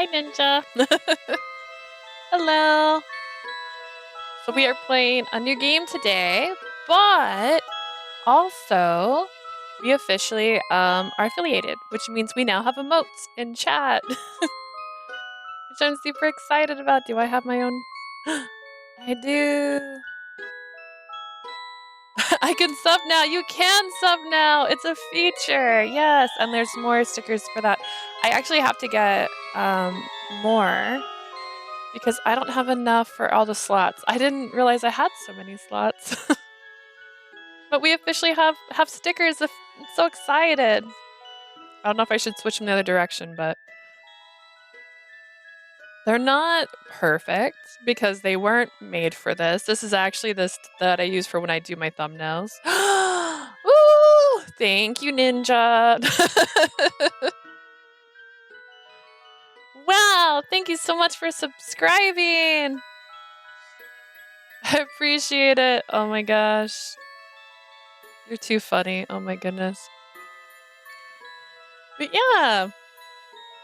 Hi, Ninja. Hello. So we are playing a new game today, but also we officially are affiliated, which means we now have emotes in chat, which I'm super excited about. Do I have my own? I do. I can sub now. You can sub now. It's a feature. Yes, and there's more stickers for that. I actually have to get more because I don't have enough for all the slots. I didn't realize I had so many slots. But we officially have stickers. I'm so excited. I don't know if I should switch them the other direction, but they're not perfect because they weren't made for this. This is actually this that I use for when I do my thumbnails. Ooh, thank you, Ninja. Wow, thank you so much for subscribing. I appreciate it. Oh my gosh. You're too funny. Oh my goodness. But yeah,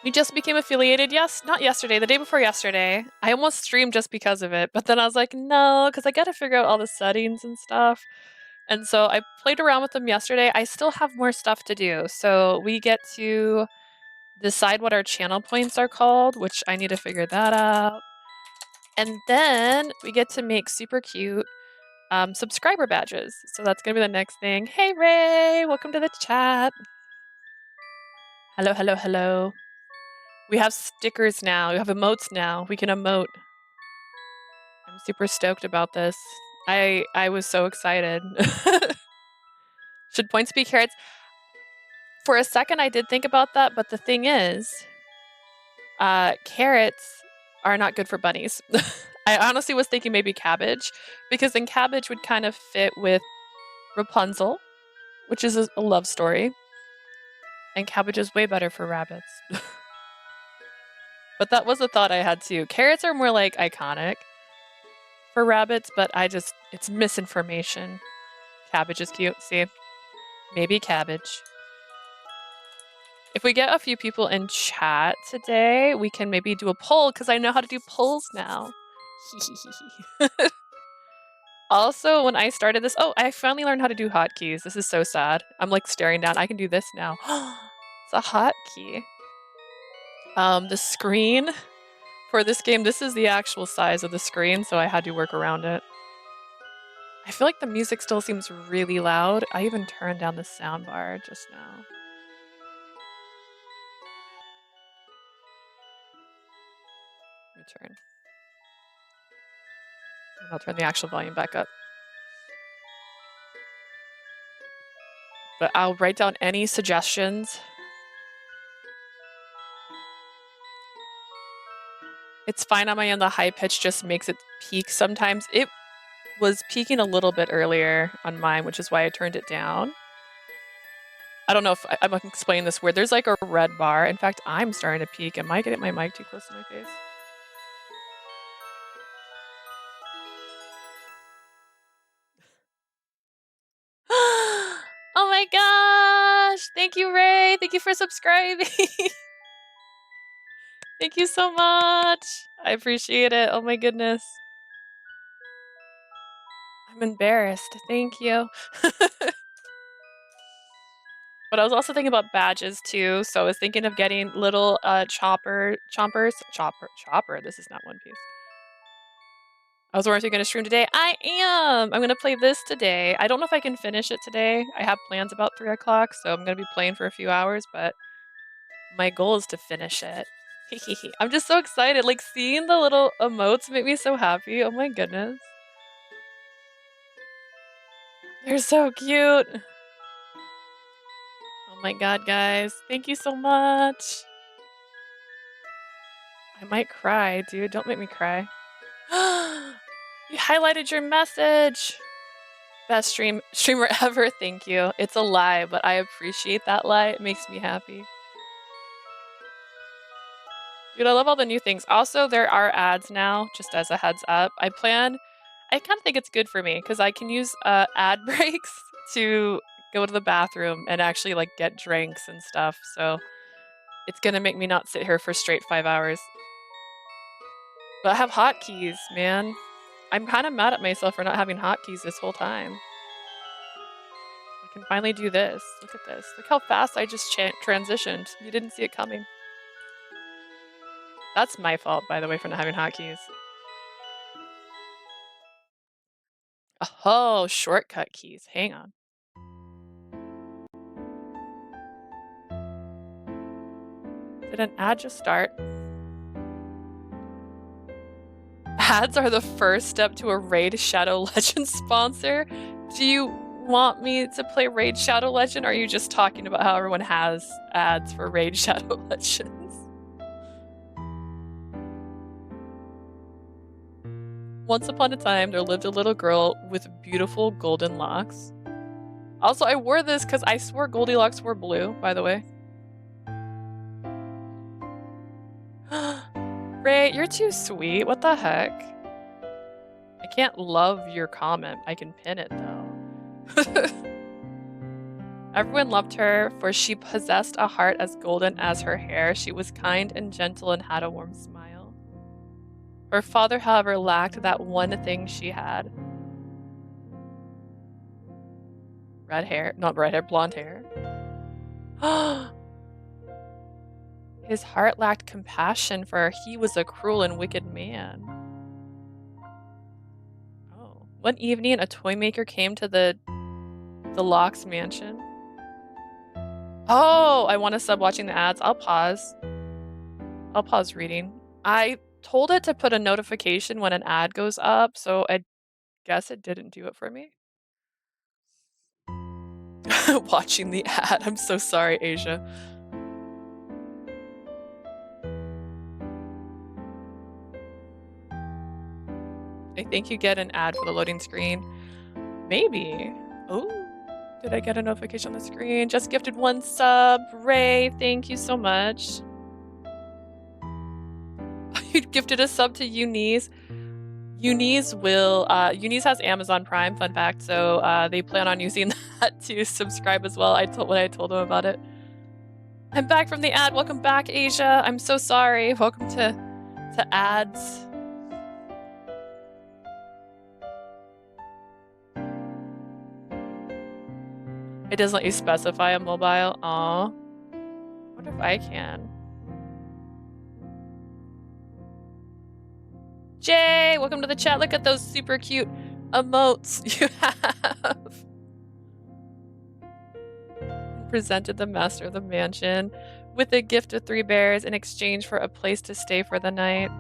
we just became affiliated. Yes, not yesterday, the day before yesterday. I almost streamed just because of it, but then I was like, no, because I got to figure out all the settings and stuff. And so I played around with them yesterday. I still have more stuff to do. So we get to decide what our channel points are called, which I need to figure that out. And then we get to make super cute subscriber badges. So that's going to be the next thing. Hey, Ray, welcome to the chat. Hello, hello, hello. We have stickers now. We have emotes now. We can emote. I'm super stoked about this. I was so excited. Should points be carrots? For a second, I did think about that, but the thing is, carrots are not good for bunnies. I honestly was thinking maybe cabbage, because then cabbage would kind of fit with Rapunzel, which is a love story, and cabbage is way better for rabbits. But that was a thought I had too. Carrots are more like iconic for rabbits, but it's misinformation. Cabbage is cute. See? Maybe cabbage. If we get a few people in chat today, we can maybe do a poll, because I know how to do polls now. Also, when I started this, I finally learned how to do hotkeys. This is so sad. I'm like staring down. I can do this now. It's a hotkey. The screen for this game, this is the actual size of the screen, so I had to work around it. I feel like the music still seems really loud. I even turned down the soundbar just now. Return. And I'll turn the actual volume back up. But I'll write down any suggestions. It's fine on my end. The high pitch just makes it peak sometimes. It was peaking a little bit earlier on mine, which is why I turned it down. I don't know if I'm explaining this weird. There's like a red bar. In fact, I'm starting to peak. Am I getting my mic too close to my face? Oh my gosh! Thank you, Ray. Thank you for subscribing. Thank you so much. I appreciate it. Oh my goodness. I'm embarrassed. Thank you. But I was also thinking about badges too. So I was thinking of getting little choppers. Chopper. This is not One Piece. I was wondering if you're going to stream today. I am. I'm going to play this today. I don't know if I can finish it today. I have plans about 3 o'clock, so I'm going to be playing for a few hours, but my goal is to finish it. I'm just so excited. Like, seeing the little emotes make me so happy. Oh my goodness. They're so cute. Oh my god, guys. Thank you so much. I might cry, dude. Don't make me cry. You highlighted your message. Best streamer ever. Thank you. It's a lie, but I appreciate that lie. It makes me happy. Dude, I love all the new things. Also, there are ads now, just as a heads up. I kind of think it's good for me, because I can use ad breaks to go to the bathroom and actually like get drinks and stuff. So It's gonna make me not sit here for straight 5 hours. But I have hotkeys, man. I'm kind of mad at myself for not having hotkeys this whole time. I can finally do this. Look at this. Look how fast I just transitioned. You didn't see it coming. That's my fault, by the way, for not having hotkeys. Oh, shortcut keys. Hang on. Did an ad just start? Ads are the first step to a Raid Shadow Legend sponsor. Do you want me to play Raid Shadow Legend, or are you just talking about how everyone has ads for Raid Shadow Legends? Once upon a time, there lived a little girl with beautiful golden locks. Also, I wore this because I swore Goldilocks were blue, by the way. Ray, you're too sweet. What the heck? I can't love your comment. I can pin it, though. Everyone loved her, for she possessed a heart as golden as her hair. She was kind and gentle and had a warm smile. Her father, however, lacked that one thing she had. Red hair. Not red hair, blonde hair. His heart lacked compassion, for he was a cruel and wicked man. Oh. One evening, a toy maker came to the Locke's mansion. Oh, I want to sub watching the ads. I'll pause. I'll pause reading. I told it to put a notification when an ad goes up, so I guess it didn't do it for me. Watching the ad. I'm so sorry, Asia. I think you get an ad for the loading screen. Maybe. Oh, did I get a notification on the screen? Just gifted 1 sub. Ray, thank you so much. You gifted a sub to Eunice. Eunice has Amazon Prime, fun fact, so they plan on using that to subscribe as well. When I told them about it. I'm back from the ad. Welcome back, Asia. I'm so sorry. Welcome to ads. It doesn't let you specify a mobile. Aw. I wonder if I can. Jay, welcome to the chat. Look at those super cute emotes you have. Presented the master of the mansion with a gift of 3 bears in exchange for a place to stay for the night.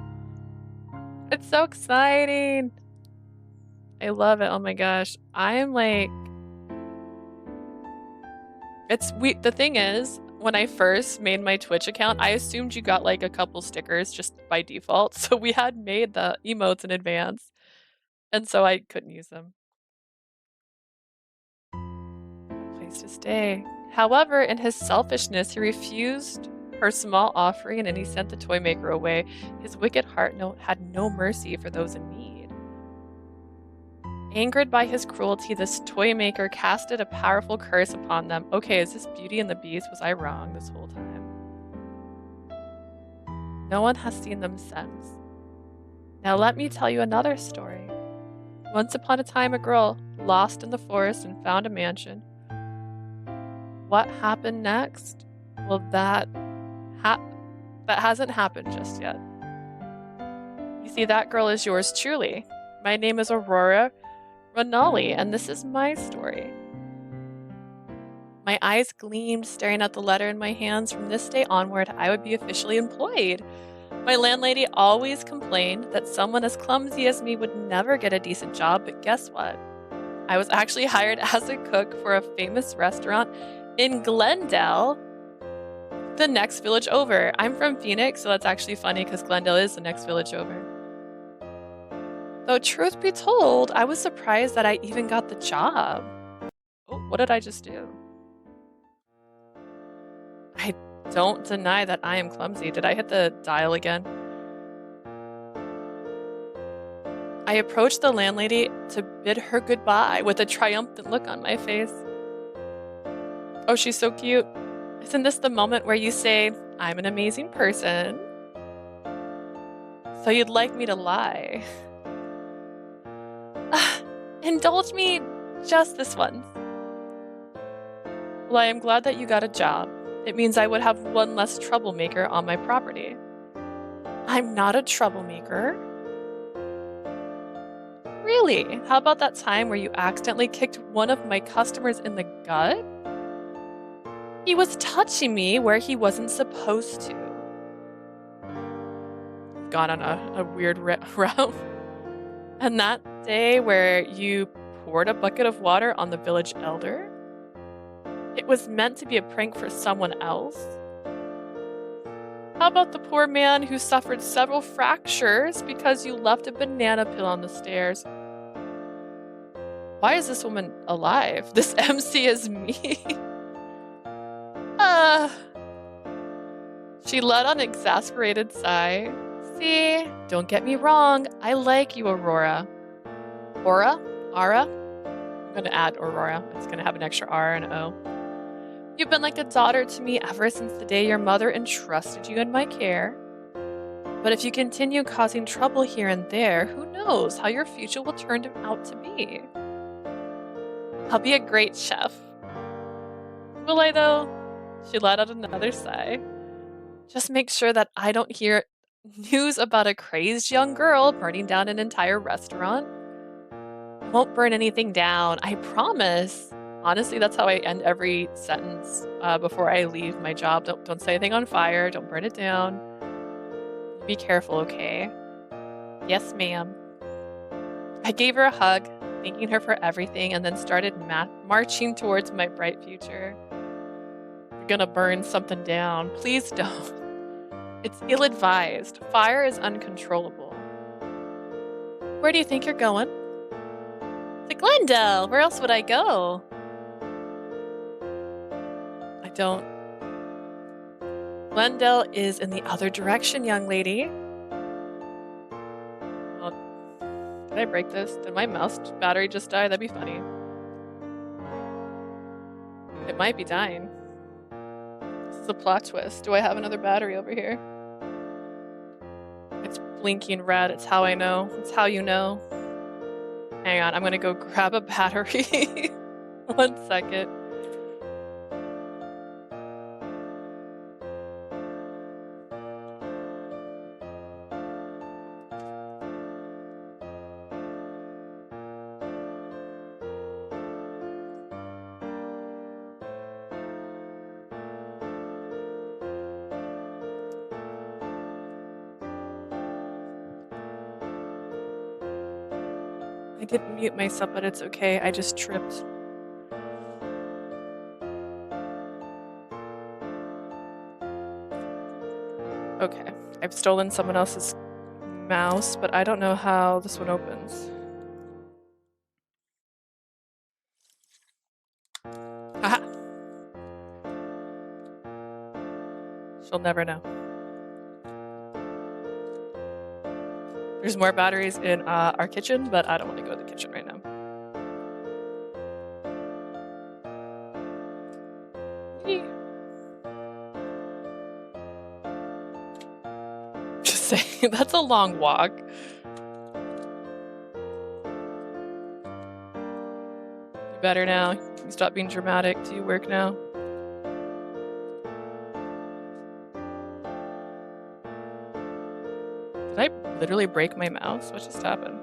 It's so exciting. I love it. Oh my gosh. I am like... The thing is, when I first made my Twitch account, I assumed you got like a couple stickers just by default. So we had made the emotes in advance. And so I couldn't use them. A place to stay. However, in his selfishness, he refused her small offering and he sent the toy maker away. His wicked heart had no mercy for those in need. Angered by his cruelty, this toy maker casted a powerful curse upon them. Okay, is this Beauty and the Beast? Was I wrong this whole time? No one has seen them since. Now let me tell you another story. Once upon a time, a girl lost in the forest and found a mansion. What happened next? Well, that hasn't happened just yet. You see, that girl is yours truly. My name is Aurora Ronali, and this is my story. My eyes gleamed, staring at the letter in my hands. From this day onward, I would be officially employed. My landlady always complained that someone as clumsy as me would never get a decent job, but guess what? I was actually hired as a cook for a famous restaurant in Glendale, the next village over. I'm from Phoenix, so that's actually funny because Glendale is the next village over. Though truth be told, I was surprised that I even got the job. Oh, what did I just do? I don't deny that I am clumsy. Did I hit the dial again? I approached the landlady to bid her goodbye with a triumphant look on my face. Oh, she's so cute. Isn't this the moment where you say, I'm an amazing person. So you'd like me to lie. Indulge me just this once. Well, I am glad that you got a job. It means I would have one less troublemaker on my property. I'm not a troublemaker. Really? How about that time where you accidentally kicked one of my customers in the gut? He was touching me where he wasn't supposed to. Gone on a weird route. And that day where you poured a bucket of water on the village elder? It was meant to be a prank for someone else. How about the poor man who suffered several fractures because you left a banana peel on the stairs? Why is this woman alive? This MC is me. uh, she let out an exasperated sigh. See, don't get me wrong. I like you, Aurora. Aura? Ara? I'm gonna add Aurora. It's gonna have an extra R and an O. You've been like a daughter to me ever since the day your mother entrusted you in my care. But if you continue causing trouble here and there, who knows how your future will turn out to be? I'll be a great chef. Will I, though? She let out another sigh. Just make sure that I don't hear news about a crazed young girl burning down an entire restaurant. I won't burn anything down, I promise. Honestly, that's how I end every sentence before I leave my job. Don't set anything on fire. Don't burn it down. Be careful, okay? Yes, ma'am. I gave her a hug, thanking her for everything, and then started marching towards my bright future. You're gonna burn something down. Please don't. It's ill-advised. Fire is uncontrollable. Where do you think you're going? To Glendale. Where else would I go? I don't. Glendale is in the other direction, young lady. Well, did I break this? Did my mouse battery just die? That'd be funny. It might be dying. This is a plot twist. Do I have another battery over here? It's blinking red. It's how I know. It's how you know. Hang on. I'm gonna go grab a battery. 1 second. I didn't mute myself, but it's okay. I just tripped. Okay. I've stolen someone else's mouse, but I don't know how this one opens. Haha. She'll never know. There's more batteries in our kitchen, but I don't want to go to the kitchen right now. Just saying, that's a long walk. You better now. You stop being dramatic. Do you work now? Did I literally break my mouse? What just happened?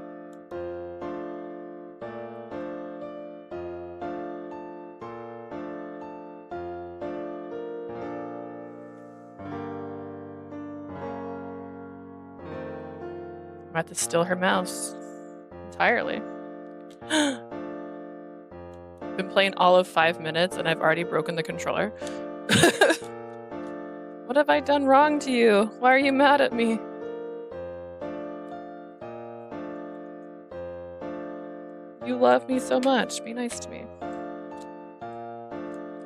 I have to steal her mouse entirely. I've been playing all of 5 minutes and I've already broken the controller. What have I done wrong to you? Why are you mad at me? You love me so much. Be nice to me.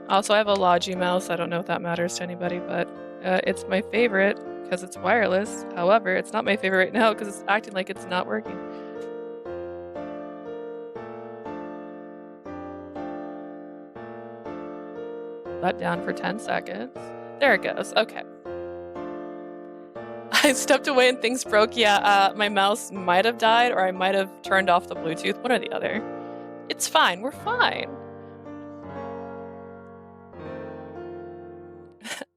Also, I have a Logi mouse. I don't know if that matters to anybody, but it's my favorite because it's wireless. However, it's not my favorite right now because it's acting like it's not working. Let down for 10 seconds. There it goes. Okay. I stepped away and things broke. Yeah, my mouse might have died or I might have turned off the Bluetooth, one or the other. It's fine, we're fine.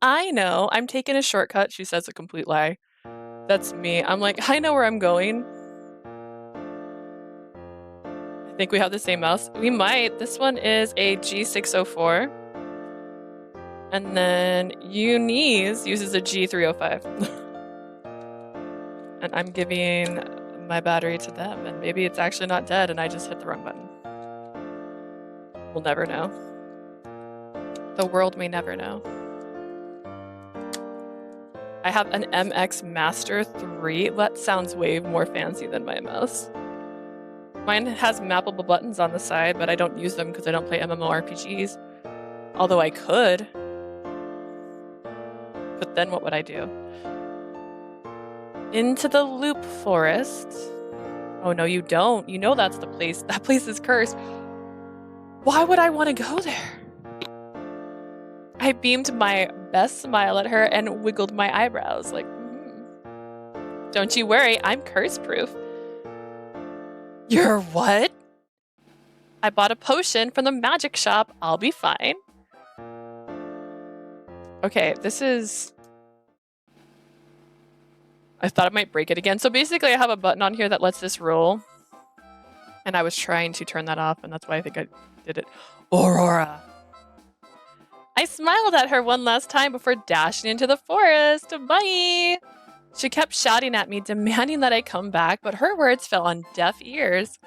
I know, I'm taking a shortcut, she says, a complete lie. That's me. I'm like, I know where I'm going. I think we have the same mouse. We might. This one is a G604. And then Eunice uses a G305. And I'm giving my battery to them, and maybe it's actually not dead and I just hit the wrong button. We'll never know. The world may never know. I have an MX Master 3. That sounds way more fancy than my mouse. Mine has mappable buttons on the side, but I don't use them because I don't play MMORPGs. Although I could. But then what would I do? Into the Loop Forest. Oh no, you don't. You know that's the place. That place is cursed. Why would I want to go there? I beamed my best smile at her and wiggled my eyebrows like, Don't you worry, I'm curse-proof. You're what? I bought a potion from the magic shop. I'll be fine. Okay, this is... I thought I might break it again. So basically I have a button on here that lets this roll. And I was trying to turn that off, and that's why I think I did it. Aurora. I smiled at her one last time before dashing into the forest. Bye! She kept shouting at me, demanding that I come back, but her words fell on deaf ears.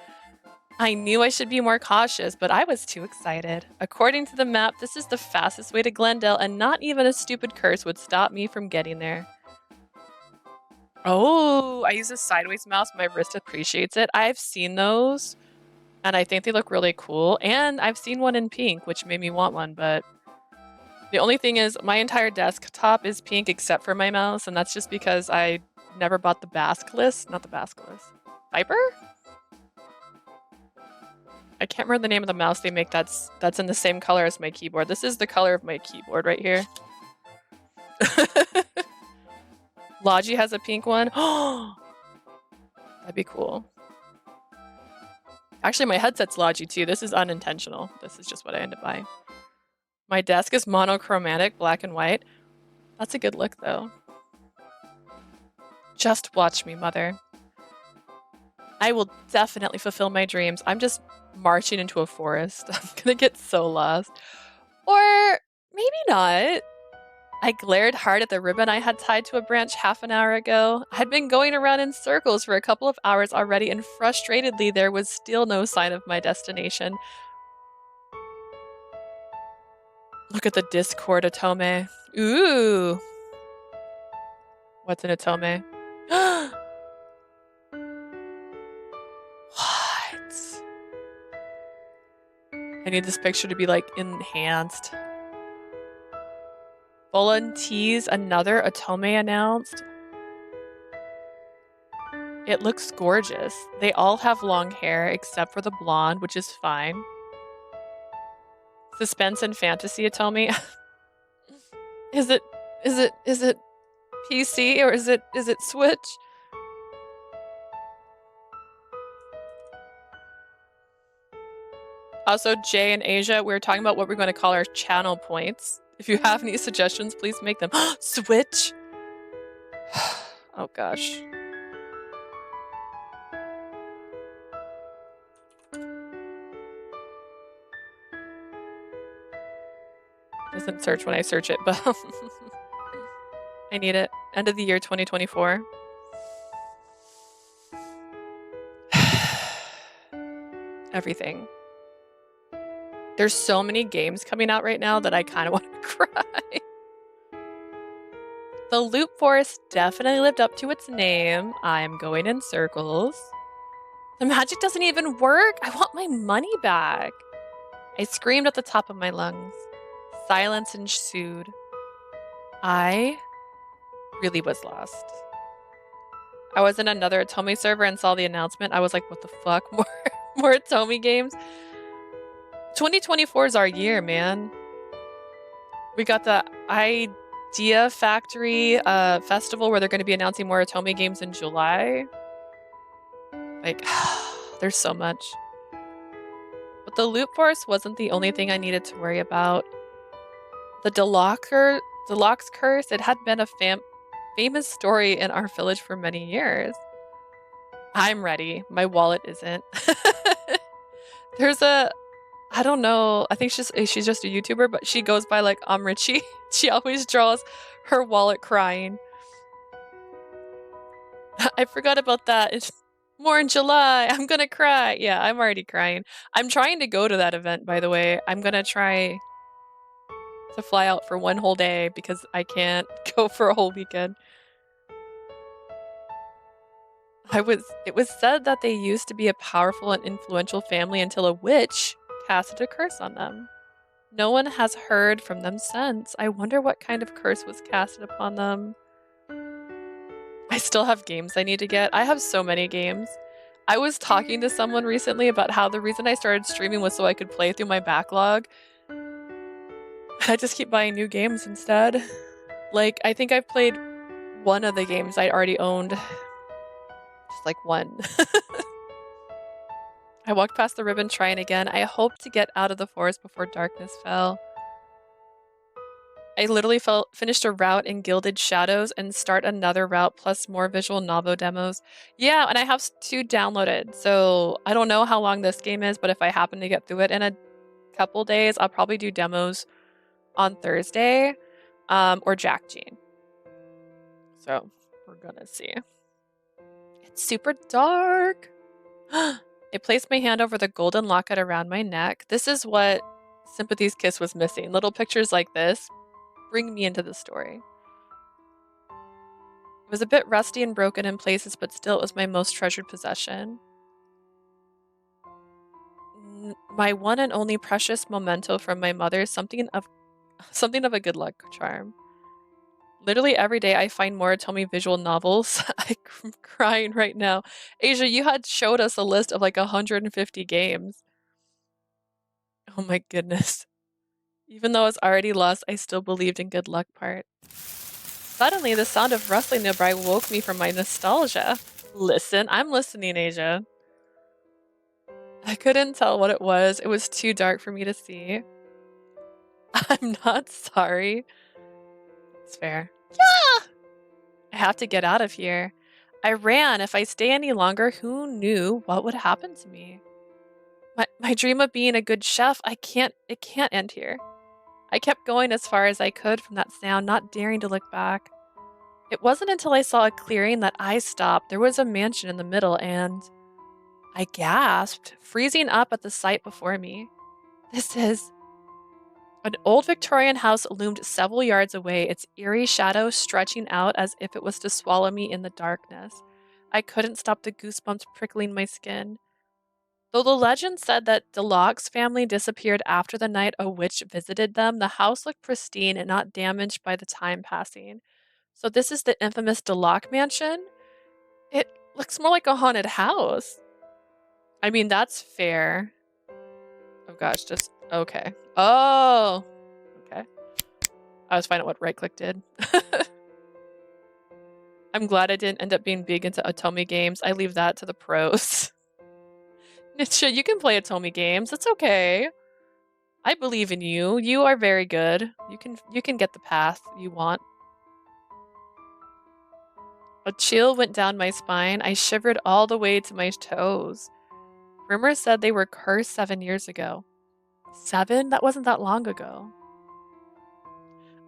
I knew I should be more cautious, but I was too excited. According to the map, this is the fastest way to Glendale, and not even a stupid curse would stop me from getting there. Oh, I use a sideways mouse. My wrist appreciates it. I've seen those, and I think they look really cool. And I've seen one in pink, which made me want one, but the only thing is my entire desktop is pink except for my mouse, and that's just because I never bought the Basculus. Not the Basculus. Viper? I can't remember the name of the mouse they make that's in the same color as my keyboard. This is the color of my keyboard right here. Logi has a pink one. Oh, that'd be cool. Actually, my headset's Logi too. This is unintentional. This is just what I end up buying. My desk is monochromatic, black and white. That's a good look though. Just watch me, mother. I will definitely fulfill my dreams. I'm just marching into a forest. I'm gonna get so lost. Or maybe not. I glared hard at the ribbon I had tied to a branch half an hour ago. I'd been going around in circles for a couple of hours already, and frustratedly there was still no sign of my destination. Look at the Discord Otome. Ooh. What's an Otome? What? I need this picture to be like enhanced. Bullen Tease, another Otome announced. It looks gorgeous. They all have long hair except for the blonde, which is fine. Suspense and fantasy Otome. Is it PC or is it Switch? Also, Jay and Asia, we were talking about what we're going to call our channel points. If you have any suggestions, please make them. Switch! Oh gosh. Doesn't search when I search it, but I need it. End of the year 2024. Everything. There's so many games coming out right now that I kind of want to cry. The Loop Forest definitely lived up to its name. I'm going in circles. The magic doesn't even work. I want my money back. I screamed at the top of my lungs. Silence ensued. I really was lost. I was in another Otome server and saw the announcement. I was like, what the fuck? More Otome games? 2024 is our year, man. We got the Dia Factory festival where they're going to be announcing more Otome games in July. Like, there's so much. But the loot force wasn't the only thing I needed to worry about. The Deluxe curse, it had been a famous story in our village for many years. I'm ready. My wallet isn't. There's I don't know. I think she's just a YouTuber, but she goes by like Richie. She always draws her wallet crying. I forgot about that. It's more in July. I'm gonna cry. Yeah, I'm already crying. I'm trying to go to that event, by the way. I'm gonna try to fly out for one whole day because I can't go for a whole weekend. It was said that they used to be a powerful and influential family until a witch casted a curse on them. No one has heard from them since. I wonder what kind of curse was casted upon them. I still have games I need to get. I have so many games. I was talking to someone recently about how the reason I started streaming was so I could play through my backlog. I just keep buying new games instead. Like, I think I've played one of the games I already owned. Just like one. I walked past the ribbon shrine again. I hope to get out of the forest before darkness fell. I literally finished a route in Gilded Shadows and start another route plus more visual novel demos. Yeah, and I have 2 downloaded, so I don't know how long this game is, but if I happen to get through it in a couple days, I'll probably do demos on Thursday, or Jack Jean. So we're gonna see. It's super dark. I placed my hand over the golden locket around my neck. This is what Sympathy's Kiss was missing. Little pictures like this bring me into the story. It was a bit rusty and broken in places, but still it was my most treasured possession. My one and only precious memento from my mother, something of a good luck charm. Literally every day I find more Otome visual novels. I'm crying right now. Asia, you had showed us a list of like 150 games. Oh my goodness. Even though I was already lost, I still believed in good luck part. Suddenly, the sound of rustling nearby woke me from my nostalgia. Listen, I'm listening, Asia. I couldn't tell what it was. It was too dark for me to see. I'm not sorry. It's fair. Yeah! I have to get out of here. I ran. If I stay any longer, who knew what would happen to me? My dream of being a good chef, it can't end here. I kept going as far as I could from that sound, not daring to look back. It wasn't until I saw a clearing that I stopped. There was a mansion in the middle, and I gasped, freezing up at the sight before me. This is... An old Victorian house loomed several yards away, its eerie shadow stretching out as if it was to swallow me in the darkness. I couldn't stop the goosebumps prickling my skin. Though the legend said that Deluxe family disappeared after the night a witch visited them, the house looked pristine and not damaged by the time passing. So this is the infamous Deluxe mansion? It looks more like a haunted house. I mean, that's fair. Oh gosh, just... okay. Oh! Okay. I was finding out what right-click did. I'm glad I didn't end up being big into Otome games. I leave that to the pros. Nietzsche, you can play Otome games. It's okay. I believe in you. You are very good. You can get the path you want. A chill went down my spine. I shivered all the way to my toes. Rumors said they were cursed 7 years ago. 7? That wasn't that long ago.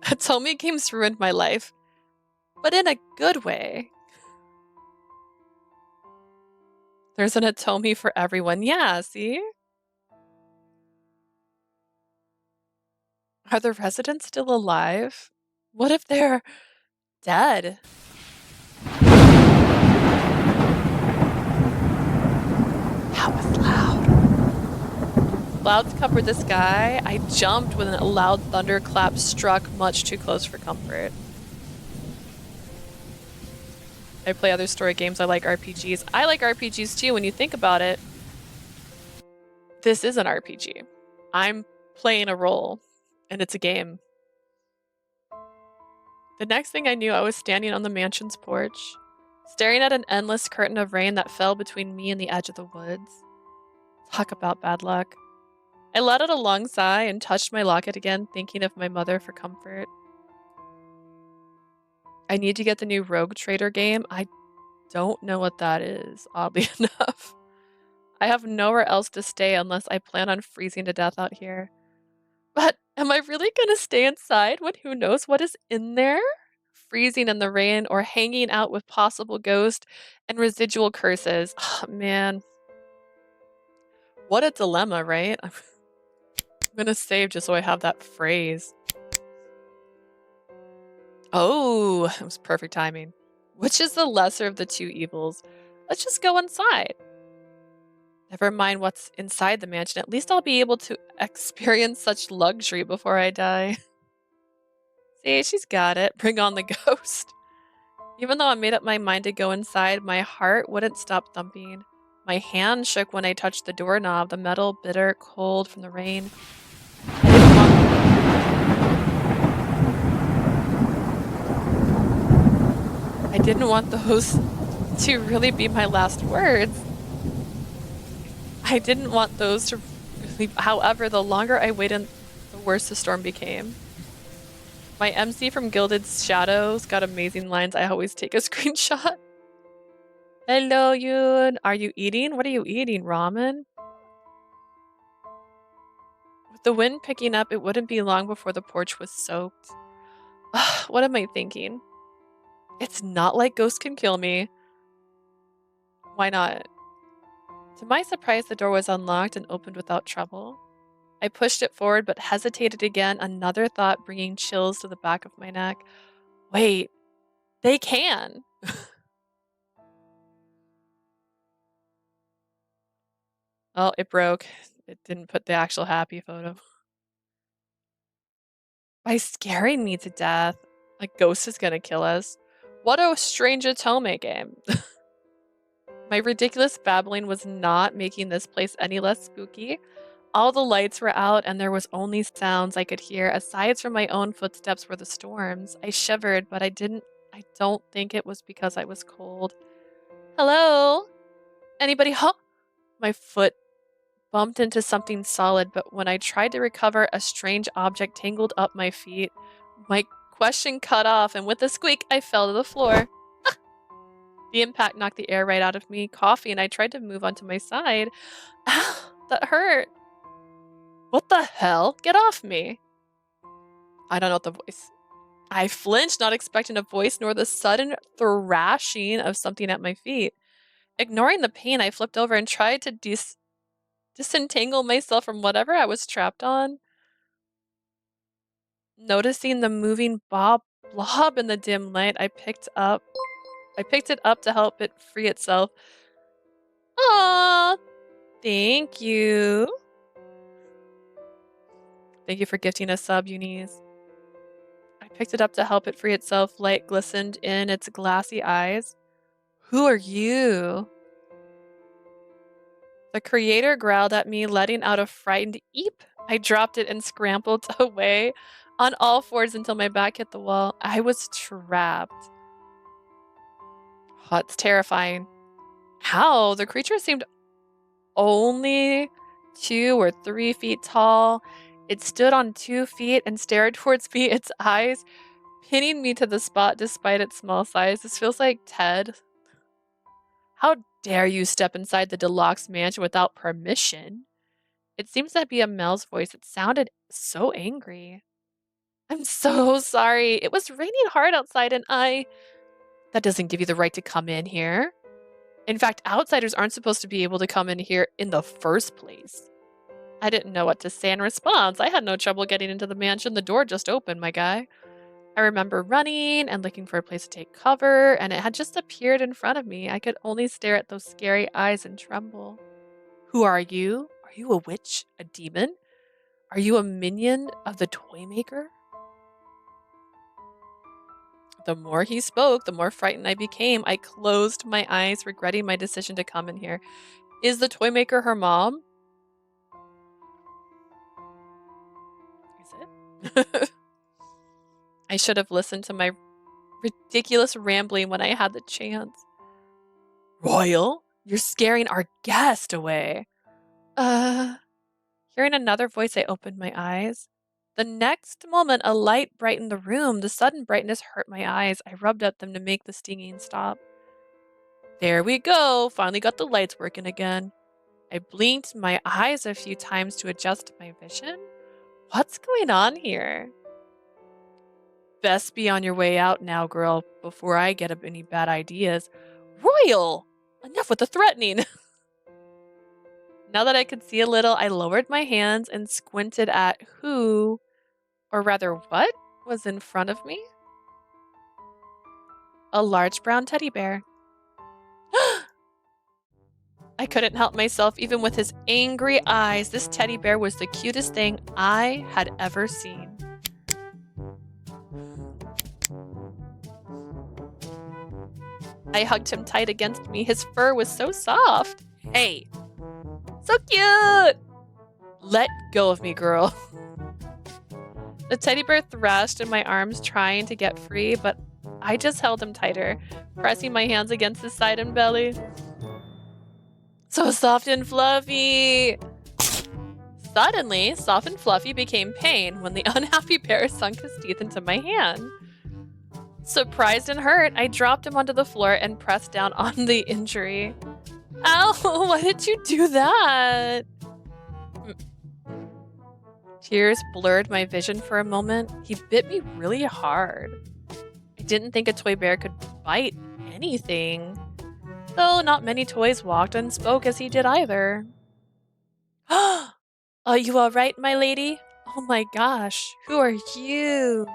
Otome games ruined my life, but in a good way. There's an Otome for everyone. Yeah, see? Are the residents still alive? What if they're dead? That was loud. Clouds covered the sky. I jumped when a loud thunderclap struck much too close for comfort. I play other story games. I like RPGs. I like RPGs too when you think about it. This is an RPG. I'm playing a role, and it's a game. The next thing I knew, I was standing on the mansion's porch, staring at an endless curtain of rain that fell between me and the edge of the woods. Talk about bad luck. I let out a long sigh and touched my locket again, thinking of my mother for comfort. I need to get the new Rogue Trader game. I don't know what that is, oddly enough. I have nowhere else to stay unless I plan on freezing to death out here. But am I really gonna stay inside when who knows what is in there? Freezing in the rain or hanging out with possible ghost and residual curses. Oh, man. What a dilemma, right? I'm gonna save just so I have that phrase. Oh, it was perfect timing. Which is the lesser of the two evils? Let's just go inside. Never mind what's inside the mansion. At least I'll be able to experience such luxury before I die. See, she's got it. Bring on the ghost. Even though I made up my mind to go inside, my heart wouldn't stop thumping. My hand shook when I touched the doorknob, the metal bitter cold from the rain. I didn't want those to really be my last words. I didn't want those to really. However, the longer I waited, the worse the storm became. My MC from Gilded Shadows got amazing lines. I always take a screenshot. Hello, Yoon. Are you eating? What are you eating? Ramen? With the wind picking up, it wouldn't be long before the porch was soaked. Ugh, what am I thinking? It's not like ghosts can kill me. Why not? To my surprise, the door was unlocked and opened without trouble. I pushed it forward but hesitated again, another thought bringing chills to the back of my neck. Wait, they can! Oh, it broke. It didn't put the actual happy photo. By scaring me to death. A ghost is gonna kill us. What a strange Otome game. My ridiculous babbling was not making this place any less spooky. All the lights were out and there was only sounds I could hear aside from my own footsteps were the storms. I shivered, but I don't think it was because I was cold. Hello? Anybody? Huh? My foot bumped into something solid, but when I tried to recover, a strange object tangled up my feet. My question cut off, and with a squeak, I fell to the floor. The impact knocked the air right out of me, coughing. I tried to move onto my side. Ah, that hurt. What the hell? Get off me. I don't know the voice. I flinched, not expecting a voice nor the sudden thrashing of something at my feet. Ignoring the pain, I flipped over and tried to disentangle myself from whatever I was trapped on. Noticing the moving blob in the dim light, I picked it up to help it free itself. Aww, thank you. Thank you for gifting a sub, Eunice. I picked it up to help it free itself. Light glistened in its glassy eyes. Who are you? The creator growled at me, letting out a frightened eep. I dropped it and scrambled away on all fours until my back hit the wall. I was trapped. Oh, it's terrifying. How? The creature seemed only 2 or 3 feet tall. It stood on 2 feet and stared towards me, its eyes pinning me to the spot despite its small size. This feels like Ted. How dare you step inside the deluxe mansion without permission? It seems to be a male's voice. It sounded so angry. I'm so sorry. It was raining hard outside and That doesn't give you the right to come in here. In fact, outsiders aren't supposed to be able to come in here in the first place. I didn't know what to say in response. I had no trouble getting into the mansion. The door just opened, my guy. I remember running and looking for a place to take cover, and it had just appeared in front of me. I could only stare at those scary eyes and tremble. Who are you? Are you a witch? A demon? Are you a minion of the toy maker? The more he spoke, the more frightened I became. I closed my eyes, regretting my decision to come in here. Is the toy maker her mom? Is it? I should have listened to my ridiculous rambling when I had the chance. Royal, you're scaring our guest away. Hearing another voice, I opened my eyes. The next moment, a light brightened the room. The sudden brightness hurt my eyes. I rubbed at them to make the stinging stop. There we go. Finally got the lights working again. I blinked my eyes a few times to adjust my vision. What's going on here? Best be on your way out now, girl, before I get up any bad ideas. Royal! Enough with the threatening. Now that I could see a little, I lowered my hands and squinted at who, or rather what, was in front of me. A large brown teddy bear. I couldn't help myself even with his angry eyes. This teddy bear was the cutest thing I had ever seen. I hugged him tight against me. His fur was so soft. Hey, so cute! Let go of me, girl. The teddy bear thrashed in my arms trying to get free, but I just held him tighter, pressing my hands against his side and belly. So soft and fluffy! Suddenly, soft and fluffy became pain when the unhappy bear sunk his teeth into my hand. Surprised and hurt, I dropped him onto the floor and pressed down on the injury. Ow, why did you do that? Tears blurred my vision for a moment. He bit me really hard. I didn't think a toy bear could bite anything. Though not many toys walked and spoke as he did either. Are you all right, my lady? Oh my gosh, who are you?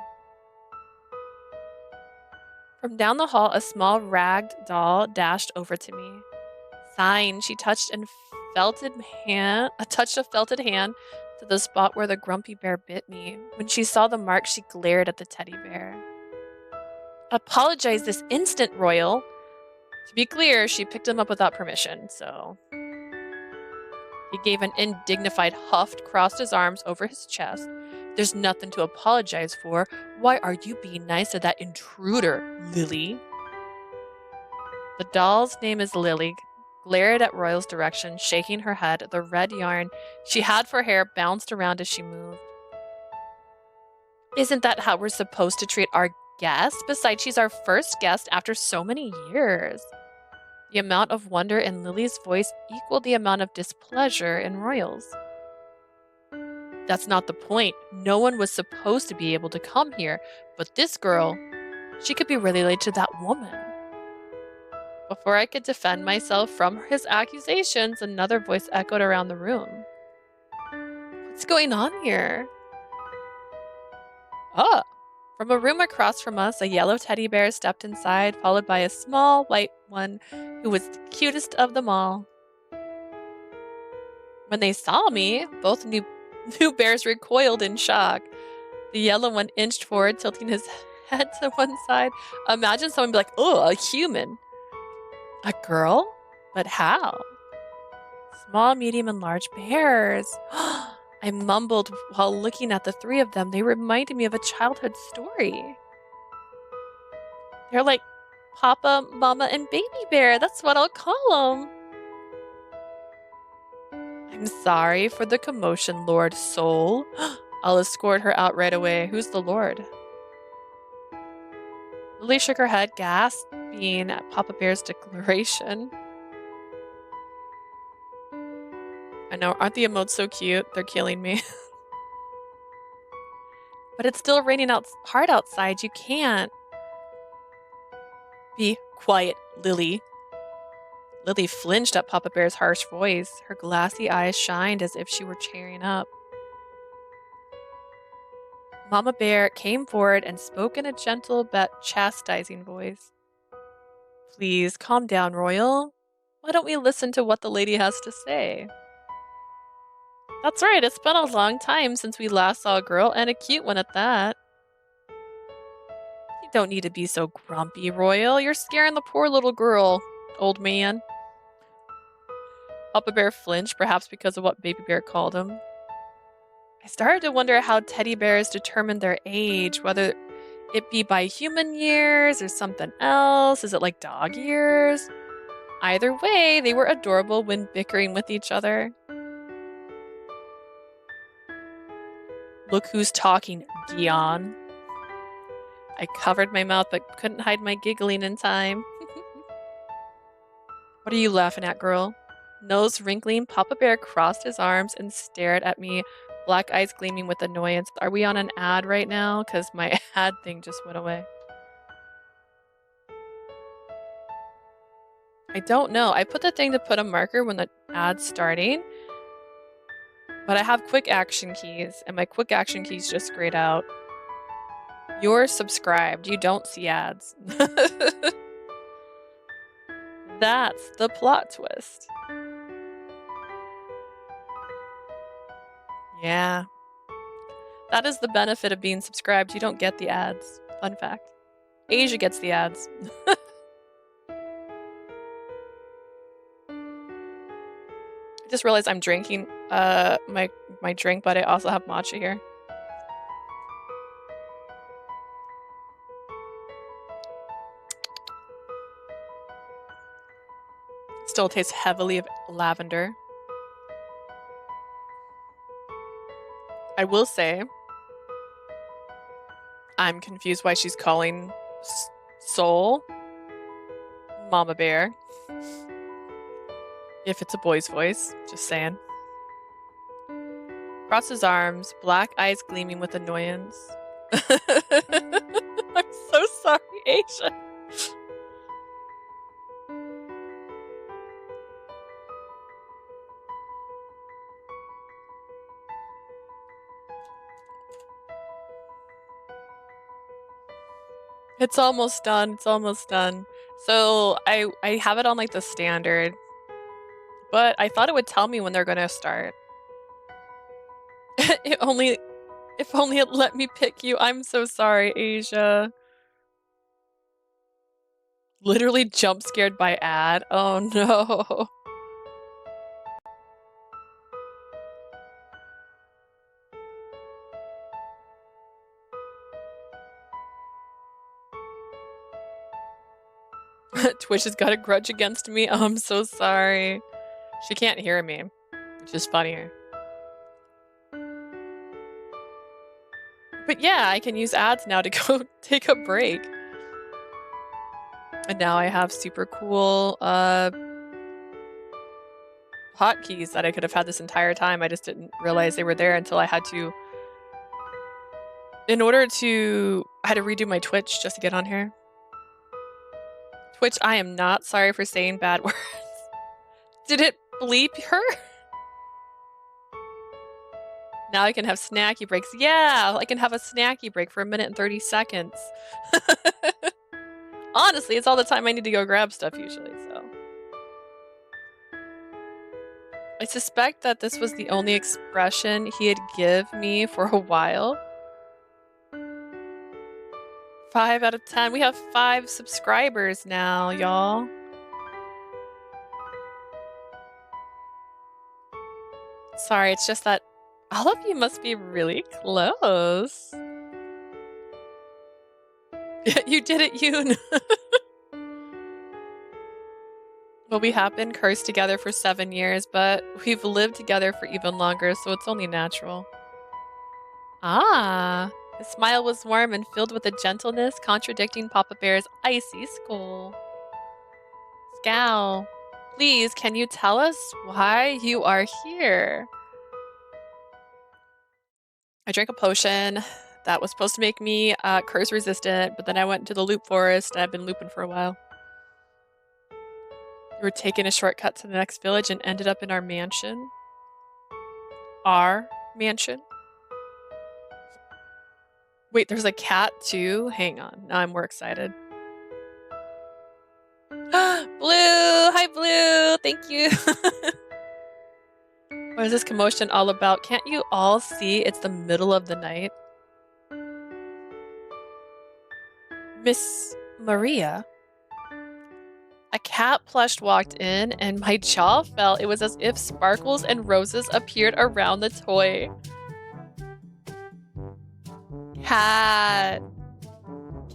From down the hall, a small ragged doll dashed over to me. Sighing, she touched a felted hand to the spot where the grumpy bear bit me. When she saw the mark, she glared at the teddy bear. Apologize this instant, Royal. To be clear, she picked him up without permission, so... He gave an indignified huff, crossed his arms over his chest. There's nothing to apologize for. Why are you being nice to that intruder, Lily? The doll's name is Lily. Glared at Royal's direction, shaking her head. The red yarn she had for hair bounced around as she moved. Isn't that how we're supposed to treat our guest? Besides, she's our first guest after so many years. The amount of wonder in Lily's voice equaled the amount of displeasure in Royal's. That's not the point. No one was supposed to be able to come here, but this girl, she could be related to that woman. Before I could defend myself from his accusations, another voice echoed around the room. What's going on here? Ah! From a room across from us, a yellow teddy bear stepped inside, followed by a small white one who was the cutest of them all. When they saw me, both new bears recoiled in shock. The yellow one inched forward, tilting his head to one side. Imagine someone be like, oh, a human. A girl? But how? Small, medium, and large bears. I mumbled while looking at the three of them. They reminded me of a childhood story. They're like Papa, Mama, and Baby Bear. That's what I'll call them. I'm sorry for the commotion, Lord Soul. I'll escort her out right away. Who's the Lord? Lily shook her head, gasping at Papa Bear's declaration. I know, aren't the emotes so cute? They're killing me. But it's still raining hard outside. You can't. Be quiet, Lily. Lily flinched at Papa Bear's harsh voice. Her glassy eyes shined as if she were cheering up. Mama Bear came forward and spoke in a gentle but chastising voice. Please, calm down, Royal. Why don't we listen to what the lady has to say? That's right, it's been a long time since we last saw a girl, and a cute one at that. You don't need to be so grumpy, Royal. You're scaring the poor little girl, old man. Papa Bear flinched, perhaps because of what Baby Bear called him. I started to wonder how teddy bears determine their age, whether it be by human years or something else? Is it like dog years? Either way, they were adorable when bickering with each other. Look who's talking, Dion. I covered my mouth but couldn't hide my giggling in time. What are you laughing at, girl? Nose wrinkling, Papa Bear crossed his arms and stared at me, black eyes gleaming with annoyance. Are we on an ad right now? Because my ad thing just went away. I don't know. I put the thing to put a marker when the ad's starting, but I have quick action keys, and my quick action keys just grayed out. You're subscribed. You don't see ads. That's the plot twist. Yeah. That is the benefit of being subscribed. You don't get the ads. Fun fact. Asia gets the ads. I just realized I'm drinking my drink, but I also have matcha here. Still tastes heavily of lavender. I will say, I'm confused why she's calling Soul Mama Bear. If it's a boy's voice, just saying. Crossed his arms, black eyes gleaming with annoyance. I'm so sorry, Asia. It's almost done. It's almost done. So I have it on like the standard, but I thought it would tell me when they're gonna start. If only it let me pick you. I'm so sorry, Asia. Literally jump scared by ad. Oh no. Twitch has got a grudge against me. Oh, I'm so sorry. She can't hear me, which is funnier. But yeah, I can use ads now to go take a break. And now I have super cool hotkeys that I could have had this entire time. I just didn't realize they were there until I had to... I had to redo my Twitch just to get on here. Twitch, I am not sorry for saying bad words. Did it bleep her? Now I can have snacky breaks. Yeah, I can have a snacky break for 1 minute and 30 seconds. Honestly, it's all the time I need to go grab stuff usually, so. I suspect that this was the only expression he had give me for a while. 5 out of 10. We have 5 subscribers now, y'all. Sorry, it's just that all of you must be really close. You did it, Yoon. Well, we have been cursed together for 7 years, but we've lived together for even longer, so it's only natural. Ah, his smile was warm and filled with a gentleness contradicting Papa Bear's icy skull. Scowl, please, can you tell us why you are here? I drank a potion that was supposed to make me curse resistant, but then I went into the loop forest and I've been looping for a while. We were taking a shortcut to the next village and ended up in our mansion. Our mansion? Wait, there's a cat too? Hang on, now I'm more excited. Blue! Hi, Blue! Thank you! What is this commotion all about? Can't you all see it's the middle of the night? Miss Maria? A cat plush walked in and my jaw fell. It was as if sparkles and roses appeared around the toy. Cat.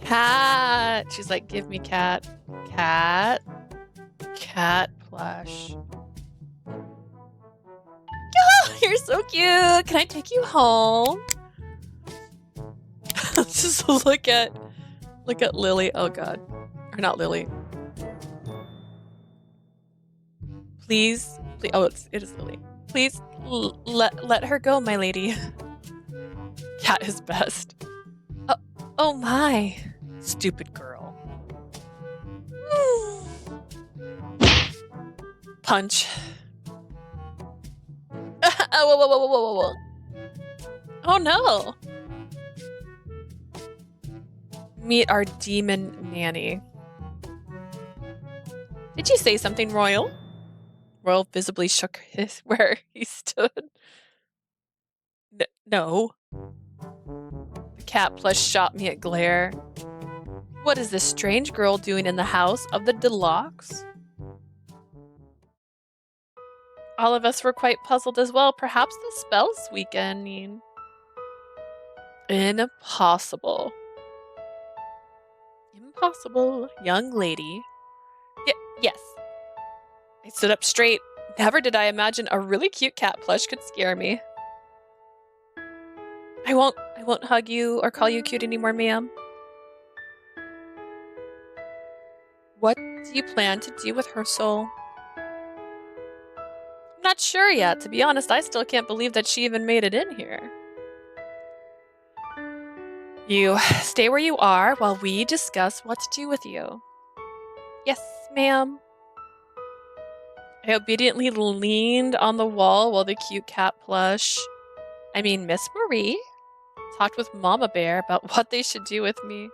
Cat. She's like, give me cat. Cat. Cat plush. Oh, you're so cute. Can I take you home? Just look at Lily. Oh god. Or not Lily. Please. Oh, it is Lily. Please let her go, my lady. Cat is best. Oh my. Stupid girl. Punch. Whoa. Oh no. Meet our demon nanny. Did you say something, Royal? Royal visibly shook his where he stood. No. The cat plush shot me a glare. What is this strange girl doing in the house of the Deluxe? All of us were quite puzzled as well. Perhaps the spell's weakening. Impossible. Impossible, young lady. Yes. I stood up straight. Never did I imagine a really cute cat plush could scare me. I won't hug you or call you cute anymore, ma'am. What do you plan to do with her soul? I'm not sure yet. To be honest, I still can't believe that she even made it in here. You stay where you are while we discuss what to do with you. Yes, ma'am. I obediently leaned on the wall while the cute cat plush, Miss Marie, talked with Mama Bear about what they should do with me.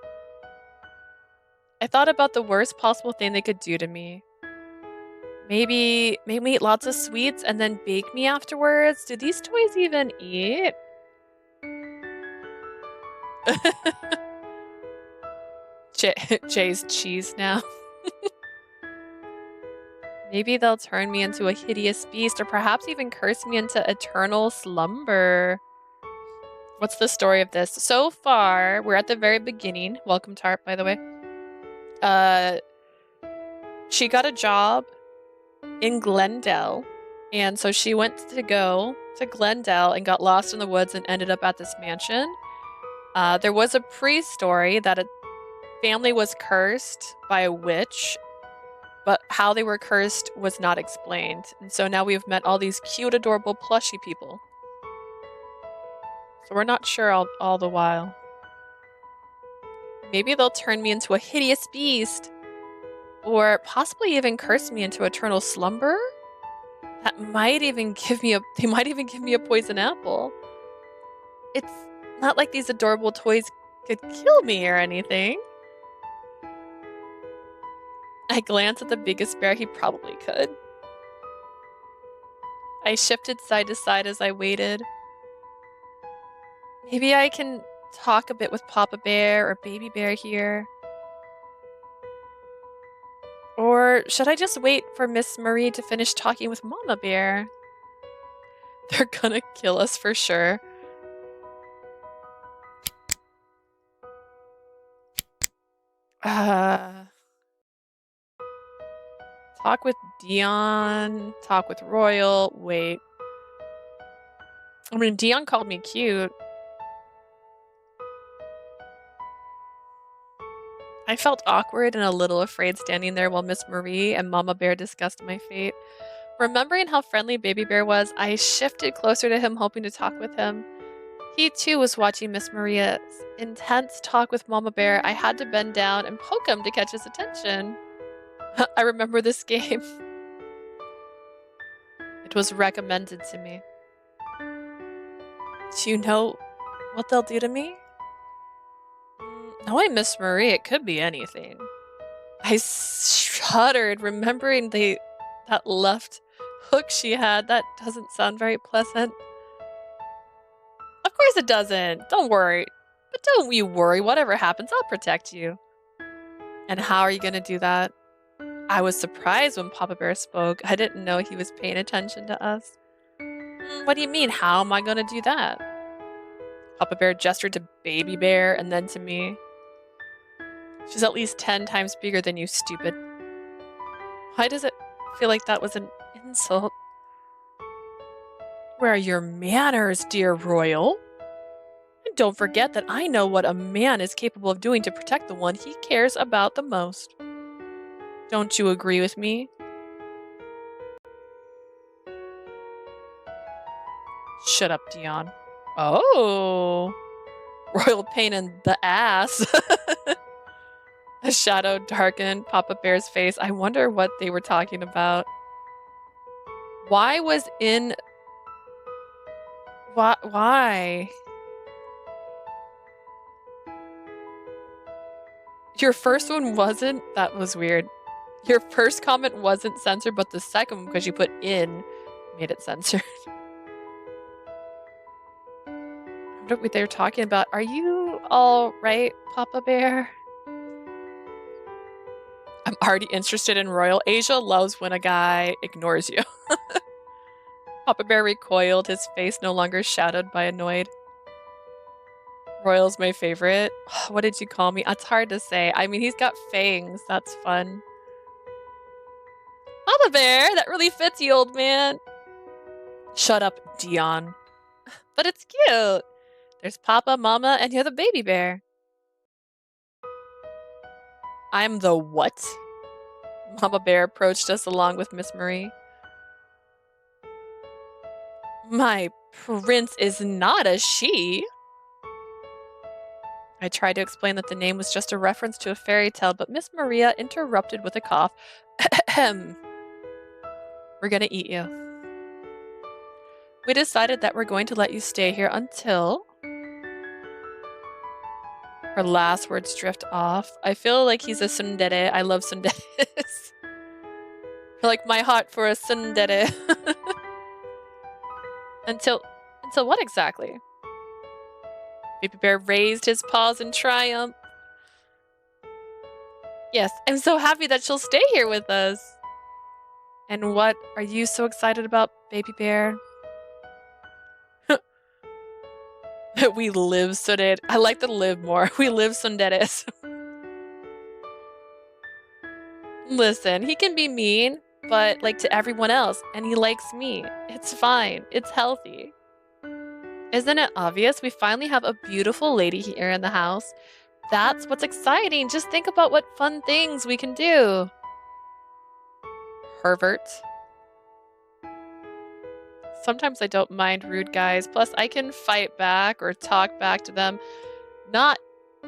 I thought about the worst possible thing they could do to me. Maybe eat lots of sweets and then bake me afterwards. Do these toys even eat? Jay's cheese now. Maybe they'll turn me into a hideous beast or perhaps even curse me into eternal slumber. What's the story of this? So far, we're at the very beginning. Welcome, Tarp, by the way. She got a job in Glendale, and so she went to go to Glendale and got lost in the woods and ended up at this mansion. There was a pre-story that a family was cursed by a witch, but how they were cursed was not explained. And so now we've met all these cute, adorable, plushy people. So we're not sure all the while. Maybe they'll turn me into a hideous beast. Or possibly even curse me into eternal slumber? That might even give me they might even give me a poison apple. It's not like these adorable toys could kill me or anything. I glanced at the biggest bear. He probably could. I shifted side to side as I waited. Maybe I can talk a bit with Papa Bear or Baby Bear here. Or should I just wait for Miss Marie to finish talking with Mama Bear? They're gonna kill us for sure. Talk with Dion. Talk with Royal. Wait. Dion called me cute. I felt awkward and a little afraid standing there while Miss Marie and Mama Bear discussed my fate. Remembering how friendly Baby Bear was, I shifted closer to him, hoping to talk with him. He too was watching Miss Maria's intense talk with Mama Bear. I had to bend down and poke him to catch his attention. I remember this game. It was recommended to me. Do you know what they'll do to me? Knowing Miss Marie, it could be anything. I shuddered, remembering that left hook she had. That doesn't sound very pleasant. Of course it doesn't. Don't worry. But don't you worry. Whatever happens, I'll protect you. And how are you going to do that? I was surprised when Papa Bear spoke. I didn't know he was paying attention to us. What do you mean? How am I going to do that? Papa Bear gestured to Baby Bear and then to me. She's at least 10 times bigger than you, stupid. Why does it feel like that was an insult? Where are your manners, dear Royal? And don't forget that I know what a man is capable of doing to protect the one he cares about the most. Don't you agree with me? Shut up, Dion. Oh. Royal pain in the ass. A shadow darkened Papa Bear's face. I wonder what they were talking about. Why? Your first one wasn't? That was weird. Your first comment wasn't censored, but the second one, because you put in, made it censored. I wonder what they were talking about. Are you all right, Papa Bear? I'm already interested in Royal. Asia loves when a guy ignores you. Papa Bear recoiled, his face no longer shadowed by annoyed. Royal's my favorite. What did you call me? It's hard to say. I mean, he's got fangs. That's fun. Papa Bear, that really fits you, old man. Shut up, Dion. But it's cute. There's Papa, Mama, and you're the baby bear. I'm the what? Mama Bear approached us along with Miss Marie. My prince is not a she. I tried to explain that the name was just a reference to a fairy tale, but Miss Maria interrupted with a cough. We're gonna eat you. We decided that we're going to let you stay here until... Her last words drift off. I feel like he's a tsundere. I love tsunderes. Like my heart for a tsundere. Until what exactly? Baby Bear raised his paws in triumph. Yes, I'm so happy that she'll stay here with us. And what are you so excited about, Baby Bear? We live tsundere. I like the live more. We live tsunderes. Listen, he can be mean, but like to everyone else, and he likes me. It's fine. It's healthy. Isn't it obvious? We finally have a beautiful lady here in the house. That's what's exciting. Just think about what fun things we can do. Pervert. Sometimes I don't mind rude guys. Plus, I can fight back or talk back to them. Not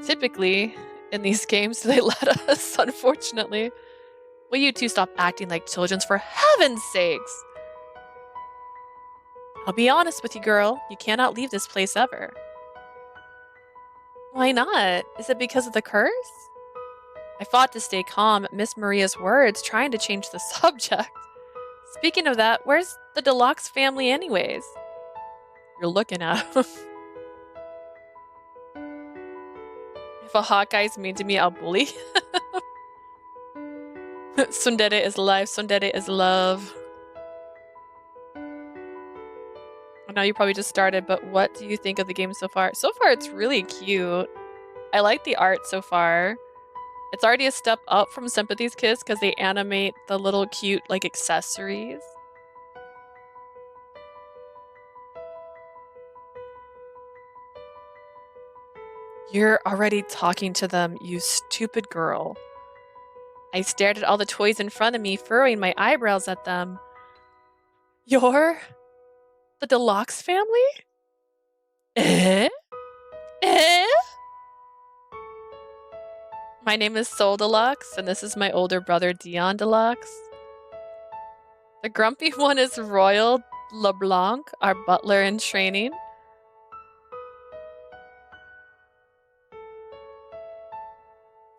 typically in these games do they let us, unfortunately. Will you two stop acting like children for heaven's sakes? I'll be honest with you, girl. You cannot leave this place ever. Why not? Is it because of the curse? I fought to stay calm at Miss Maria's words, trying to change the subject. Speaking of that, where's the Deluxe family anyways? You're looking at him. If a hot guy's mean to me, I'll bully. Tsundere is life, tsundere is love. I know you probably just started, but what do you think of the game so far? So far, it's really cute. I like the art so far. It's already a step up from Sympathy's Kiss because they animate the little cute, like, accessories. You're already talking to them, you stupid girl. I stared at all the toys in front of me, furrowing my eyebrows at them. You're the Deluxe family? Eh? Eh? My name is Sol Deluxe, and this is my older brother, Dion Deluxe. The grumpy one is Royal LeBlanc, our butler in training.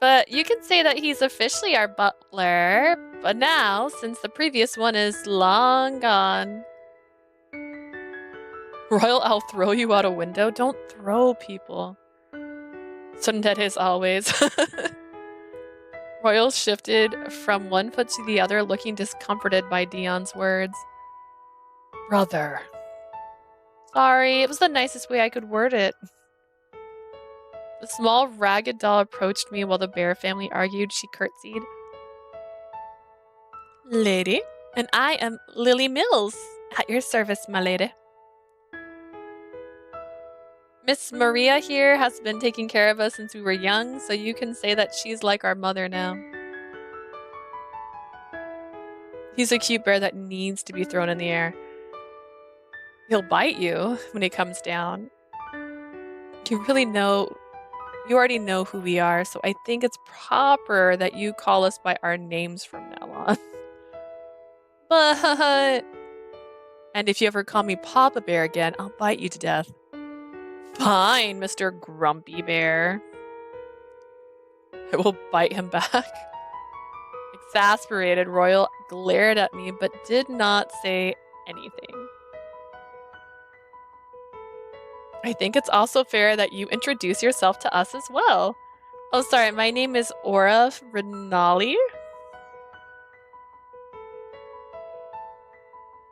But you can say that he's officially our butler, but now, since the previous one is long gone. Royal, I'll throw you out a window. Don't throw people. Tsundere is always. Royal shifted from one foot to the other, looking discomforted by Dion's words. Brother. Sorry, it was the nicest way I could word it. The small ragged doll approached me while the bear family argued. She curtsied. Lady, and I am Lily Mills. At your service, my lady. Miss Maria here has been taking care of us since we were young, so you can say that she's like our mother now. He's a cute bear that needs to be thrown in the air. He'll bite you when he comes down. You already know who we are, so I think it's proper that you call us by our names from now on. But... And if you ever call me Papa Bear again, I'll bite you to death. Fine, Mr. Grumpy Bear. I will bite him back. Exasperated, Royal glared at me but did not say anything. I think it's also fair that you introduce yourself to us as well. Oh, sorry, my name is Aura Renali.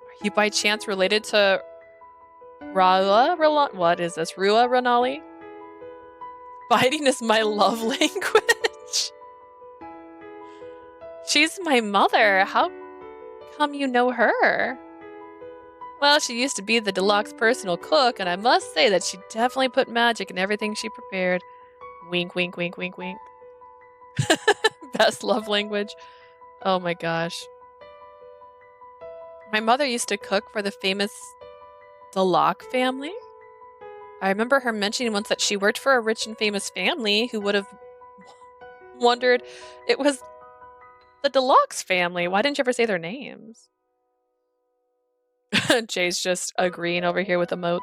Are you by chance related to What is this? Rua Renali? Biting is my love language. She's my mother. How come you know her? Well, she used to be the deluxe personal cook, and I must say that she definitely put magic in everything she prepared. Wink, wink, wink, wink, wink. Best love language. Oh my gosh. My mother used to cook for the famous Deluxe family. I remember her mentioning once that she worked for a rich and famous family. Who would have wondered it was the Deluxe family? Why didn't you ever say their names? Jay's just agreeing over here with emotes.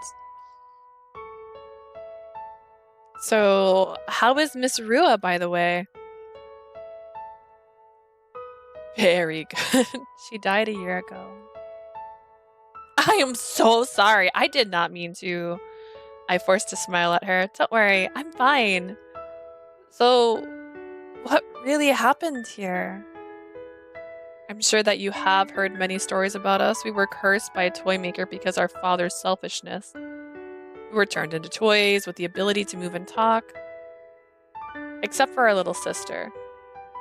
So, how is Miss Rua, by the way? Very good. She died a year ago. I am so sorry. I did not mean to. I forced a smile at her. Don't worry, I'm fine. So, what really happened here? I'm sure that you have heard many stories about us. We were cursed by a toy maker because our father's selfishness. We were turned into toys with the ability to move and talk. Except for our little sister.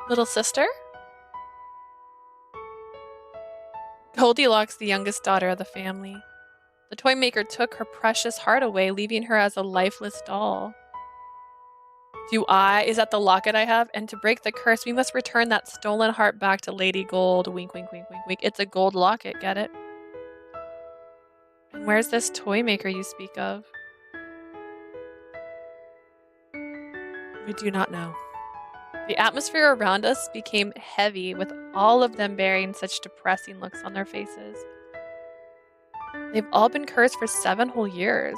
Little sister? Goldilocks, the youngest daughter of the family. The toy maker took her precious heart away, leaving her as a lifeless doll. Is that the locket I have? And to break the curse, we must return that stolen heart back to Lady Gold. Wink, wink, wink, wink, wink. It's a gold locket, get it? And where's this toy maker you speak of? We do not know. The atmosphere around us became heavy, with all of them bearing such depressing looks on their faces. They've all been cursed for 7 whole years.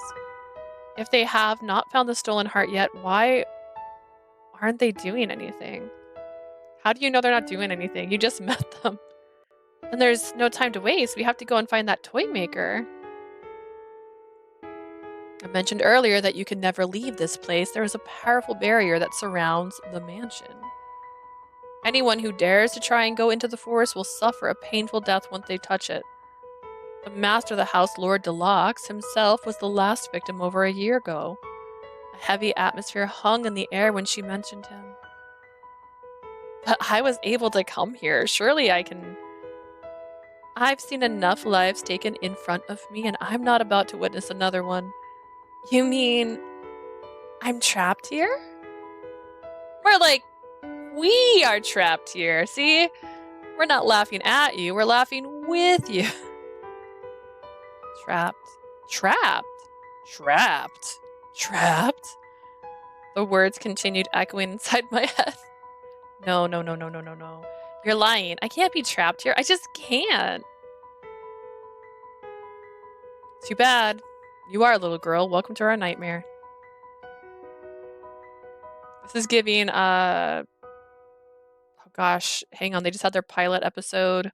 If they have not found the stolen heart yet, why aren't they doing anything? How do you know they're not doing anything? You just met them. And there's no time to waste. We have to go and find that toy maker. I mentioned earlier that you can never leave this place. There is a powerful barrier that surrounds the mansion. Anyone who dares to try and go into the forest will suffer a painful death once they touch it. The master of the house, Lord Deluxe, himself was the last victim over a year ago. A heavy atmosphere hung in the air when she mentioned him. But I was able to come here. Surely I can... I've seen enough lives taken in front of me, and I'm not about to witness another one. You mean I'm trapped here? We are trapped here, see? We're not laughing at you, we're laughing with you. Trapped. Trapped? Trapped? Trapped? The words continued echoing inside my head. No. You're lying. I can't be trapped here. I just can't. Too bad. You are a little girl. Welcome to our nightmare. This is giving, oh gosh, hang on. They just had their pilot episode.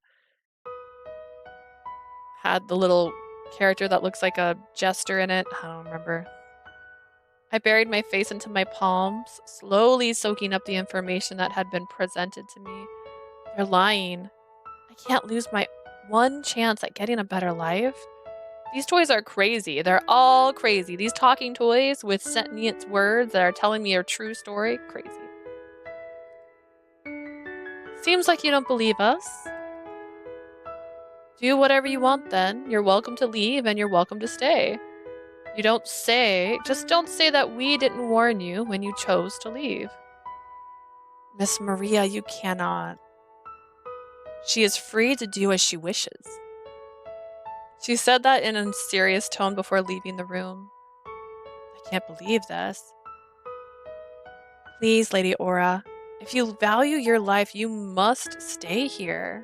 Had the little character that looks like a jester in it. I don't remember. I buried my face into my palms, slowly soaking up the information that had been presented to me. They're lying. I can't lose my one chance at getting a better life. These toys are crazy. They're all crazy. These talking toys with sentient words that are telling me a true story. Crazy. Seems like you don't believe us. Do whatever you want then. You're welcome to leave and you're welcome to stay. Just don't say that we didn't warn you when you chose to leave. Miss Maria, you cannot. She is free to do as she wishes. She said that in a serious tone before leaving the room. I can't believe this. Please, Lady Aura, if you value your life, you must stay here.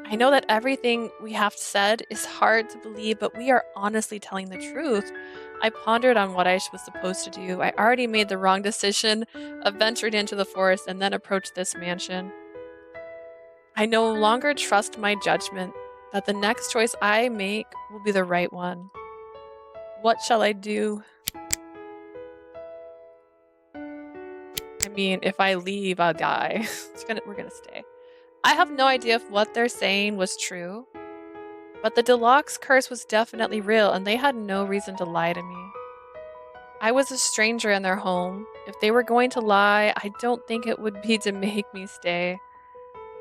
I know that everything we have said is hard to believe, but we are honestly telling the truth. I pondered on what I was supposed to do. I already made the wrong decision of venturing into the forest and then approached this mansion. I no longer trust my judgment that the next choice I make will be the right one. What shall I do? I mean, if I leave, I'll die. We're gonna stay. I have no idea if what they're saying was true, but the Deluxe curse was definitely real and they had no reason to lie to me. I was a stranger in their home. If they were going to lie, I don't think it would be to make me stay.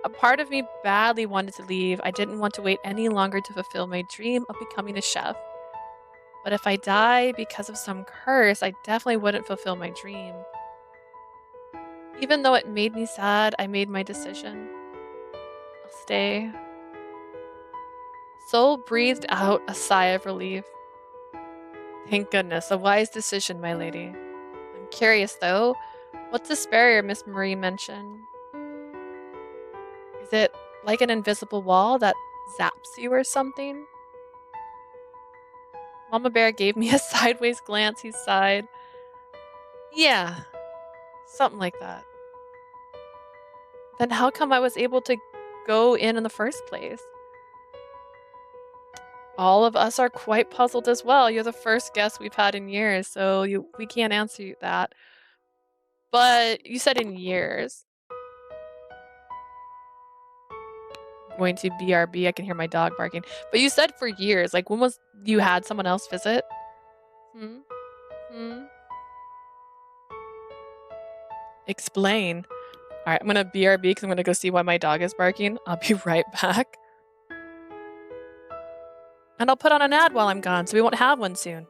A part of me badly wanted to leave. I didn't want to wait any longer to fulfill my dream of becoming a chef. But if I die because of some curse, I definitely wouldn't fulfill my dream. Even though it made me sad, I made my decision. I'll stay. Soul breathed out a sigh of relief. Thank goodness, a wise decision, my lady. I'm curious, though. What's this barrier Miss Marie mentioned? Is it like an invisible wall that zaps you or something? Mama Bear gave me a sideways glance. He sighed. Yeah, something like that. Then how come I was able to go in the first place? All of us are quite puzzled as well. You're the first guest we've had in years, so we can't answer you that. But you said in years. Going to BRB, I can hear my dog barking. But you said for years. Like, when was you had someone else visit? Hmm? Hmm? Explain. All right, I'm gonna BRB because I'm gonna go see why my dog is barking. I'll be right back. And I'll put on an ad while I'm gone, so we won't have one soon.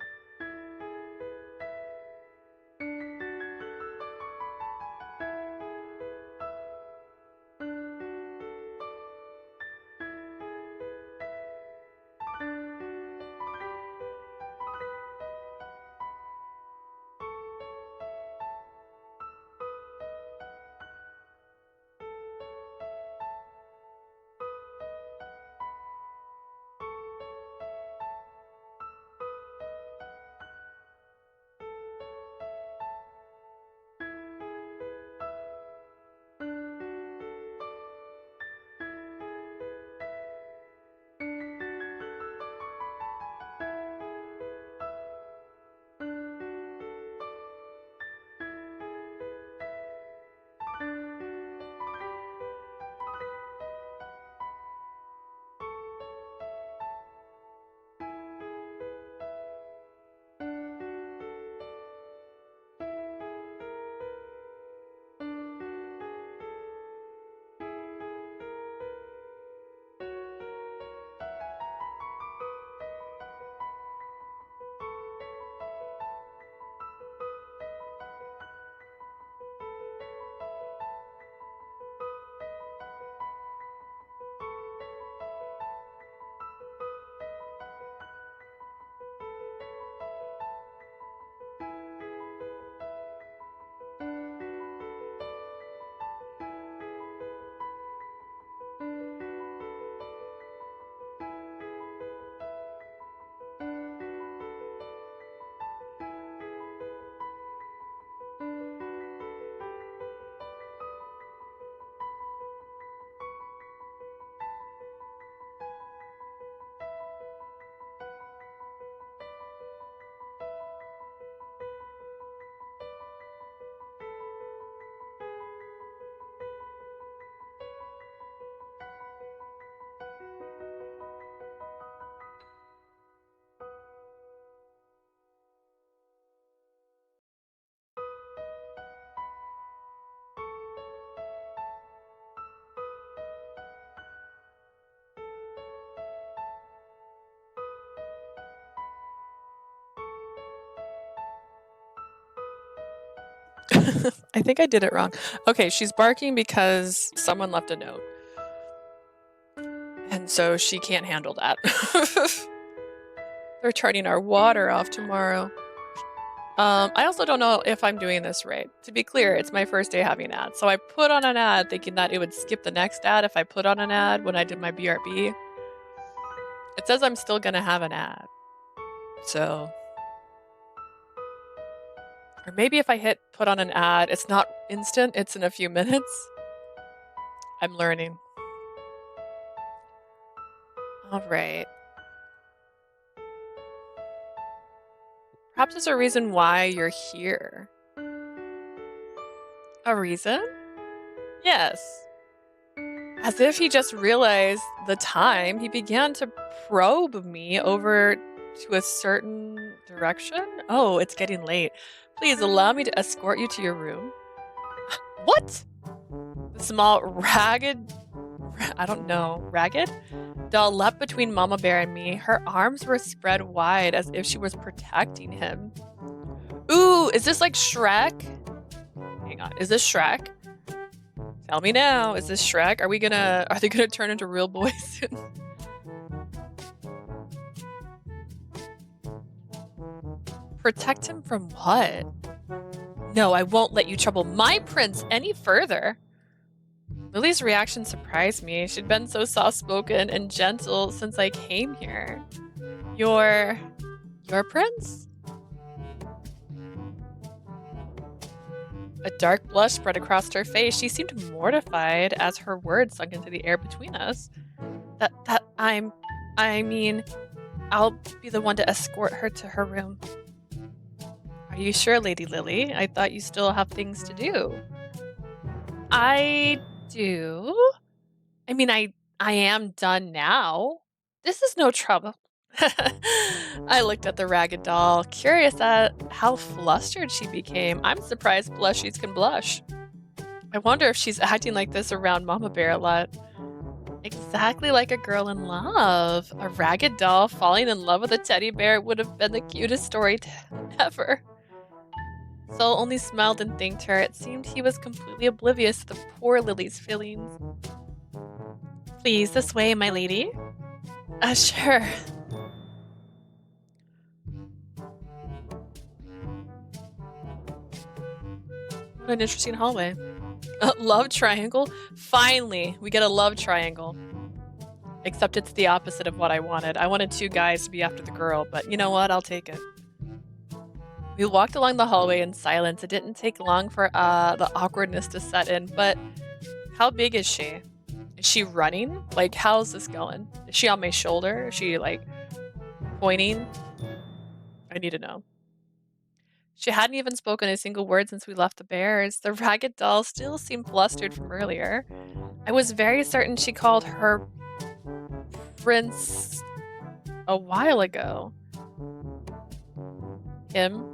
I think I did it wrong. Okay, she's barking because someone left a note. And so she can't handle that. They're turning our water off tomorrow. I also don't know if I'm doing this right. To be clear, it's my first day having ads. So I put on an ad thinking that it would skip the next ad if I put on an ad when I did my BRB. It says I'm still gonna have an ad. So, or maybe if I hit put on an ad, it's not instant, it's in a few minutes. I'm learning. All right. Perhaps there's a reason why you're here. A reason? Yes. As if he just realized the time, he began to probe me over to a certain direction. Oh, it's getting late. Please allow me to escort you to your room. What? The small, ragged doll leapt between Mama Bear and me. Her arms were spread wide as if she was protecting him. Ooh, is this like Shrek? Hang on, is this Shrek? Tell me now, is this Shrek? Are they gonna turn into real boys soon? Protect him from what? No, I won't let you trouble my prince any further. Lily's reaction surprised me. She'd been so soft-spoken and gentle since I came here. Your prince? A dark blush spread across her face. She seemed mortified as her words sunk into the air between us. I mean, I'll be the one to escort her to her room. Are you sure, Lady Lily? I thought you still have things to do. I do. I mean, I am done now. This is no trouble. I looked at the ragged doll, curious at how flustered she became. I'm surprised plushies can blush. I wonder if she's acting like this around Mama Bear a lot. Exactly like a girl in love. A ragged doll falling in love with a teddy bear would have been the cutest story ever. Sol only smiled and thanked her. It seemed he was completely oblivious to the poor Lily's feelings. Please, this way, my lady. Sure. What an interesting hallway. A love triangle? Finally, we get a love triangle. Except it's the opposite of what I wanted. I wanted two guys to be after the girl, but you know what? I'll take it. We walked along the hallway in silence. It didn't take long for the awkwardness to set in, but how big is she? Is she running? Like, how's this going? Is she on my shoulder? Is she, like, pointing? I need to know. She hadn't even spoken a single word since we left the bears. The ragged doll still seemed flustered from earlier. I was very certain she called her prince a while ago. Him?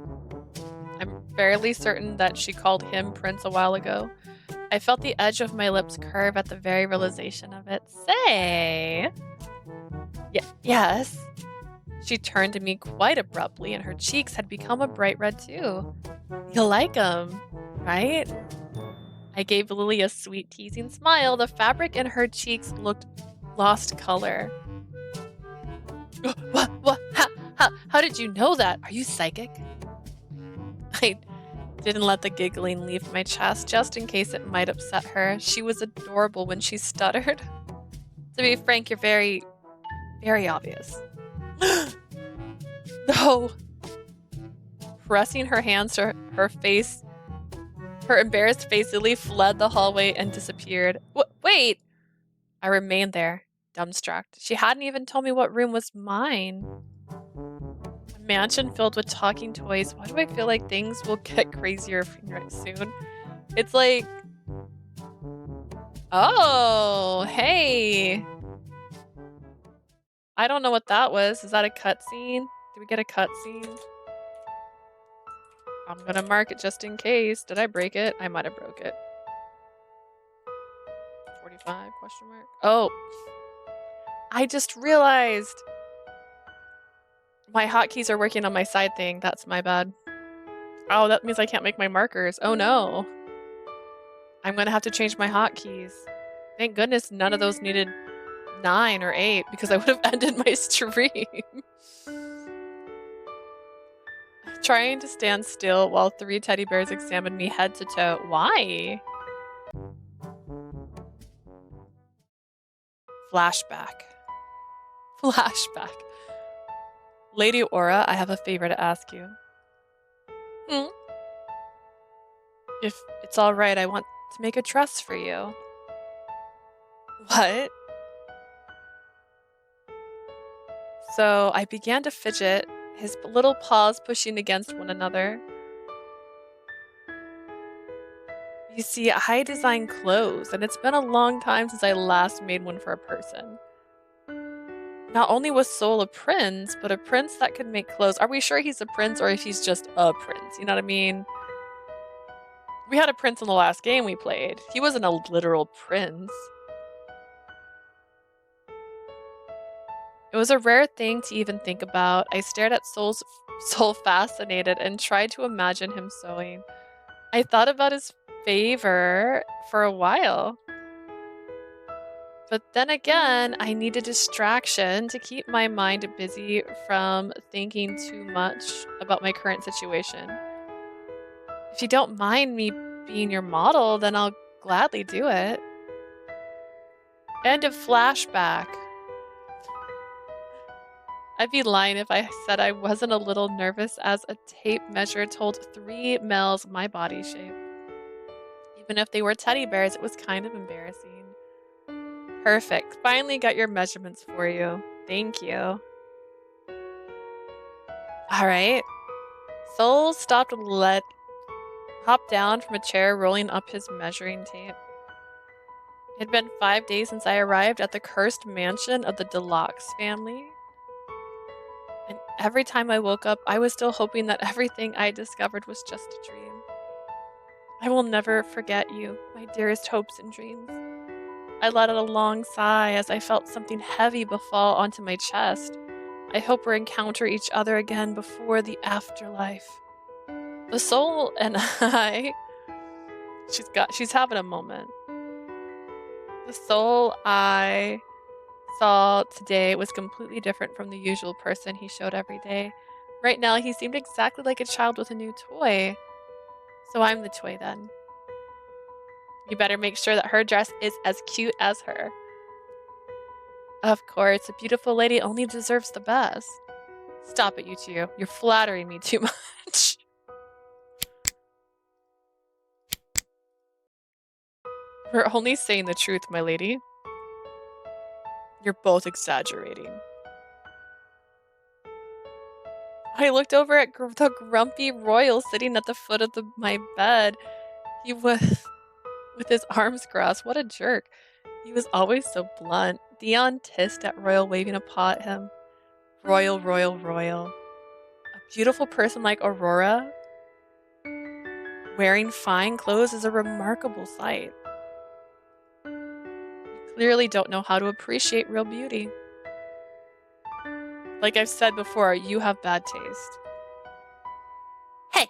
I'm fairly certain that she called him prince a while ago. I felt the edge of my lips curve at the very realization of it. Say! Yes? She turned to me quite abruptly, and her cheeks had become a bright red too. You like 'em, right? I gave Lily a sweet, teasing smile. The fabric in her cheeks lost color. What? How did you know that? Are you psychic? I didn't let the giggling leave my chest, just in case it might upset her. She was adorable when she stuttered. To be frank, you're very, very obvious. No. Pressing her hands to her face, her embarrassed face, Lily fled the hallway and disappeared. Wait! I remained there, dumbstruck. She hadn't even told me what room was mine. A mansion filled with talking toys. Why do I feel like things will get crazier soon? It's like... Oh, hey! I don't know what that was. Is that a cutscene? Did we get a cutscene? I'm gonna mark it just in case. Did I break it? I might have broke it. 45 question mark? Oh. I just realized my hotkeys are working on my side thing. That's my bad. Oh, that means I can't make my markers. Oh no. I'm gonna have to change my hotkeys. Thank goodness none of those needed 9 or 8 because I would have ended my stream. Trying to stand still while 3 teddy bears examined me head to toe. Why? Flashback. Flashback. Lady Aura, I have a favor to ask you. If it's alright, I want to make a dress for you. What? So I began to fidget, his little paws pushing against one another. You see, I design clothes, and it's been a long time since I last made one for a person. Not only was Soul a prince, but a prince that could make clothes. Are we sure he's a prince or if he's just a prince? You know what I mean? We had a prince in the last game we played. He wasn't a literal prince. It was a rare thing to even think about. I stared at Soul fascinated and tried to imagine him sewing. I thought about his favor for a while. But then again, I need a distraction to keep my mind busy from thinking too much about my current situation. If you don't mind me being your model, then I'll gladly do it. End of flashback. I'd be lying if I said I wasn't a little nervous as a tape measure told 3 males my body shape. Even if they were teddy bears, it was kind of embarrassing. Perfect. Finally got your measurements for you. Thank you. Alright. Soul stopped and hopped down from a chair, rolling up his measuring tape. It had been 5 days since I arrived at the cursed mansion of the Deluxe family. And every time I woke up, I was still hoping that everything I discovered was just a dream. I will never forget you, my dearest hopes and dreams. I let out a long sigh as I felt something heavy befall onto my chest. I hope we encounter each other again before the afterlife. The soul and I... She's having a moment. The soul I saw today was completely different from the usual person he showed every day. Right now, he seemed exactly like a child with a new toy. So I'm the toy then. You better make sure that her dress is as cute as her. Of course, a beautiful lady only deserves the best. Stop it, you two. You're flattering me too much. We're only saying the truth, my lady. You're both exaggerating. I looked over at the grumpy royal sitting at the foot of my bed. He was with his arms crossed. What a jerk. He was always so blunt. Dion hissed at Royal, waving a paw at him. Royal, royal, royal. A beautiful person like Aurora wearing fine clothes is a remarkable sight. You clearly don't know how to appreciate real beauty. Like I've said before, you have bad taste. Hey,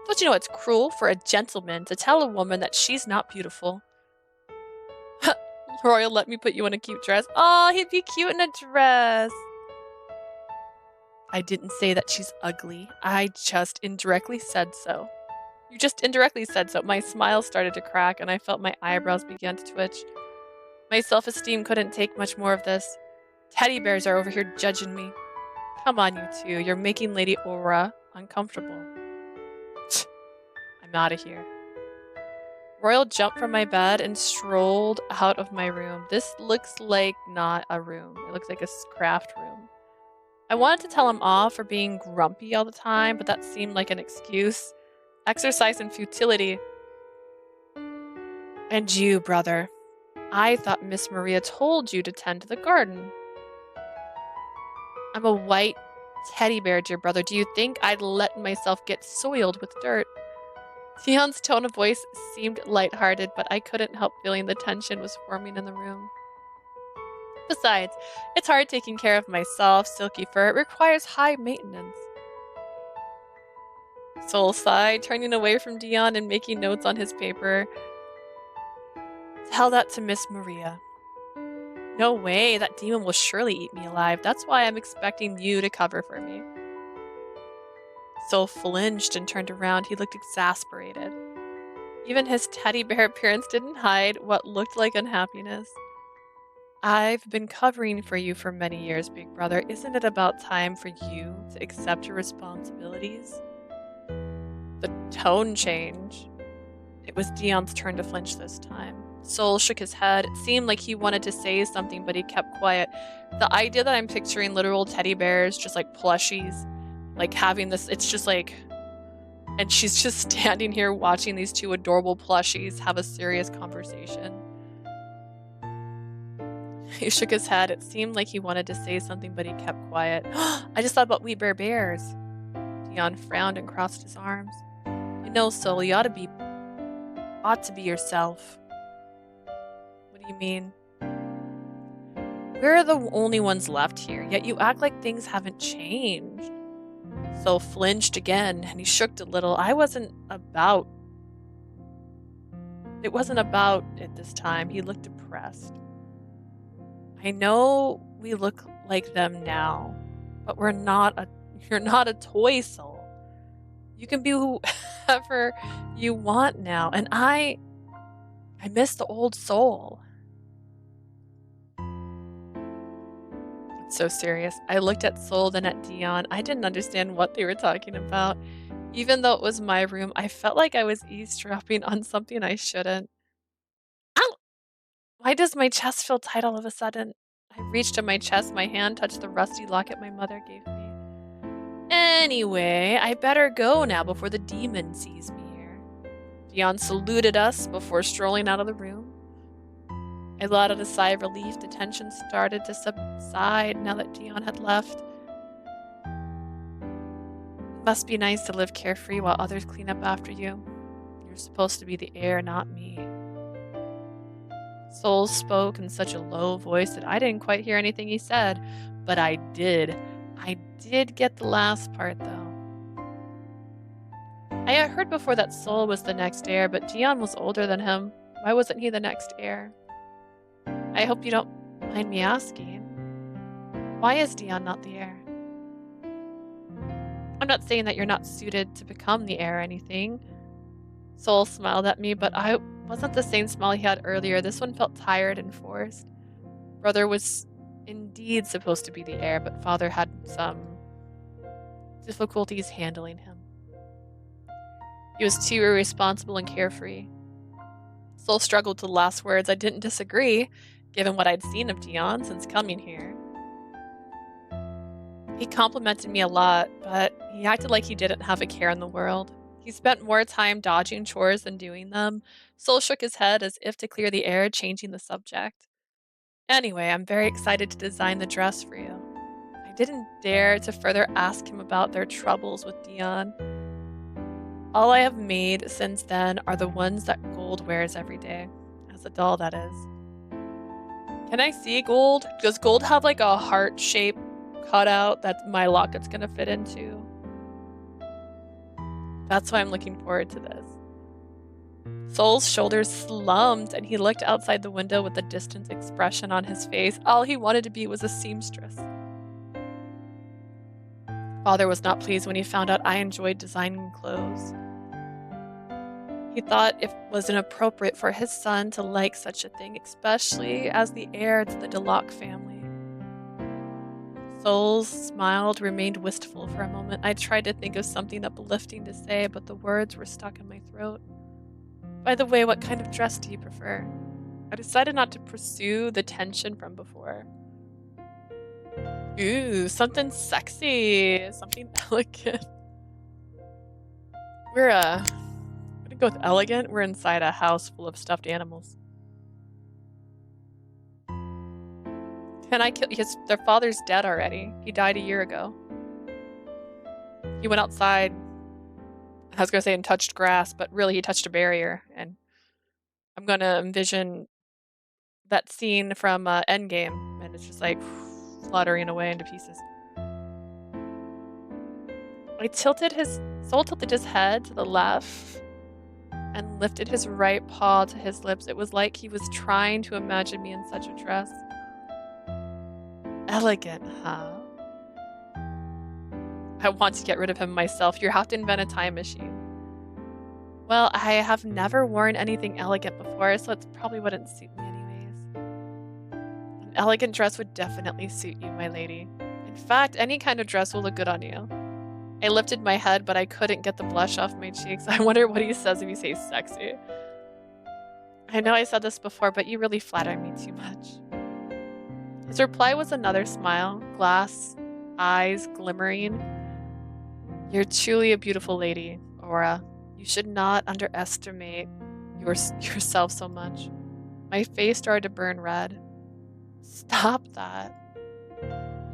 don't you know it's cruel for a gentleman to tell a woman that she's not beautiful? Royal, let me put you in a cute dress. Oh, he'd be cute in a dress. I didn't say that she's ugly. I just indirectly said so. You just indirectly said so. My smile started to crack and I felt my eyebrows begin to twitch. My self-esteem couldn't take much more of this. Teddy bears are over here judging me. Come on, you two. You're making Lady Aura uncomfortable. I'm out of here. Royal jumped from my bed and strolled out of my room. This looks like not a room. It looks like a craft room. I wanted to tell him off for being grumpy all the time, but that seemed like an excuse. Exercise in futility. And you, brother. I thought Miss Maria told you to tend to the garden. I'm a white teddy bear, dear brother. Do you think I'd let myself get soiled with dirt? Tion's tone of voice seemed lighthearted, but I couldn't help feeling the tension was forming in the room. Besides, it's hard taking care of myself, silky fur. It requires high maintenance. Soul sighed, turning away from Dion and making notes on his paper. Tell that to Miss Maria. No way, that demon will surely eat me alive. That's why I'm expecting you to cover for me. Soul flinched and turned around. He looked exasperated. Even his teddy bear appearance didn't hide what looked like unhappiness. I've been covering for you for many years, big brother. Isn't it about time for you to accept your responsibilities? The tone changed. It was Dion's turn to flinch this time. Soul shook his head. It seemed like he wanted to say something, but he kept quiet. The idea that I'm picturing literal teddy bears, just like plushies, like having this, it's just like, and she's just standing here watching these two adorable plushies have a serious conversation. He shook his head. It seemed like he wanted to say something, but he kept quiet. I just thought about We Bear Bears. Dion frowned and crossed his arms. You know, Soul, you ought to be yourself. What do you mean? We're the only ones left here, yet you act like things haven't changed. Soul flinched again, and he shook a little. It wasn't about it this time. He looked depressed. I know we look like them now, but you're not a toy, Soul. You can be whoever you want now, and I miss the old Soul. It's so serious. I looked at Soul, then at Dion. I didn't understand what they were talking about. Even though it was my room, I felt like I was eavesdropping on something I shouldn't. Ow! Why does my chest feel tight all of a sudden? I reached in my chest, my hand touched the rusty locket my mother gave me. Anyway, I better go now before the demon sees me here. Dion saluted us before strolling out of the room. I let out a sigh of relief. The tension started to subside now that Dion had left. It must be nice to live carefree while others clean up after you. You're supposed to be the heir, not me. Soul spoke in such a low voice that I didn't quite hear anything he said, but I did. I did get the last part, though. I had heard before that Soul was the next heir, but Dion was older than him. Why wasn't he the next heir? I hope you don't mind me asking. Why is Dion not the heir? I'm not saying that you're not suited to become the heir or anything. Soul smiled at me, but I wasn't the same smile he had earlier. This one felt tired and forced. Brother was indeed supposed to be the heir, but father had some difficulties handling him. He was too irresponsible and carefree. Soul struggled to the last words. I didn't disagree, given what I'd seen of Dion since coming here. He complimented me a lot, but he acted like he didn't have a care in the world. He spent more time dodging chores than doing them. Soul shook his head as if to clear the air, changing the subject. Anyway, I'm very excited to design the dress for you. I didn't dare to further ask him about their troubles with Dion. All I have made since then are the ones that Gold wears every day. As a doll, that is. Can I see Gold? Does Gold have like a heart-shaped cutout that my locket's gonna fit into? That's why I'm looking forward to this. Soul's shoulders slumped and he looked outside the window with a distant expression on his face. All he wanted to be was a seamstress. Father was not pleased when he found out I enjoyed designing clothes. He thought it was inappropriate for his son to like such a thing, especially as the heir to the Delac family. Soul smiled, remained wistful for a moment. I tried to think of something uplifting to say, but the words were stuck in my throat. By the way, what kind of dress do you prefer? I decided not to pursue the tension from before. Ooh, something sexy, something elegant. We're gonna go with elegant. We're inside a house full of stuffed animals. Can I kill? Their father's dead already. He died a year ago. He went outside. I was gonna say and touched grass, but really he touched a barrier. And I'm gonna envision that scene from Endgame, and it's just like fluttering away into pieces. I tilted his Soul tilted his head to the left and lifted his right paw to his lips. It was like he was trying to imagine me in such a dress. Elegant, huh? I want to get rid of him myself. You have to invent a time machine. Well, I have never worn anything elegant before, so it probably wouldn't suit me anyways. An elegant dress would definitely suit you, my lady. In fact, any kind of dress will look good on you. I lifted my head, but I couldn't get the blush off my cheeks. I wonder what he says if he says sexy. I know I said this before, but you really flatter me too much. His reply was another smile, glass eyes glimmering. You're truly a beautiful lady, Aura. You should not underestimate yourself so much. My face started to burn red. Stop that.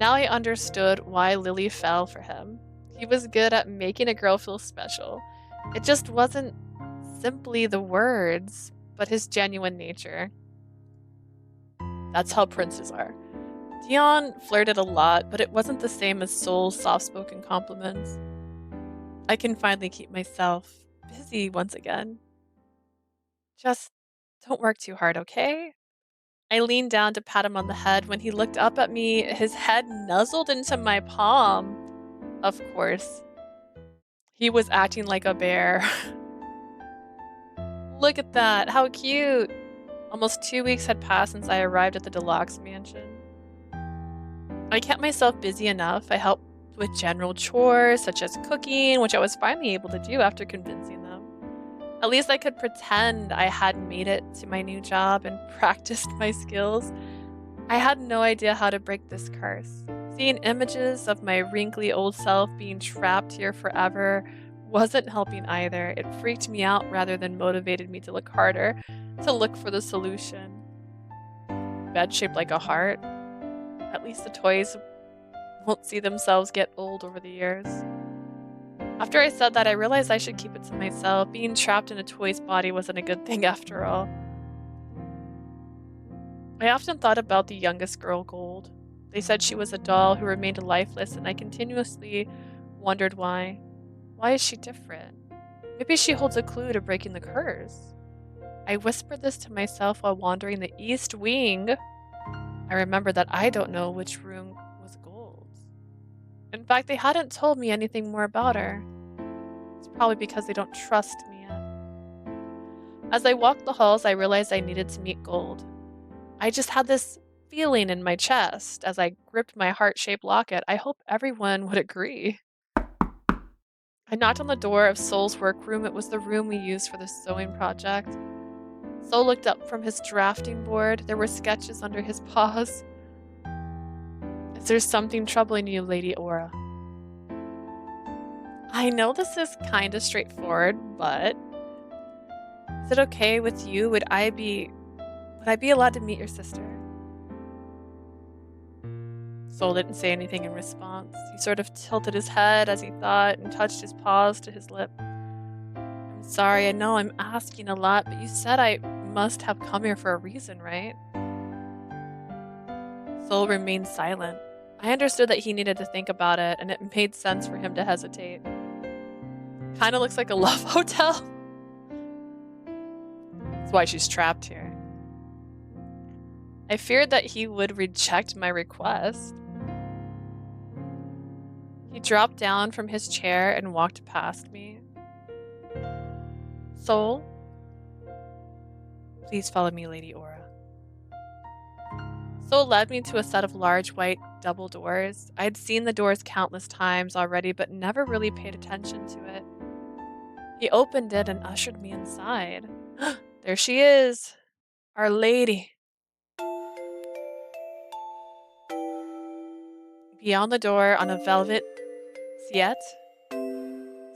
Now I understood why Lily fell for him. He was good at making a girl feel special. It just wasn't simply the words, but his genuine nature. That's how princes are. Dion flirted a lot, but it wasn't the same as Soul's soft-spoken compliments. I can finally keep myself busy once again. Just don't work too hard, okay? I leaned down to pat him on the head. When he looked up at me, his head nuzzled into my palm. Of course. He was acting like a bear. Look at that, how cute! Almost 2 weeks had passed since I arrived at the deluxe mansion. I kept myself busy enough. I helped with general chores such as cooking, which I was finally able to do after convincing them. At least I could pretend I had made it to my new job and practiced my skills. I had no idea how to break this curse. Seeing images of my wrinkly old self being trapped here forever wasn't helping either. It freaked me out rather than motivated me to look harder, to look for the solution. Bed shaped like a heart. At least the toys won't see themselves get old over the years. After I said that, I realized I should keep it to myself. Being trapped in a toy's body wasn't a good thing after all. I often thought about the youngest girl, Gold. They said she was a doll who remained lifeless, and I continuously wondered why. Why is she different? Maybe she holds a clue to breaking the curse. I whispered this to myself while wandering the east wing. I remember that I don't know which room was Gold's. In fact, they hadn't told me anything more about her. It's probably because they don't trust me yet. As I walked the halls, I realized I needed to meet Gold. I just had this feeling in my chest as I gripped my heart-shaped locket. I hope everyone would agree. I knocked on the door of Soul's workroom. It was the room we used for the sewing project. Soul looked up from his drafting board. There were sketches under his paws. Is there something troubling you, Lady Aura? I know this is kinda straightforward, but is it okay with you? Would I be allowed to meet your sister? Soul didn't say anything in response. He sort of tilted his head as he thought and touched his paws to his lip. I'm sorry, I know I'm asking a lot, but you said I must have come here for a reason, right? Soul remained silent. I understood that he needed to think about it, and it made sense for him to hesitate. Kinda looks like a love hotel. That's why she's trapped here. I feared that he would reject my request. He dropped down from his chair and walked past me. Soul, please follow me, Lady Aura. Soul led me to a set of large white double doors. I had seen the doors countless times already, but never really paid attention to it. He opened it and ushered me inside. There she is, Our Lady. Beyond the door, on a velvet siete,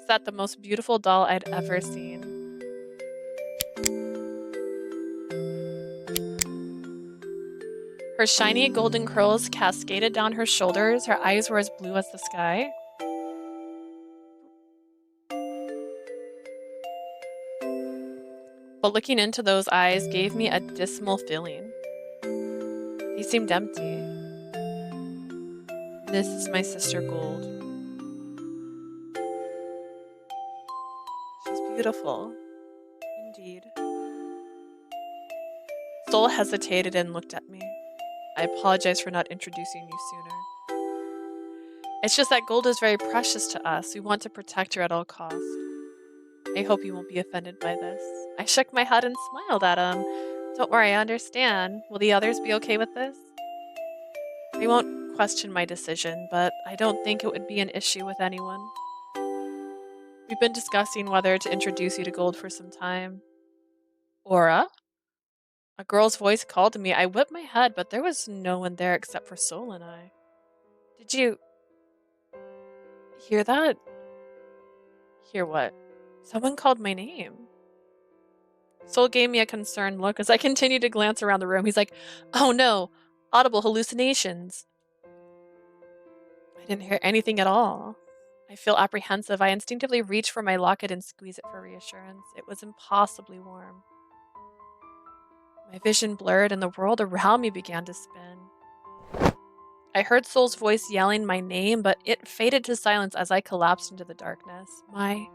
sat the most beautiful doll I'd ever seen. Her shiny golden curls cascaded down her shoulders. Her eyes were as blue as the sky. But looking into those eyes gave me a dismal feeling. They seemed empty. This is my sister Gold. Beautiful. Indeed. Soul hesitated and looked at me. I apologize for not introducing you sooner. It's just that gold is very precious to us. We want to protect her at all costs. I hope you won't be offended by this. I shook my head and smiled at him. Don't worry, I understand. Will the others be okay with this? They won't question my decision, but I don't think it would be an issue with anyone. We've been discussing whether to introduce you to gold for some time. Aura? A girl's voice called to me. I whipped my head, but there was no one there except for Soul and I. Did you hear that? Hear what? Someone called my name. Soul gave me a concerned look as I continued to glance around the room. He's like, oh no, audible hallucinations. I didn't hear anything at all. I feel apprehensive. I instinctively reach for my locket and squeeze it for reassurance. It was impossibly warm. My vision blurred and the world around me began to spin. I heard Soul's voice yelling my name, but it faded to silence as I collapsed into the darkness. My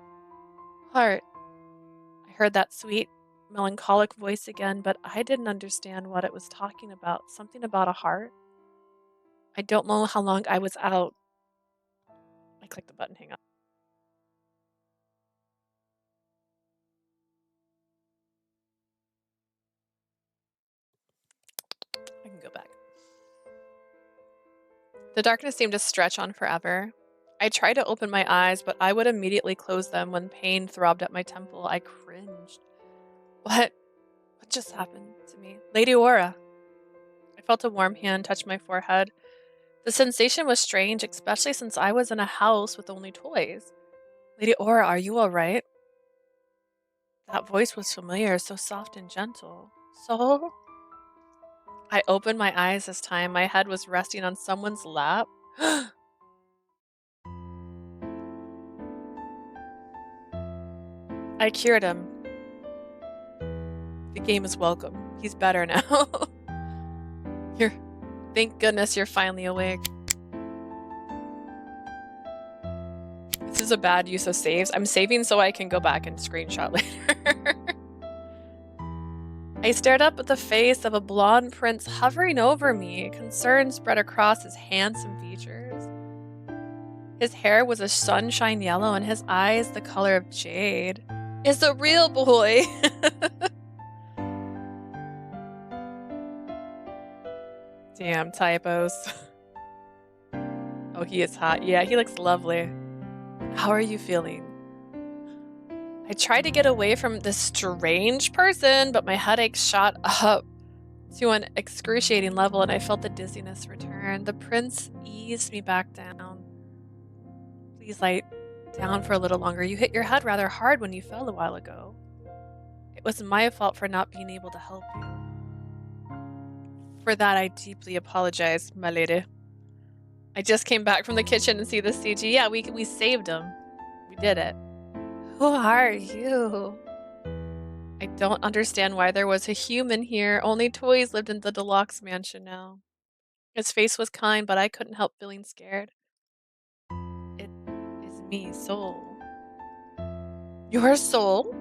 heart. I heard that sweet, melancholic voice again, but I didn't understand what it was talking about. Something about a heart? I don't know how long I was out. I clicked the button, hang up. I can go back. The darkness seemed to stretch on forever. I tried to open my eyes, but I would immediately close them when pain throbbed at my temple. I cringed. What just happened to me? Lady Aura. I felt a warm hand touch my forehead. The sensation was strange, especially since I was in a house with only toys. Lady Aura, are you all right? That voice was familiar, so soft and gentle. Soul? I opened my eyes this time. My head was resting on someone's lap. I cured him. The game is welcome. He's better now. Thank goodness you're finally awake. This is a bad use of saves. I'm saving so I can go back and screenshot later. I stared up at the face of a blonde prince hovering over me. Concern spread across his handsome features. His hair was a sunshine yellow and his eyes the color of jade. It's a real boy! Damn, typos. Oh, he is hot. Yeah, he looks lovely. How are you feeling? I tried to get away from this strange person, but my headache shot up to an excruciating level and I felt the dizziness return. The prince eased me back down. Please lie down for a little longer. You hit your head rather hard when you fell a while ago. It was my fault for not being able to help you. For that, I deeply apologize, my lady. I just came back from the kitchen and see the CG. Yeah, we saved him. We did it. Who are you? I don't understand why there was a human here. Only toys lived in the deluxe mansion now. His face was kind, but I couldn't help feeling scared. It is me, Soul. Your Soul?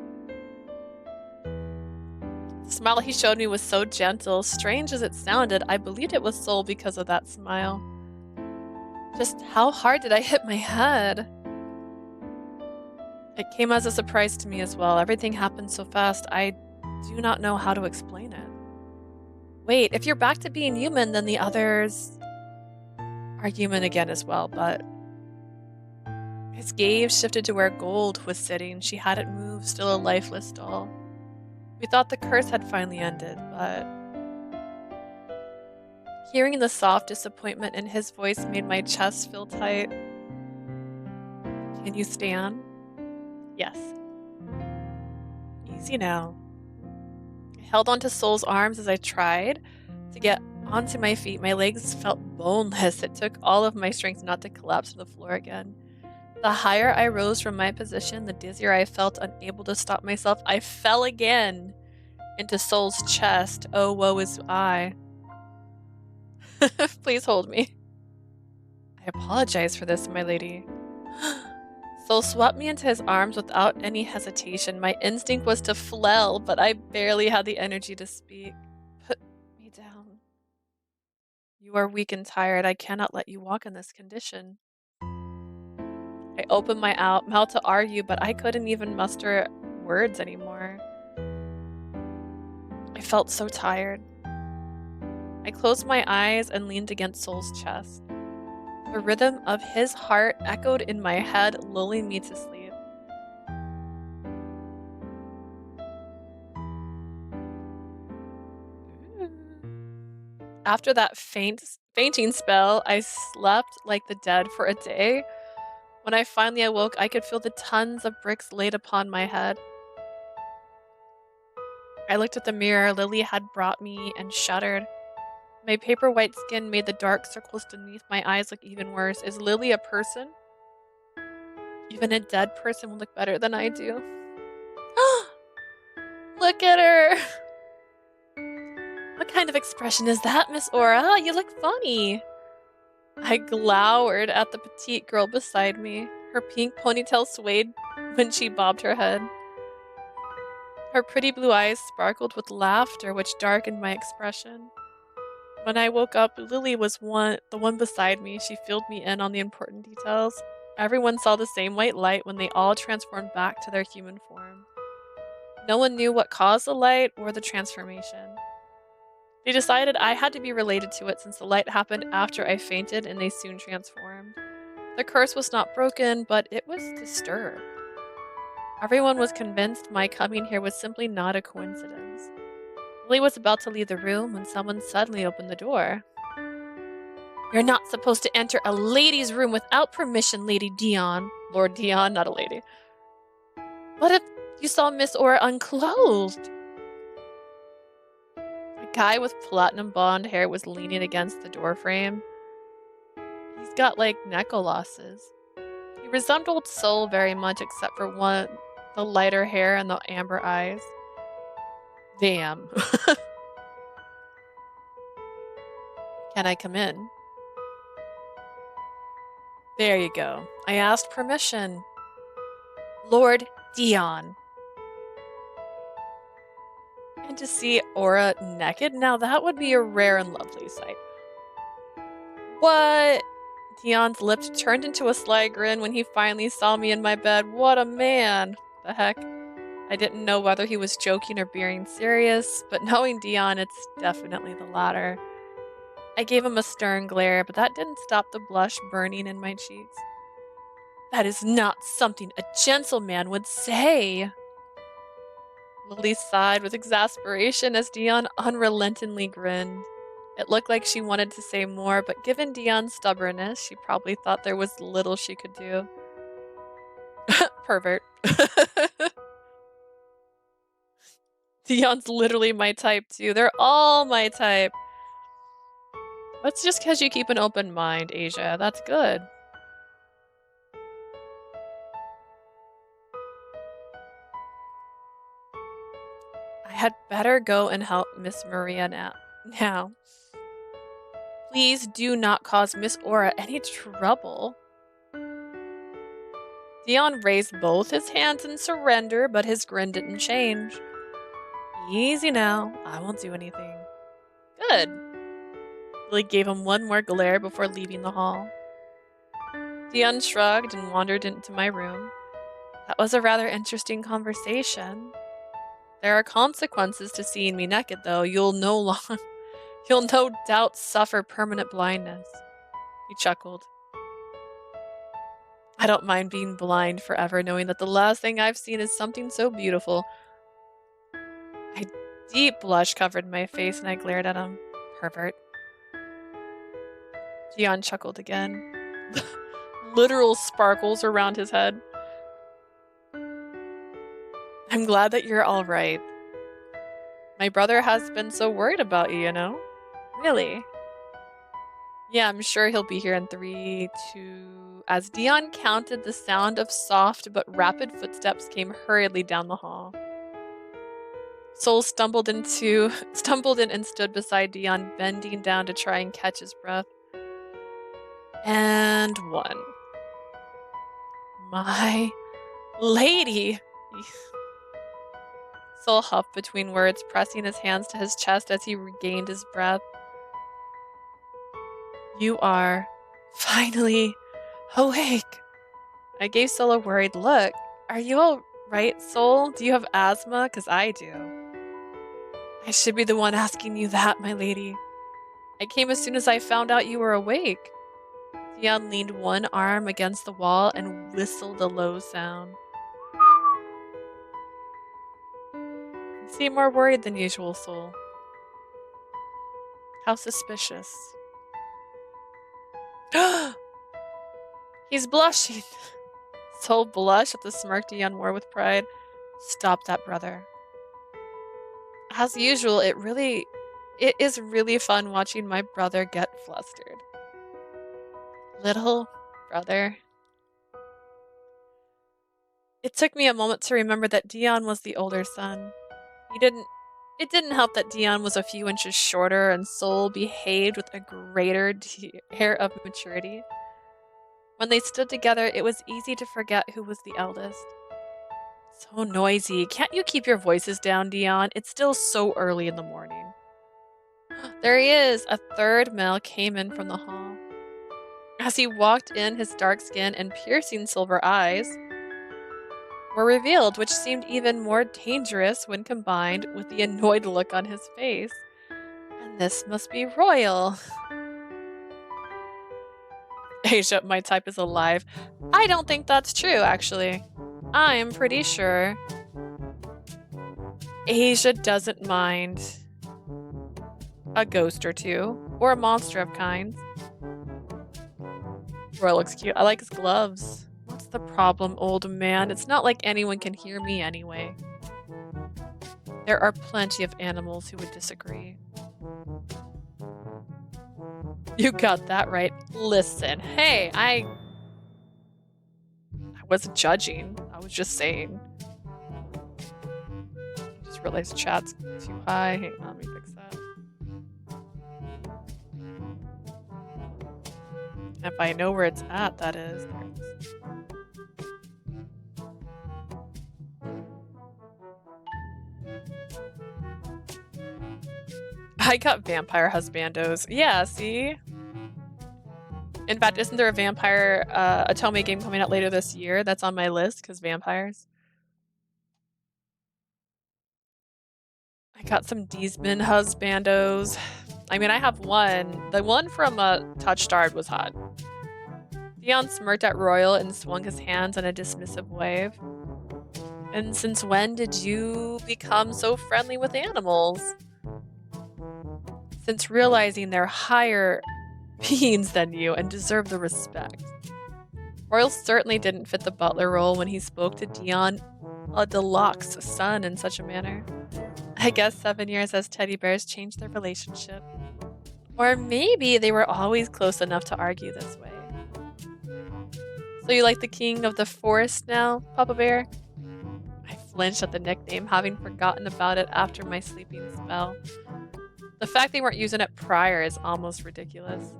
The smile he showed me was so gentle. Strange as it sounded, I believed it was Soul because of that smile. Just how hard did I hit my head? It came as a surprise to me as well. Everything happened so fast, I do not know how to explain it. Wait, if you're back to being human, then the others are human again as well, but... His gaze shifted to where Gold was sitting. She hadn't moved, still a lifeless doll. We thought the curse had finally ended, but... Hearing the soft disappointment in his voice made my chest feel tight. Can you stand? Yes. Easy now. I held onto Soul's arms as I tried to get onto my feet. My legs felt boneless. It took all of my strength not to collapse to the floor again. The higher I rose from my position, the dizzier I felt, unable to stop myself. I fell again into Soul's chest. Oh, woe is I. Please hold me. I apologize for this, my lady. Soul swept me into his arms without any hesitation. My instinct was to flail, but I barely had the energy to speak. Put me down. You are weak and tired. I cannot let you walk in this condition. I opened my mouth to argue, but I couldn't even muster words anymore. I felt so tired. I closed my eyes and leaned against Soul's chest. The rhythm of his heart echoed in my head, lulling me to sleep. After that fainting spell, I slept like the dead for a day. When I finally awoke, I could feel the tons of bricks laid upon my head. I looked at the mirror Lily had brought me and shuddered. My paper white skin made the dark circles beneath my eyes look even worse. Is Lily a person? Even a dead person would look better than I do. Look at her! What kind of expression is that, Miss Aura? You look funny. I glowered at the petite girl beside me. Her pink ponytail swayed when she bobbed her head. Her pretty blue eyes sparkled with laughter, which darkened my expression. When I woke up, Lily was the one beside me. She filled me in on the important details. Everyone saw the same white light when they all transformed back to their human form. No one knew what caused the light or the transformation. They decided I had to be related to it since the light happened after I fainted and they soon transformed. The curse was not broken, but it was disturbed. Everyone was convinced my coming here was simply not a coincidence. Lily was about to leave the room when someone suddenly opened the door. You're not supposed to enter a lady's room without permission, Lady Dion. Lord Dion, not a lady. What if you saw Miss Aura unclothed? A guy with platinum blonde hair was leaning against the doorframe. He's got like neck losses. He resembled Soul very much except for the lighter hair and the amber eyes. Damn. Can I come in? There you go. I asked permission. Lord Dion. And to see Aura naked, now that would be a rare and lovely sight. What? Dion's lips turned into a sly grin when he finally saw me in my bed. What a man! The heck? I didn't know whether he was joking or being serious, but knowing Dion, it's definitely the latter. I gave him a stern glare, but that didn't stop the blush burning in my cheeks. That is not something a gentleman would say. Lily sighed with exasperation as Dion unrelentingly grinned. It looked like she wanted to say more, but given Dion's stubbornness, she probably thought there was little she could do. Pervert. Dion's literally my type too. They're all my type. That's just because you keep an open mind, Asia. That's good. I had better go and help Miss Maria now. Please do not cause Miss Aura any trouble. Dion raised both his hands in surrender, but his grin didn't change. Easy now. I won't do anything. Good. Lily gave him one more glare before leaving the hall. Dion shrugged and wandered into my room. That was a rather interesting conversation. There are consequences to seeing me naked, though. You'll no doubt suffer permanent blindness. He chuckled. I don't mind being blind forever, knowing that the last thing I've seen is something so beautiful. A deep blush covered my face and I glared at him. Pervert. Dion chuckled again. Literal sparkles around his head. I'm glad that you're all right. My brother has been so worried about you, you know? Really? Yeah, I'm sure he'll be here in 3, 2... As Dion counted, the sound of soft but rapid footsteps came hurriedly down the hall. Soul stumbled in and stood beside Dion, bending down to try and catch his breath. And 1. My lady! Soul huffed between words, pressing his hands to his chest as he regained his breath. You are finally awake. I gave Soul a worried look. Are you all right, Soul? Do you have asthma? 'Cause I do. I should be the one asking you that, my lady. I came as soon as I found out you were awake. Dion leaned one arm against the wall and whistled a low sound. You seem more worried than usual, Soul. How suspicious. He's blushing. Soul blushed at the smirk Dion wore with pride. Stop that, brother. As usual, it is really fun watching my brother get flustered. Little brother. It took me a moment to remember that Dion was the older son. It didn't help that Dion was a few inches shorter and Soul behaved with a greater air of maturity. When they stood together, it was easy to forget who was the eldest. So noisy. Can't you keep your voices down, Dion? It's still so early in the morning. There he is! A third male came in from the hall. As he walked in, his dark skin and piercing silver eyes were revealed, which seemed even more dangerous when combined with the annoyed look on his face. And this must be Royal. Asia, my type is alive. I don't think that's true, actually. I'm pretty sure Asia doesn't mind a ghost or two, or a monster of kinds. Royal looks cute. I like his gloves. What's the problem, old man? It's not like anyone can hear me anyway. There are plenty of animals who would disagree. You got that right. Listen, hey, I wasn't judging. I was just saying. I just realized chat's too high. Hang on, let me fix that. If I know where it's at, that is. There it is. I got vampire husbandos. Yeah, see? In fact, isn't there a vampire Atome game coming out later this year that's on my list? Because vampires. I got some Deesman husbandos. I mean, I have one. The one from Touchstard was hot. Dion smirked at Royal and swung his hands in a dismissive wave. And since when did you become so friendly with animals? Since realizing they're higher beings than you and deserve the respect. Royal certainly didn't fit the butler role when he spoke to Dion, a deluxe son, in such a manner. I guess 7 years as teddy bears changed their relationship. Or maybe they were always close enough to argue this way. So you like the king of the forest now, Papa Bear? I flinched at the nickname, having forgotten about it after my sleeping spell. The fact they weren't using it prior is almost ridiculous.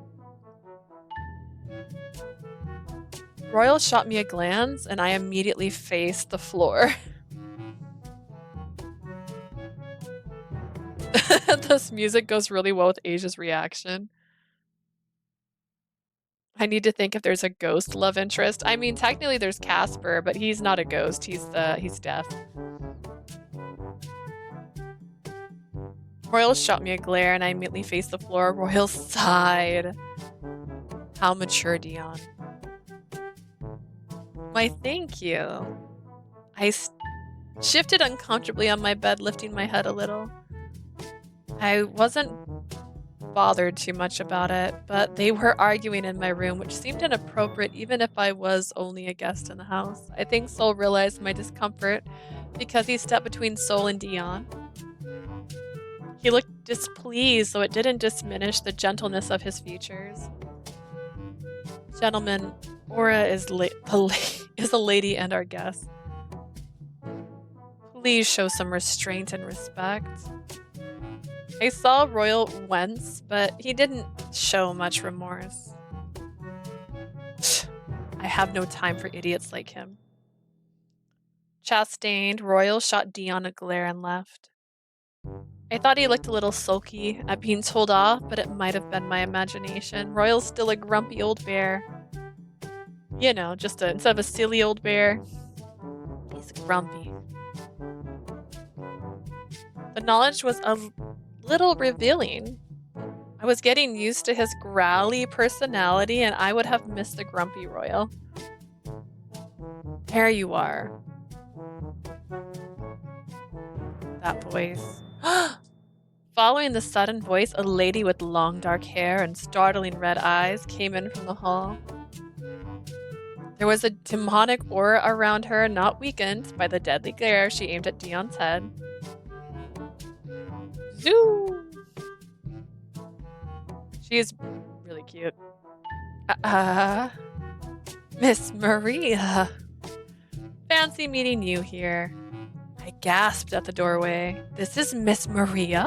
Royal shot me a glance, and I immediately faced the floor. This music goes really well with Asia's reaction. I need to think if there's a ghost love interest. I mean, technically there's Casper, but he's not a ghost. He's deaf. Royal shot me a glare, and I immediately faced the floor. Royal sighed. How mature, Dion. Why, thank you. I shifted uncomfortably on my bed, lifting my head a little. I wasn't bothered too much about it, but they were arguing in my room, which seemed inappropriate even if I was only a guest in the house. I think Soul realized my discomfort because he stepped between Soul and Dion. He looked displeased, though it didn't diminish the gentleness of his features. Gentlemen, Aura is a lady and our guest. Please show some restraint and respect. I saw Royal wince, but he didn't show much remorse. I have no time for idiots like him. Chastained, Royal shot Dion a glare and left. I thought he looked a little sulky at being told off, but it might have been my imagination. Royal's still a grumpy old bear. You know, instead of a silly old bear, he's grumpy. The knowledge was a little revealing. I was getting used to his growly personality, and I would have missed the grumpy Royal. There you are. That voice. Following the sudden voice, a lady with long dark hair and startling red eyes came in from the hall. There was a demonic aura around her, not weakened by the deadly glare she aimed at Dion's head. Zoo! She is really cute. Miss Maria. Fancy meeting you here. I gasped at the doorway. This is Miss Maria?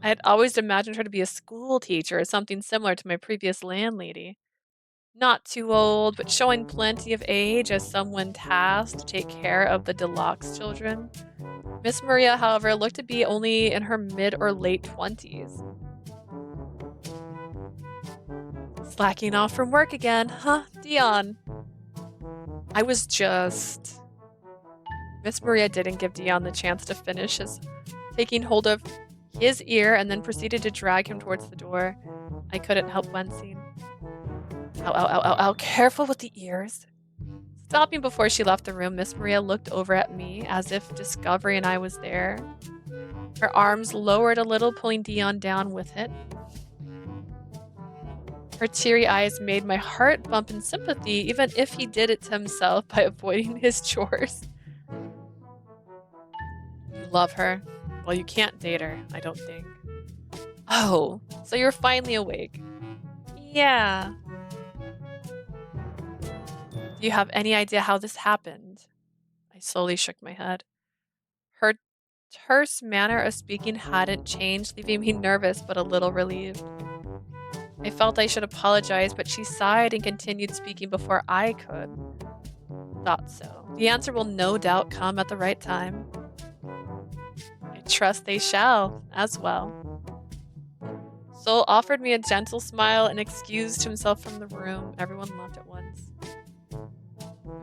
I had always imagined her to be a school teacher or something similar to my previous landlady. Not too old, but showing plenty of age as someone tasked to take care of the deluxe children. Miss Maria, however, looked to be only in her mid or late 20s. Slacking off from work again, huh, Dion? I was just... Miss Maria didn't give Dion the chance to finish his taking hold of his ear and then proceeded to drag him towards the door. I couldn't help wincing. Ow, ow, ow, ow, ow, careful with the ears. Stopping before she left the room, Miss Maria looked over at me as if discovering I was there. Her arms lowered a little, pulling Dion down with it. Her teary eyes made my heart bump in sympathy, even if he did it to himself by avoiding his chores. You love her. Well, you can't date her, I don't think. Oh, so you're finally awake. Yeah. Do you have any idea how this happened? I slowly shook my head. Her terse manner of speaking hadn't changed, leaving me nervous but a little relieved. I felt I should apologize, but she sighed and continued speaking before I could. Thought so. The answer will no doubt come at the right time. I trust they shall, as well. Sol offered me a gentle smile and excused himself from the room. Everyone left at once.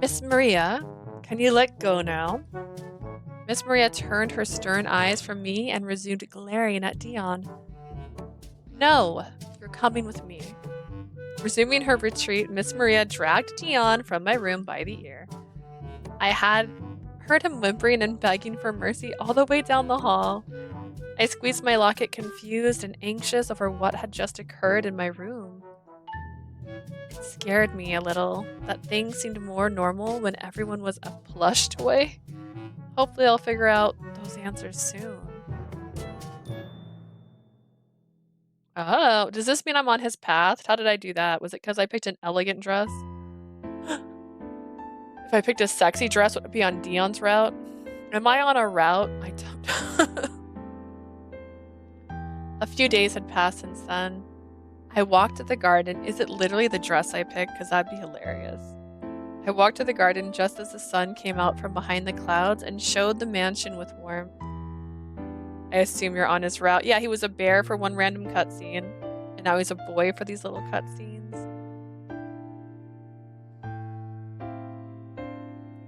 Miss Maria, can you let go now? Miss Maria turned her stern eyes from me and resumed glaring at Dion. No, you're coming with me. Resuming her retreat, Miss Maria dragged Dion from my room by the ear. I had heard him whimpering and begging for mercy all the way down the hall. I squeezed my locket, confused and anxious over what had just occurred in my room. It scared me a little that things seemed more normal when everyone was a plush toy. Hopefully I'll figure out those answers soon. Oh, does this mean I'm on his path? How did I do that? Was it because I picked an elegant dress? If I picked a sexy dress, would it be on Dion's route? Am I on a route? I don't know. A few days had passed since then. I walked to the garden. Is it literally the dress I picked? Because that'd be hilarious. I walked to the garden just as the sun came out from behind the clouds and showed the mansion with warmth. I assume you're on his route. Yeah, he was a bear for one random cutscene, and now he's a boy for these little cutscenes.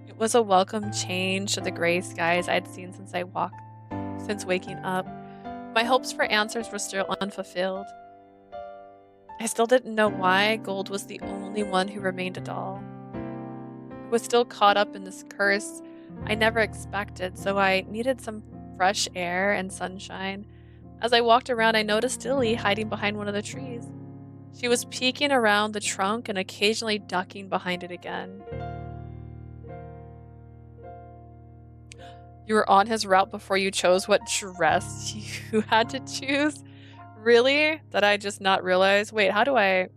It was a welcome change to the gray skies I'd seen since waking up. My hopes for answers were still unfulfilled. I still didn't know why Gold was the only one who remained a doll. I was still caught up in this curse I never expected, so I needed some fresh air and sunshine. As I walked around, I noticed Dilly hiding behind one of the trees. She was peeking around the trunk and occasionally ducking behind it again. You were on his route before you chose what dress you had to choose? Really? Did I just not realize? Wait, how do I...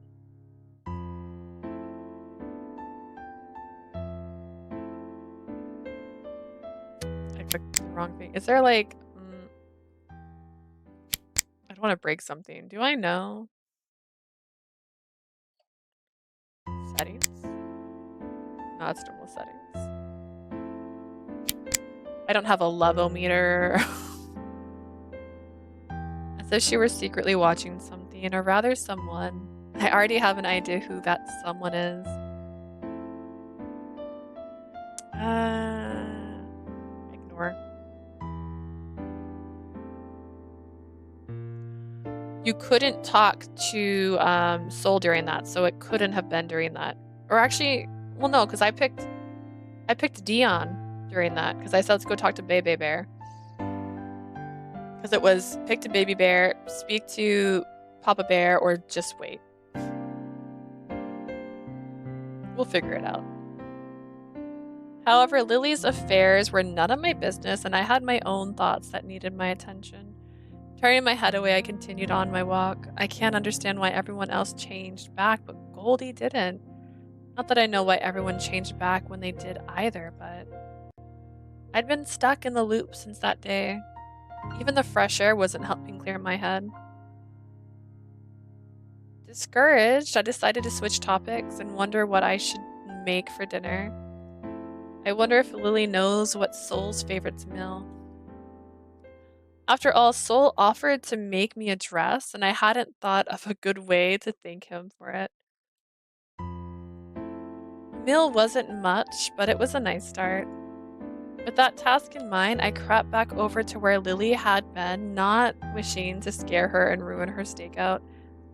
I clicked the wrong thing. Is there like... I don't want to break something. Do I know? Settings? No, it's normal settings. I don't have a love-o-meter. As if she were secretly watching something, or rather someone. I already have an idea who that someone is. Ignore. You couldn't talk to Soul during that, so it couldn't have been during that. Or actually, well, no, because I picked Dion during that because I said let's go talk to Bebe Bear. Because it was pick to Baby Bear, speak to Papa Bear, or just wait. We'll figure it out. However, Lily's affairs were none of my business, and I had my own thoughts that needed my attention. Turning my head away, I continued on my walk. I can't understand why everyone else changed back, but Goldie didn't. Not that I know why everyone changed back when they did either, but I'd been stuck in the loop since that day. Even the fresh air wasn't helping clear my head. Discouraged, I decided to switch topics and wonder what I should make for dinner. I wonder if Lily knows what Soul's favorite meal. After all, Soul offered to make me a dress, and I hadn't thought of a good way to thank him for it. The meal wasn't much, but it was a nice start. With that task in mind, I crept back over to where Lily had been, not wishing to scare her and ruin her stakeout.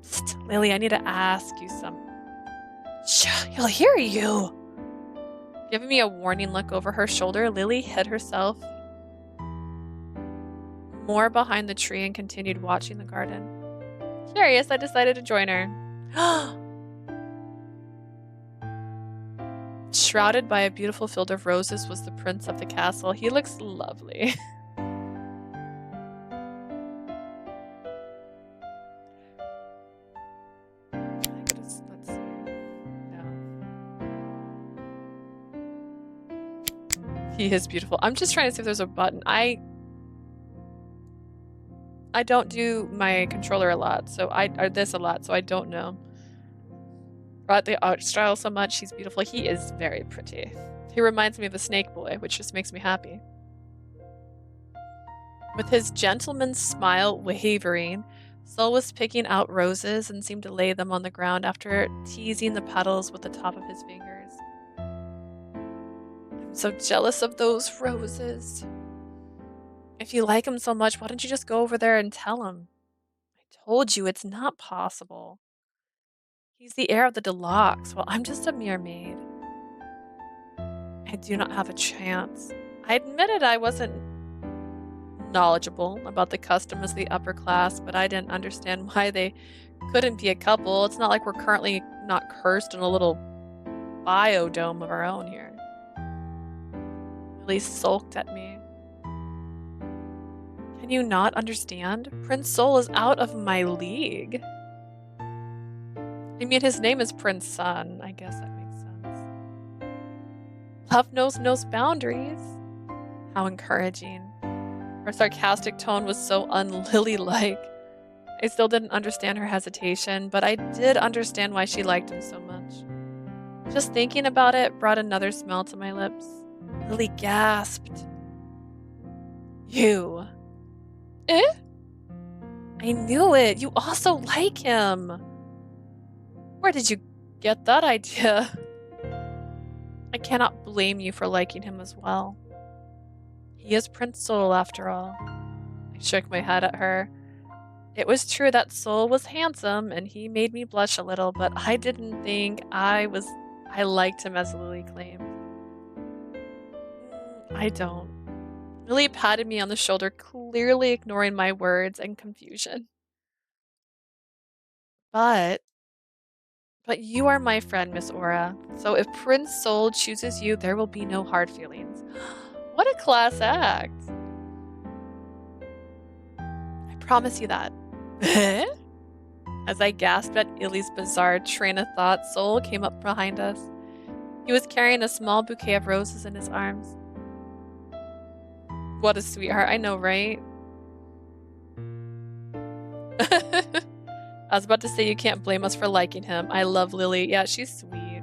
Psst, Lily, I need to ask you something. Shh, he'll hear you. Giving me a warning look over her shoulder, Lily hid herself more behind the tree and continued watching the garden. Curious, I decided to join her. Shrouded by a beautiful field of roses was the prince of the castle. He looks lovely. Let's see. No. He is beautiful. I'm just trying to see if there's a button. I don't do my controller a lot, so I don't know. But the art style so much, he's beautiful. He is very pretty. He reminds me of the Snake Boy, which just makes me happy. With his gentleman's smile wavering, Soul was picking out roses and seemed to lay them on the ground after teasing the petals with the top of his fingers. I'm so jealous of those roses. If you like him so much, why don't you just go over there and tell him? I told you it's not possible. He's the heir of the Deluxe, while I'm just a mere maid. I do not have a chance. I admitted I wasn't knowledgeable about the customs of the upper class, but I didn't understand why they couldn't be a couple. It's not like we're currently not cursed in a little biodome of our own here. Lily sulked at me. Can you not understand? Prince Soul is out of my league. I mean, his name is Prince Sun. I guess that makes sense. Love knows no boundaries. How encouraging. Her sarcastic tone was so un-Lily-like. I still didn't understand her hesitation, but I did understand why she liked him so much. Just thinking about it brought another smile to my lips. Lily gasped. You. Eh? I knew it. You also like him. Where did you get that idea? I cannot blame you for liking him as well. He is Prince Soul after all. I shook my head at her. It was true that Soul was handsome and he made me blush a little, but I didn't think I liked him as Lily claimed. I don't. Lily patted me on the shoulder, clearly ignoring my words and confusion. But you are my friend, Miss Aura. So if Prince Soul chooses you, there will be no hard feelings. What a class act. I promise you that. As I gasped at Illy's bizarre train of thought, Soul came up behind us. He was carrying a small bouquet of roses in his arms. What a sweetheart, I know, right? I was about to say you can't blame us for liking him. I love Lily. Yeah, she's sweet.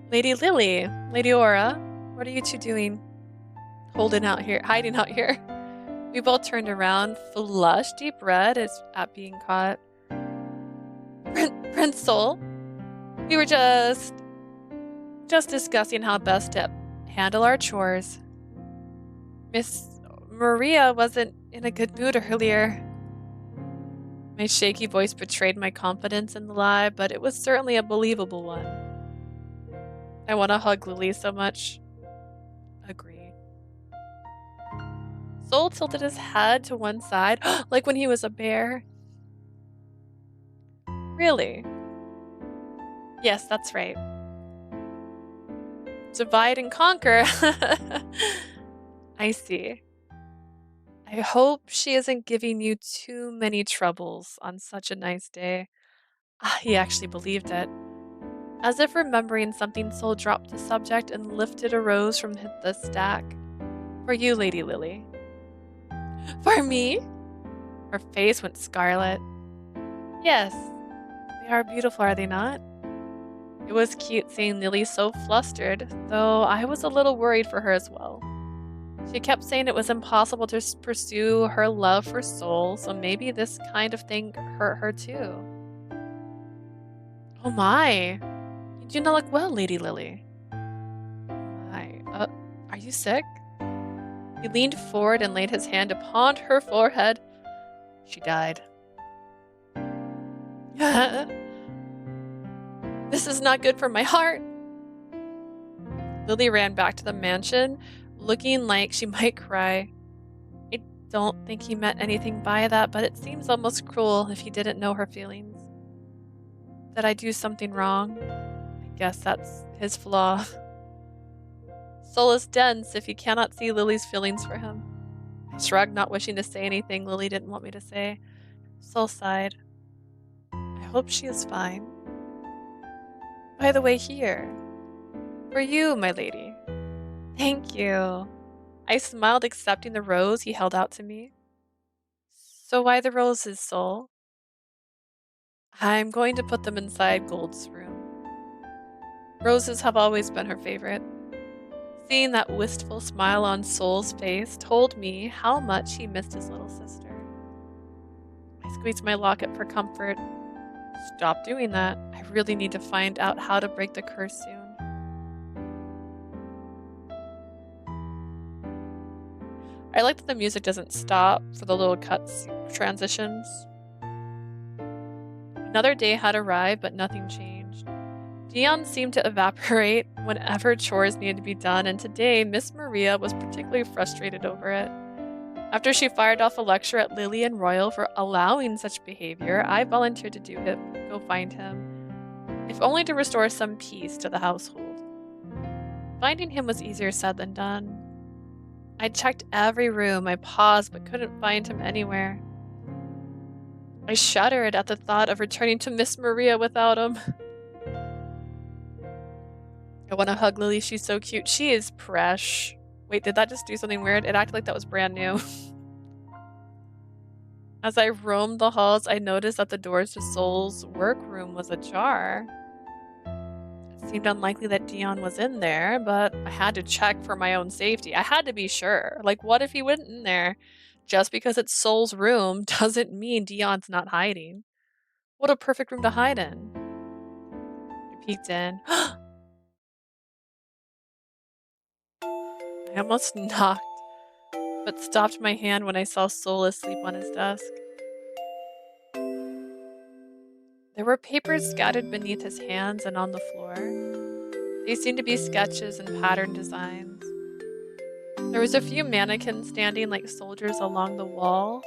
Lady Lily, Lady Aura, what are you two doing? Hiding out here. We both turned around, flushed deep red at being caught. Prince Soul, we were just discussing how best to handle our chores. Miss Maria wasn't in a good mood earlier. My shaky voice betrayed my confidence in the lie, but it was certainly a believable one. I want to hug Lily so much. Agree. Soul tilted his head to one side, like when he was a bear. Really? Yes, that's right. Divide and conquer. I see. I hope she isn't giving you too many troubles on such a nice day. He actually believed it. As if remembering something, Soul dropped the subject and lifted a rose from the stack. For you, Lady Lily. For me? Her face went scarlet. Yes. They are beautiful, are they not? It was cute seeing Lily so flustered, though I was a little worried for her as well. She kept saying it was impossible to pursue her love for Soul, so maybe this kind of thing hurt her too. Oh my! You do not look well, Lady Lily. My, are you sick? He leaned forward and laid his hand upon her forehead. She died. This is not good for my heart. Lily ran back to the mansion, looking like she might cry. I don't think he meant anything by that, but it seems almost cruel if he didn't know her feelings. Did I do something wrong? I guess that's his flaw. Soul is dense if he cannot see Lily's feelings for him. I shrugged, not wishing to say anything Lily didn't want me to say. Soul sighed. I hope she is fine. By the way, here. For you, my lady. Thank you. I smiled, accepting the rose he held out to me. So why the roses, Soul? I'm going to put them inside Gold's room. Roses have always been her favorite. Seeing that wistful smile on Soul's face told me how much he missed his little sister. I squeezed my locket for comfort. Stop doing that. I really need to find out how to break the curse soon. I like that the music doesn't stop for the little cuts transitions. Another day had arrived, but nothing changed. Dion seemed to evaporate whenever chores needed to be done, and today Miss Maria was particularly frustrated over it. After she fired off a lecture at Lily and Royal for allowing such behavior, I volunteered to go find him, if only to restore some peace to the household. Finding him was easier said than done. I checked every room, I paused but couldn't find him anywhere. I shuddered at the thought of returning to Miss Maria without him. I want to hug Lily, she's so cute. She is fresh. Wait, did that just do something weird? It acted like that was brand new. As I roamed the halls, I noticed that the doors to Soul's workroom was ajar. It seemed unlikely that Dion was in there, but I had to check for my own safety. I had to be sure. Like, what if he went in there? Just because it's Soul's room doesn't mean Dion's not hiding. What a perfect room to hide in. I peeked in. I almost knocked, but stopped my hand when I saw Soul asleep on his desk. There were papers scattered beneath his hands and on the floor. They seemed to be sketches and pattern designs. There was a few mannequins standing like soldiers along the walls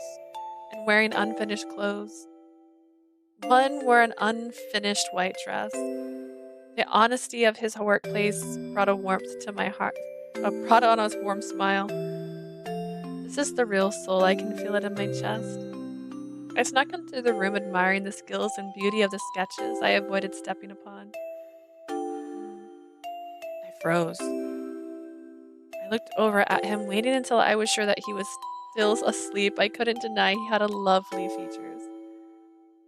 and wearing unfinished clothes. One wore an unfinished white dress. The honesty of his workplace brought a warmth to my heart, brought on a warm smile. This is the real Soul, I can feel it in my chest. I snuck into the room admiring the skills and beauty of the sketches I avoided stepping upon. I froze. I looked over at him, waiting until I was sure that he was still asleep. I couldn't deny he had lovely features.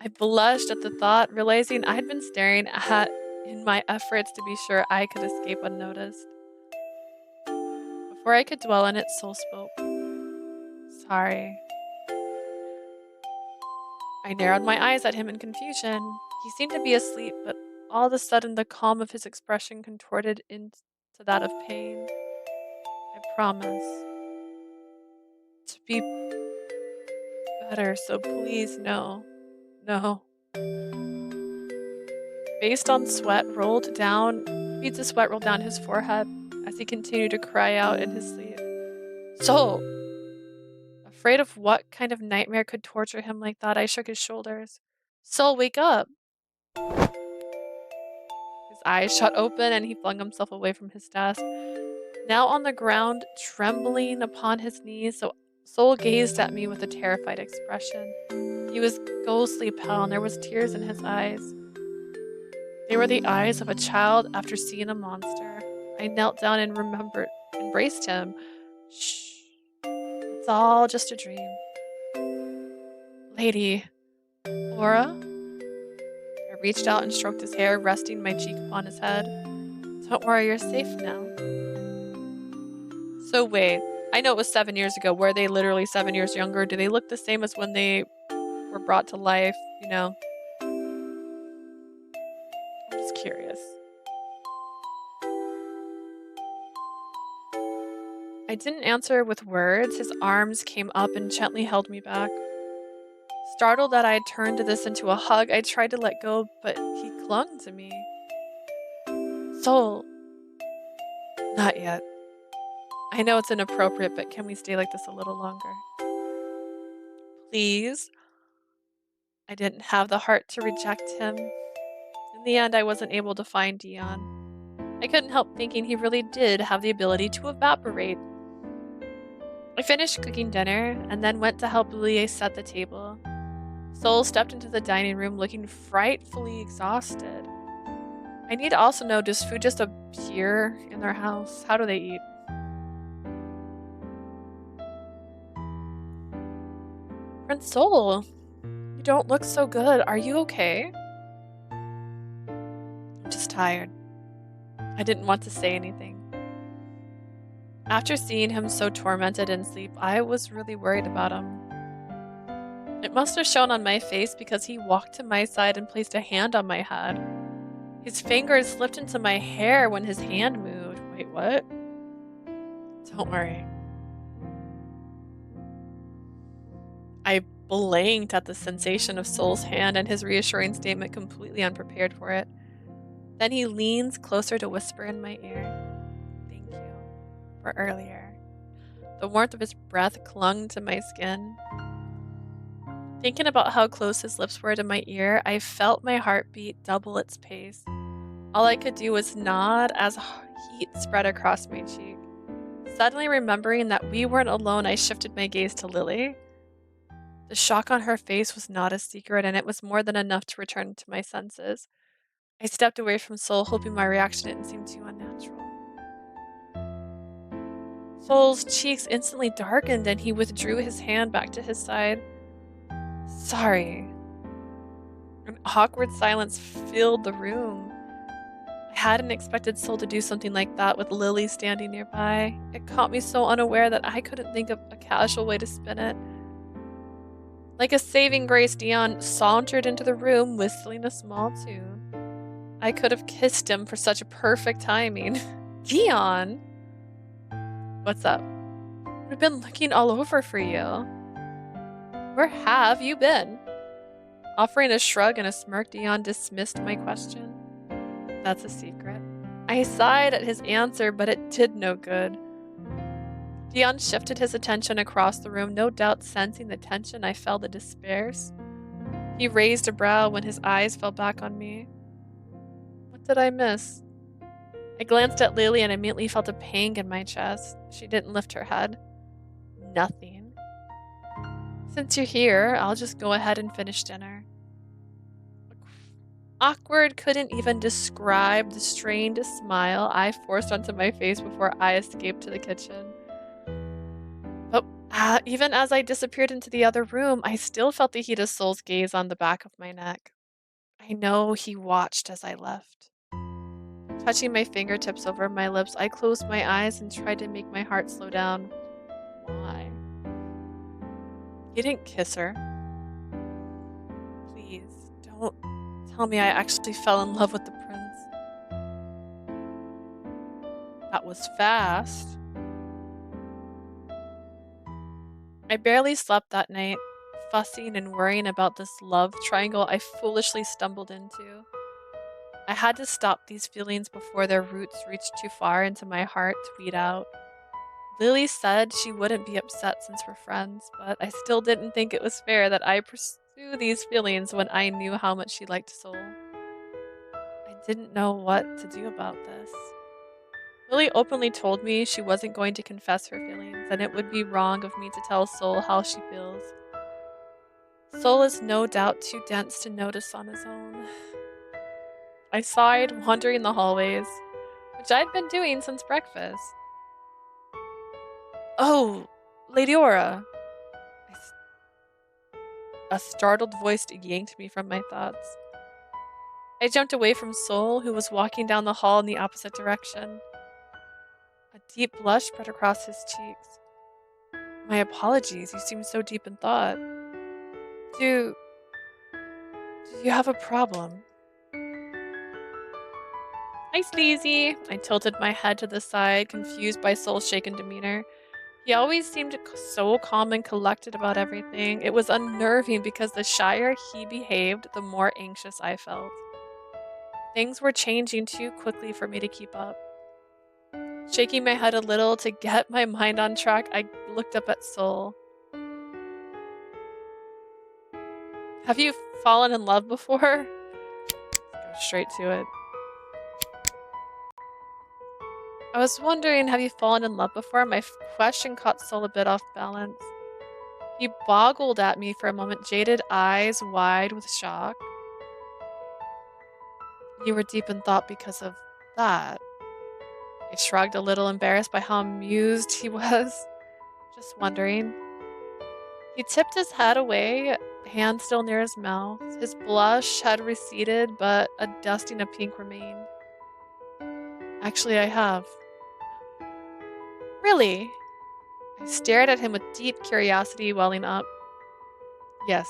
I blushed at the thought, realizing I had been staring at in my efforts to be sure I could escape unnoticed. Before I could dwell on it, Soul spoke. Sorry. I narrowed my eyes at him in confusion. He seemed to be asleep, but all of a sudden the calm of his expression contorted into that of pain. I promise to be better, so please no. No. Based on sweat rolled down, beads of sweat rolled down his forehead as he continued to cry out in his sleep. Soul! Afraid of what kind of nightmare could torture him like that, I shook his shoulders. Soul, wake up! His eyes shut open and he flung himself away from his desk. Now on the ground, trembling upon his knees, Soul gazed at me with a terrified expression. He was ghostly pale and there was tears in his eyes. They were the eyes of a child after seeing a monster. I knelt down and embraced him. Shh. It's all just a dream. Lady. Laura? I reached out and stroked his hair, resting my cheek upon his head. Don't worry, you're safe now. So wait, I know it was 7 years ago. Were they literally 7 years younger? Do they look the same as when they were brought to life? You know? I'm just curious. I didn't answer with words. His arms came up and gently held me back. Startled that I had turned this into a hug, I tried to let go, but he clung to me. Soul. Not yet. I know it's inappropriate, but can we stay like this a little longer? Please? I didn't have the heart to reject him. In the end, I wasn't able to find Dion. I couldn't help thinking he really did have the ability to evaporate. I finished cooking dinner and then went to help Lilia set the table. Soul stepped into the dining room looking frightfully exhausted. I need to also know, does food just appear in their house? How do they eat? Prince Soul, you don't look so good. Are you okay? I'm just tired. I didn't want to say anything. After seeing him so tormented in sleep, I was really worried about him. It must have shown on my face because he walked to my side and placed a hand on my head. His fingers slipped into my hair when his hand moved. Wait, what? Don't worry. I blanked at the sensation of Soul's hand and his reassuring statement, completely unprepared for it. Then he leans closer to whisper in my ear, "Thank you for earlier." The warmth of his breath clung to my skin. Thinking about how close his lips were to my ear, I felt my heartbeat double its pace. All I could do was nod as heat spread across my cheek. Suddenly remembering that we weren't alone, I shifted my gaze to Lily. The shock on her face was not a secret, and it was more than enough to return to my senses. I stepped away from Soul, hoping my reaction didn't seem too unnatural. Soul's cheeks instantly darkened, and he withdrew his hand back to his side. Sorry. An awkward silence filled the room. I hadn't expected Soul to do something like that with Lily standing nearby. It caught me so unaware that I couldn't think of a casual way to spin it. Like a saving grace, Dion sauntered into the room, whistling a small tune. I could have kissed him for such perfect timing. Dion! What's up? We've been looking all over for you. Where have you been? Offering a shrug and a smirk, Dion dismissed my question. That's a secret. I sighed at his answer, but it did no good. Dion shifted his attention across the room, no doubt sensing the tension I felt to disperse. He raised a brow when his eyes fell back on me. What did I miss? I glanced at Lily and immediately felt a pang in my chest. She didn't lift her head. Nothing. Since you're here, I'll just go ahead and finish dinner. Awkward couldn't even describe the strained smile I forced onto my face before I escaped to the kitchen. But even as I disappeared into the other room, I still felt the heat of Soul's gaze on the back of my neck. I know he watched as I left. Touching my fingertips over my lips, I closed my eyes and tried to make my heart slow down. Why? He didn't kiss her. Please, don't tell me I actually fell in love with the prince. That was fast. I barely slept that night, fussing and worrying about this love triangle I foolishly stumbled into. I had to stop these feelings before their roots reached too far into my heart to weed out. Lily said she wouldn't be upset since we're friends, but I still didn't think it was fair that I pursue these feelings when I knew how much she liked Soul. I didn't know what to do about this. Lily openly told me she wasn't going to confess her feelings, and it would be wrong of me to tell Soul how she feels. Soul is no doubt too dense to notice on his own. I sighed, wandering the hallways, which I'd been doing since breakfast. Oh, Lady Aura. A startled voice yanked me from my thoughts. I jumped away from Soul, who was walking down the hall in the opposite direction. A deep blush spread across his cheeks. My apologies, you seem so deep in thought. Do you have a problem? Hi, Sleazy. I tilted my head to the side, confused by Soul's shaken demeanor. He always seemed so calm and collected about everything. It was unnerving because the shyer he behaved, the more anxious I felt. Things were changing too quickly for me to keep up. Shaking my head a little to get my mind on track, I looked up at Soul. Have you fallen in love before? Let's go straight to it. I was wondering, have you fallen in love before? My question caught Soul a bit off balance. He boggled at me for a moment, jaded eyes wide with shock. You were deep in thought because of that. I shrugged a little, embarrassed by how amused he was. Just wondering. He tipped his head away, hand still near his mouth. His blush had receded, but a dusting of pink remained. Actually, I have. Really? I stared at him with deep curiosity welling up. Yes.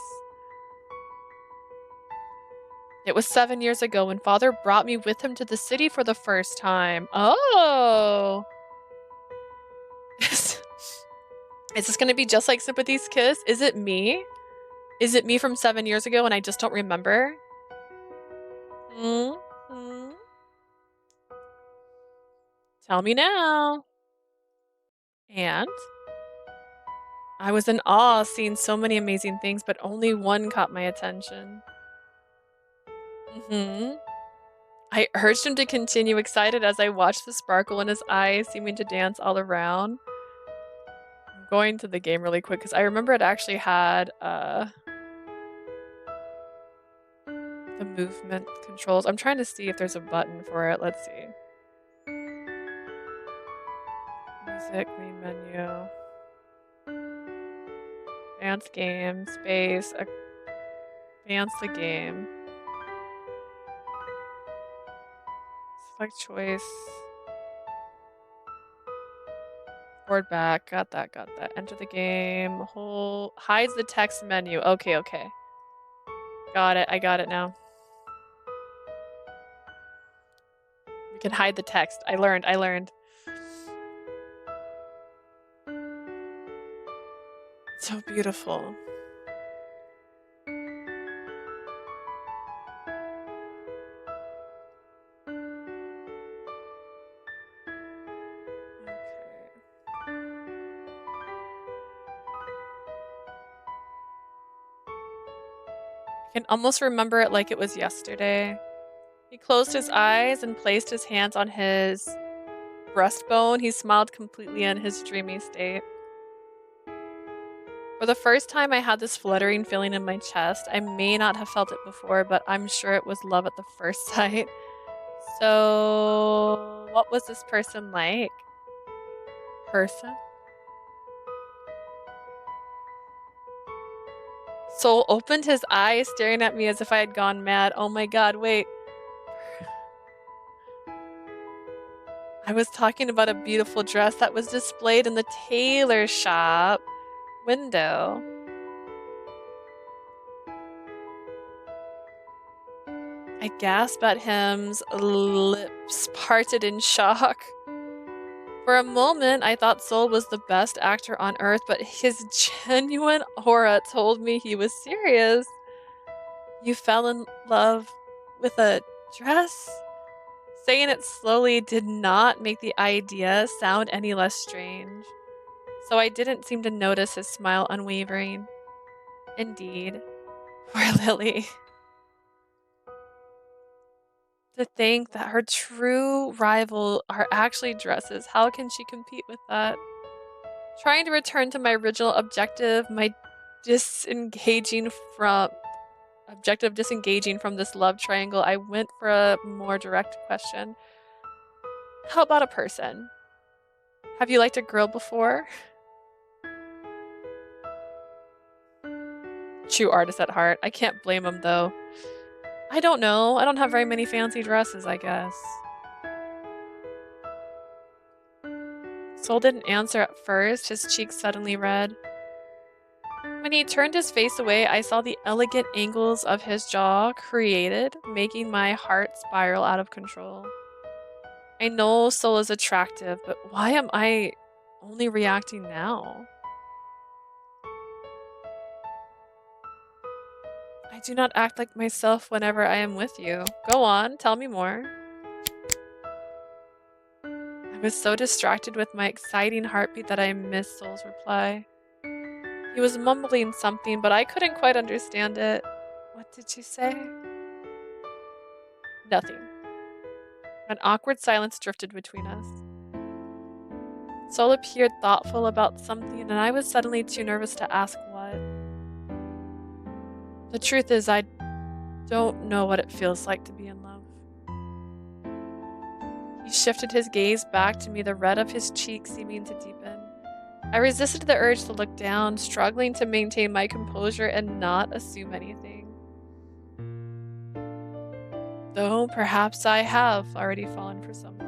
It was 7 years ago when Father brought me with him to the city for the first time. Oh! Is this gonna be just like Sympathy's Kiss? Is it me? Is it me from 7 years ago and I just don't remember? Hmm? Tell me now. And? I was in awe, seeing so many amazing things, but only one caught my attention. I urged him to continue, excited as I watched the sparkle in his eyes, seeming to dance all around. I'm going to the game really quick because I remember it actually had the movement controls. I'm trying to see if there's a button for it. Let's see. Music, main menu. Advance game, space, advance the game. Select choice. Forward back. Got that, got that. Enter the game. Hold. Hides the text menu. Okay, okay. Got it. I got it now. We can hide the text. I learned. So beautiful. I can almost remember it like it was yesterday. He closed his eyes and placed his hands on his breastbone. He smiled completely in his dreamy state. For the first time, I had this fluttering feeling in my chest. I may not have felt it before, but I'm sure it was love at the first sight. So, what was this person like? Person? Soul opened his eyes, staring at me as if I had gone mad. Oh my god, wait. I was talking about a beautiful dress that was displayed in the tailor shop window. I gasped at him's lips parted in shock. For a moment, I thought Soul was the best actor on earth, but his genuine aura told me he was serious. You fell in love with a dress? Saying it slowly did not make the idea sound any less strange, so I didn't seem to notice his smile unwavering. Indeed, poor Lily. To think that her true rival are actually dresses, how can she compete with that? Trying to return to my original objective, disengaging from disengaging from this love triangle, I went for a more direct question. How about a person? Have you liked a girl before? True artist at heart. I can't blame him though. I don't know. I don't have very many fancy dresses, I guess. Soul didn't answer at first, his cheeks suddenly red. When he turned his face away, I saw the elegant angles of his jaw created, making my heart spiral out of control. I know Soul is attractive, but why am I only reacting now? I do not act like myself whenever I am with you. Go on, tell me more. I was so distracted with my exciting heartbeat that I missed Soul's reply. He was mumbling something, but I couldn't quite understand it. What did you say? Nothing. An awkward silence drifted between us. Soul appeared thoughtful about something, and I was suddenly too nervous to ask what. The truth is, I don't know what it feels like to be in love. He shifted his gaze back to me, the red of his cheeks seeming to deepen. I resisted the urge to look down, struggling to maintain my composure and not assume anything. Though perhaps I have already fallen for someone.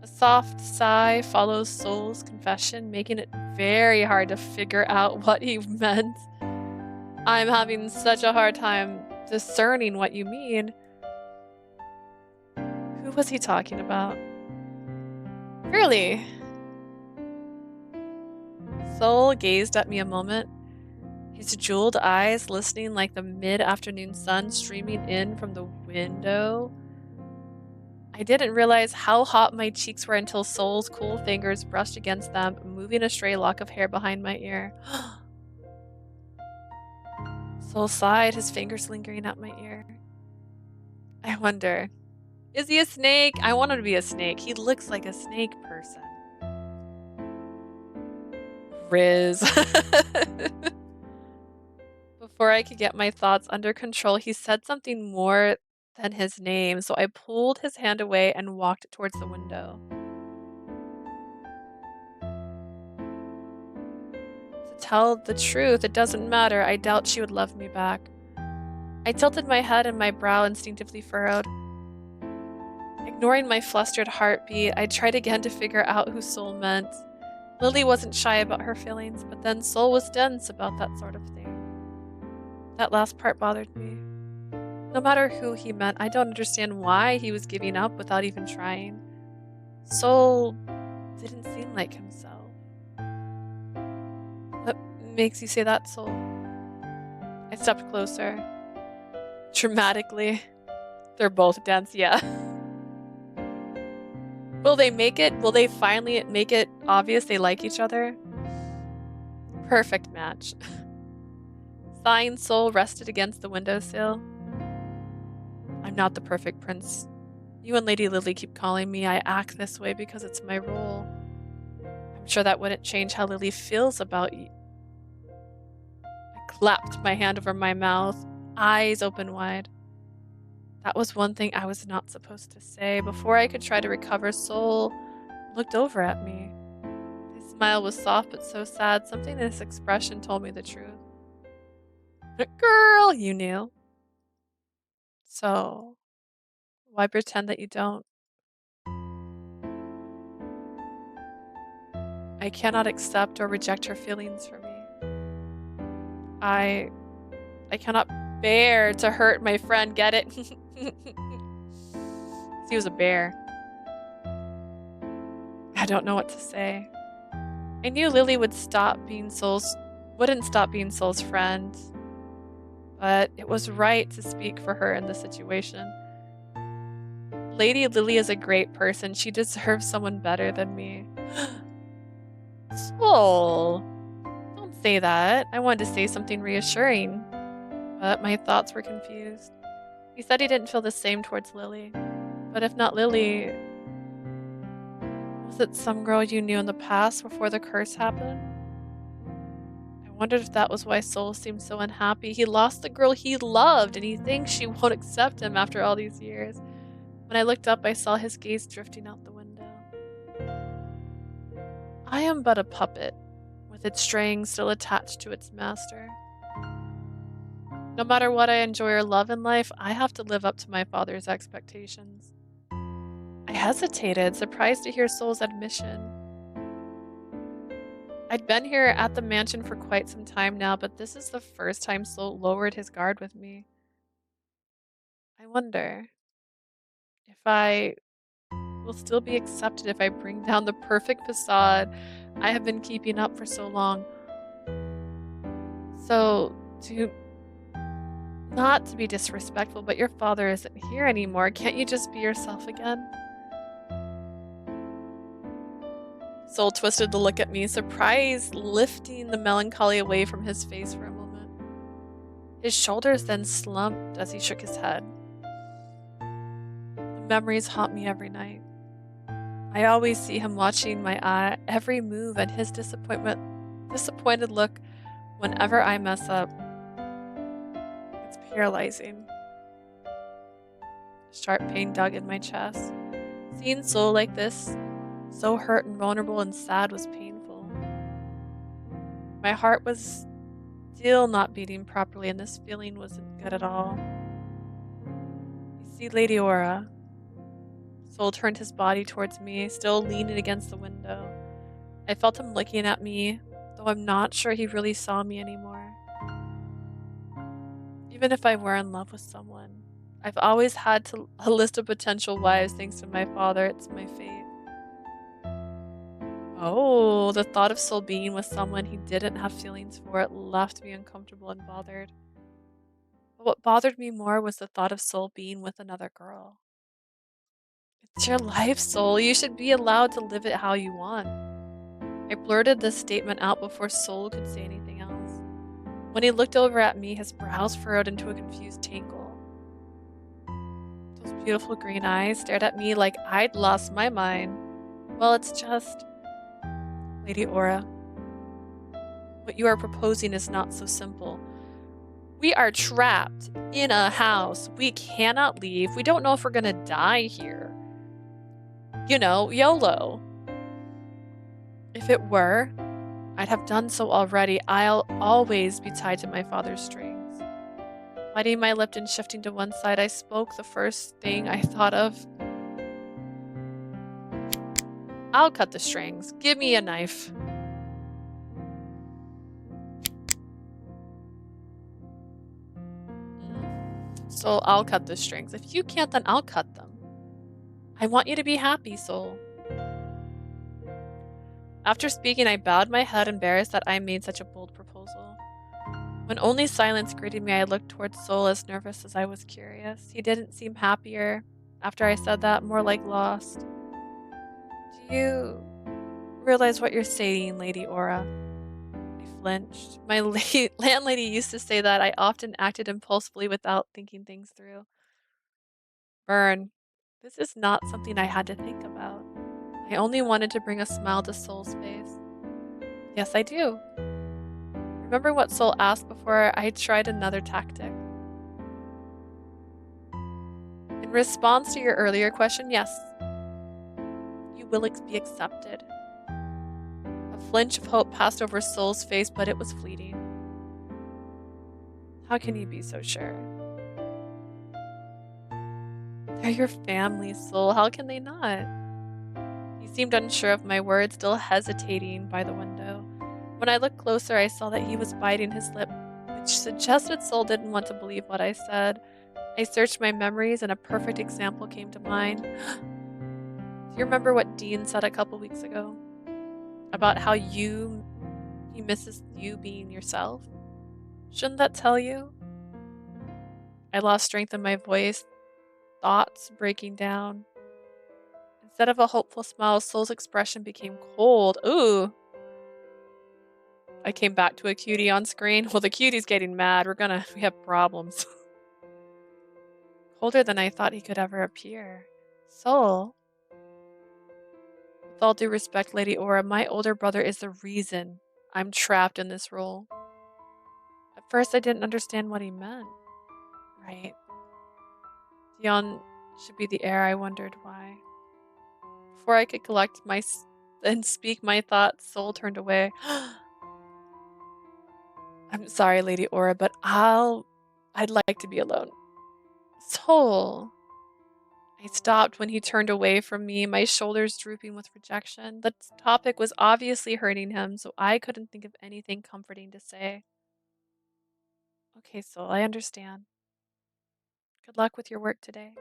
A soft sigh follows Soul's confession, making it very hard to figure out what he meant. I'm having such a hard time discerning what you mean. Who was he talking about? Really? Soul gazed at me a moment, his jeweled eyes listening like the mid-afternoon sun streaming in from the window. I didn't realize how hot my cheeks were until Soul's cool fingers brushed against them, moving a stray lock of hair behind my ear. Soul sighed, his fingers lingering at my ear. I wonder, is he a snake? I want him to be a snake. He looks like a snake person. Riz. Before I could get my thoughts under control, he said something more than his name, so I pulled his hand away and walked towards the window. To tell the truth, it doesn't matter. I doubt she would love me back. I tilted my head and my brow instinctively furrowed. Ignoring my flustered heartbeat, I tried again to figure out who Soul meant. Lily wasn't shy about her feelings, but then Soul was dense about that sort of thing. That last part bothered me. No matter who he meant, I don't understand why he was giving up without even trying. Soul didn't seem like himself. What makes you say that, Soul? I stepped closer. Dramatically. They're both dense, yeah. Will they make it? Will they finally make it obvious they like each other? Perfect match. Sighing, Soul rested against the windowsill. I'm not the perfect prince. You and Lady Lily keep calling me. I act this way because it's my role. I'm sure that wouldn't change how Lily feels about you. I clapped my hand over my mouth, eyes open wide. That was one thing I was not supposed to say. Before I could try to recover, Soul looked over at me. His smile was soft but so sad. Something in his expression told me the truth. Girl, you knew. So, why pretend that you don't? I cannot accept or reject her feelings for me. I I cannot bear to hurt my friend, get it? He was a bear. I don't know what to say. I knew Lily wouldn't stop being Soul's friend, but it was right to speak for her in this situation. Lady Lily is a great person. She deserves someone better than me. Soul, don't say that. I wanted to say something reassuring, but my thoughts were confused. He said he didn't feel the same towards Lily. But if not Lily, was it some girl you knew in the past before the curse happened? I wondered if that was why Soul seemed so unhappy. He lost the girl he loved, and he thinks she won't accept him after all these years. When I looked up, I saw his gaze drifting out the window. I am but a puppet, with its strings still attached to its master. No matter what I enjoy or love in life, I have to live up to my father's expectations. I hesitated, surprised to hear Soul's admission. I'd been here at the mansion for quite some time now, but this is the first time Soul lowered his guard with me. I wonder if I will still be accepted if I bring down the perfect facade I have been keeping up for so long. So, not to be disrespectful, but your father isn't here anymore. Can't you just be yourself again? Soul twisted to look at me, surprise lifting the melancholy away from his face for a moment. His shoulders then slumped as he shook his head. The memories haunt me every night. I always see him watching my every move and his disappointed look whenever I mess up. It's paralyzing. Sharp pain dug in my chest. Seeing Soul like this, so hurt and vulnerable and sad, was painful. My heart was still not beating properly, and this feeling wasn't good at all. You see, Lady Aura. Soul turned his body towards me, still leaning against the window. I felt him looking at me, though I'm not sure he really saw me anymore. Even if I were in love with someone, I've always had a list of potential wives thanks to my father. It's my fate. Oh, the thought of Soul being with someone he didn't have feelings for it left me uncomfortable and bothered. But what bothered me more was the thought of Soul being with another girl. It's your life, Soul. You should be allowed to live it how you want. I blurted this statement out before Soul could say anything else. When he looked over at me, his brows furrowed into a confused tangle. Those beautiful green eyes stared at me like I'd lost my mind. Well, it's just... Lady Aura, what you are proposing is not so simple. We are trapped in a house. We cannot leave. We don't know if we're gonna die here. You know, YOLO. If it were, I'd have done so already. I'll always be tied to my father's strings. Biting my lip and shifting to one side, I spoke the first thing I thought of. I'll cut the strings. Give me a knife. Soul, I'll cut the strings. If you can't, then I'll cut them. I want you to be happy, Soul. After speaking, I bowed my head, embarrassed that I made such a bold proposal. When only silence greeted me, I looked towards Soul, as nervous as I was curious. He didn't seem happier after I said that, more like lost. Do you realize what you're saying, Lady Aura? I flinched. My landlady used to say that I often acted impulsively without thinking things through. Burn. This is not something I had to think about. I only wanted to bring a smile to Soul's face. Yes, I do. Remember what Soul asked before I tried another tactic? In response to your earlier question, yes, you will be accepted. A flinch of hope passed over Soul's face, but it was fleeting. How can you be so sure? They're your family, Soul. How can they not? He seemed unsure of my words, still hesitating by the window. When I looked closer, I saw that he was biting his lip, which suggested Soul didn't want to believe what I said. I searched my memories, and a perfect example came to mind. Do you remember what Dean said a couple weeks ago? About how he misses you being yourself? Shouldn't that tell you? I lost strength in my voice, thoughts breaking down. Instead of a hopeful smile, Soul's expression became cold. Ooh. I came back to a cutie on screen. Well, the cutie's getting mad. We have problems. Colder than I thought he could ever appear. Soul. With all due respect, Lady Aura, my older brother is the reason I'm trapped in this role. At first, I didn't understand what he meant. Right. Dion should be the heir, I wondered why. Before I could collect and speak my thoughts, Soul turned away. I'm sorry, Lady Aura, but I'd like to be alone. Soul. I stopped when he turned away from me, my shoulders drooping with rejection. The topic was obviously hurting him, so I couldn't think of anything comforting to say. Okay, Soul, I understand. Good luck with your work today.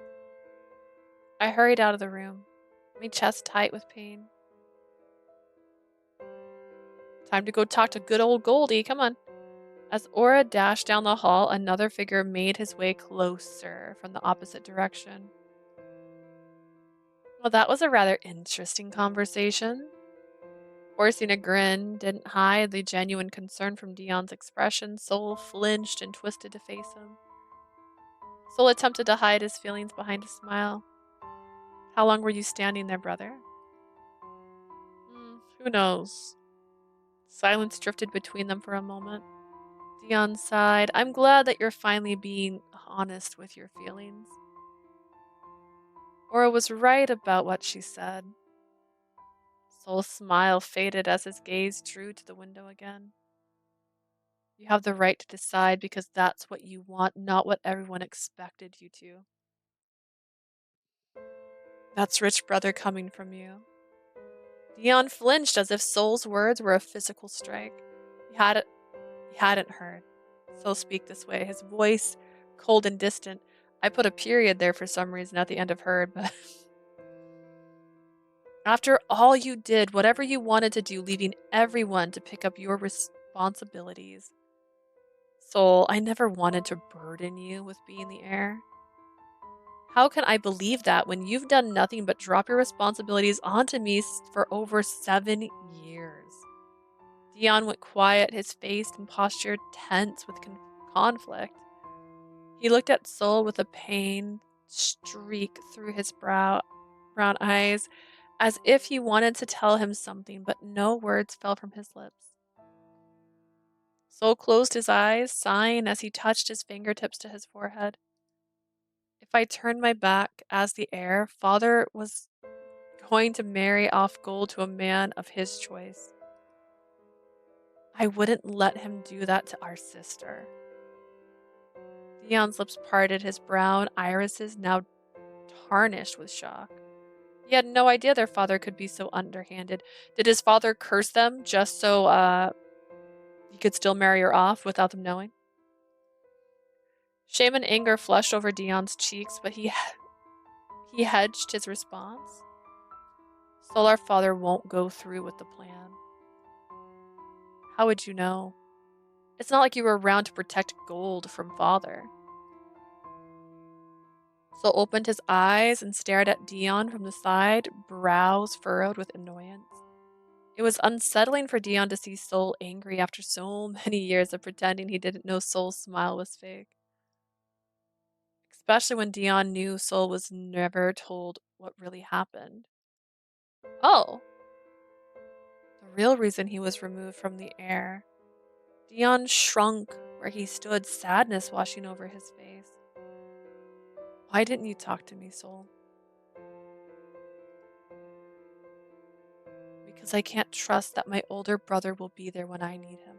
I hurried out of the room, my chest tight with pain. Time to go talk to good old Goldie, come on. As Aura dashed down the hall, another figure made his way closer from the opposite direction. Well, that was a rather interesting conversation. Forcing a grin didn't hide the genuine concern from Dion's expression. Soul flinched and twisted to face him. Soul attempted to hide his feelings behind a smile. How long were you standing there, brother? Who knows? Silence drifted between them for a moment. Dion sighed. I'm glad that you're finally being honest with your feelings. Aura was right about what she said. Soul's smile faded as his gaze drew to the window again. You have the right to decide because that's what you want, not what everyone expected you to. That's rich brother coming from you. Dion flinched as if Soul's words were a physical strike. He hadn't heard Soul speak this way, his voice cold and distant. I put a period there for some reason at the end of heard, but after all you did, whatever you wanted to do, leaving everyone to pick up your responsibilities. Soul, I never wanted to burden you with being the heir. How can I believe that when you've done nothing but drop your responsibilities onto me for over 7 years? Dion went quiet, his face and posture tense with conflict. He looked at Soul with a pain streak through his brown eyes, as if he wanted to tell him something, but no words fell from his lips. Soul closed his eyes, sighing as he touched his fingertips to his forehead. If I turned my back as the heir, father was going to marry off Gold to a man of his choice. I wouldn't let him do that to our sister. Dion's lips parted, his brown irises now tarnished with shock. He had no idea their father could be so underhanded. Did his father curse them just so he could still marry her off without them knowing? Shame and anger flushed over Dion's cheeks, but he hedged his response. Solar father won't go through with the plan. How would you know? It's not like you were around to protect Gold from father. Sol opened his eyes and stared at Dion from the side, brows furrowed with annoyance. It was unsettling for Dion to see Sol angry after so many years of pretending he didn't know Sol's smile was fake. Especially when Dion knew Sol was never told what really happened. Oh! The real reason he was removed from the air. Dion shrunk where he stood, sadness washing over his face. Why didn't you talk to me, Sol? Because I can't trust that my older brother will be there when I need him.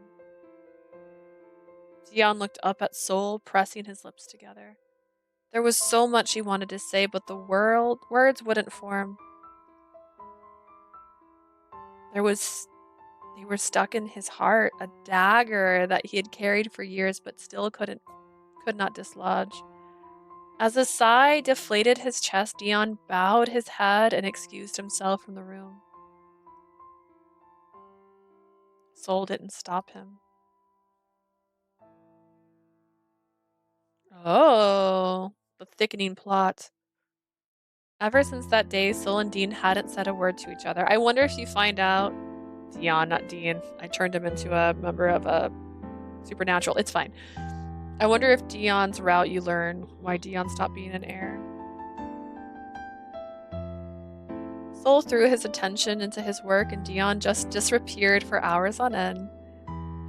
Dion looked up at Sol, pressing his lips together. There was so much he wanted to say, but the words wouldn't form. They were stuck in his heart, a dagger that he had carried for years but still could not dislodge. As a sigh deflated his chest, Dion bowed his head and excused himself from the room. Soul didn't stop him. Oh, the thickening plot. Ever since that day, Soul and Dean hadn't said a word to each other. I wonder if you find out. Dion, not Dean. I turned him into a member of a supernatural. It's fine. I wonder if Dion's route you learn why Dion stopped being an heir. Soul threw his attention into his work and Dion just disappeared for hours on end.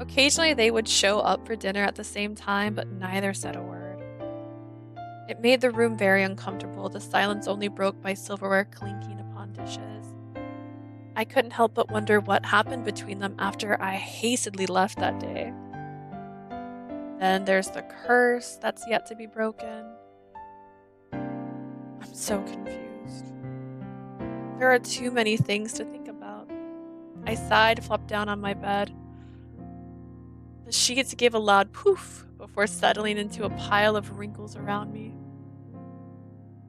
Occasionally they would show up for dinner at the same time, but neither said a word. It made the room very uncomfortable, the silence only broke by silverware clinking upon dishes. I couldn't help but wonder what happened between them after I hastily left that day. Then there's the curse that's yet to be broken. I'm so confused. There are too many things to think about. I sighed, flopped down on my bed. The sheets gave a loud poof before settling into a pile of wrinkles around me.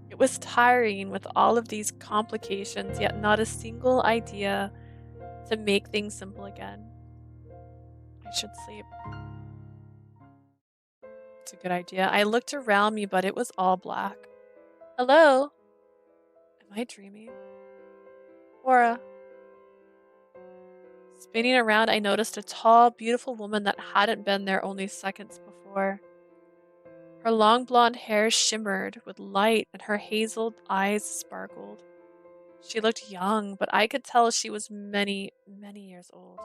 It was tiring with all of these complications, yet not a single idea to make things simple again. I should sleep. It's a good idea. I looked around me, but it was all black. Hello? Am I dreaming? Aura. Spinning around, I noticed a tall, beautiful woman that hadn't been there only seconds before. Her long blonde hair shimmered with light and her hazel eyes sparkled. She looked young, but I could tell she was many, many years old.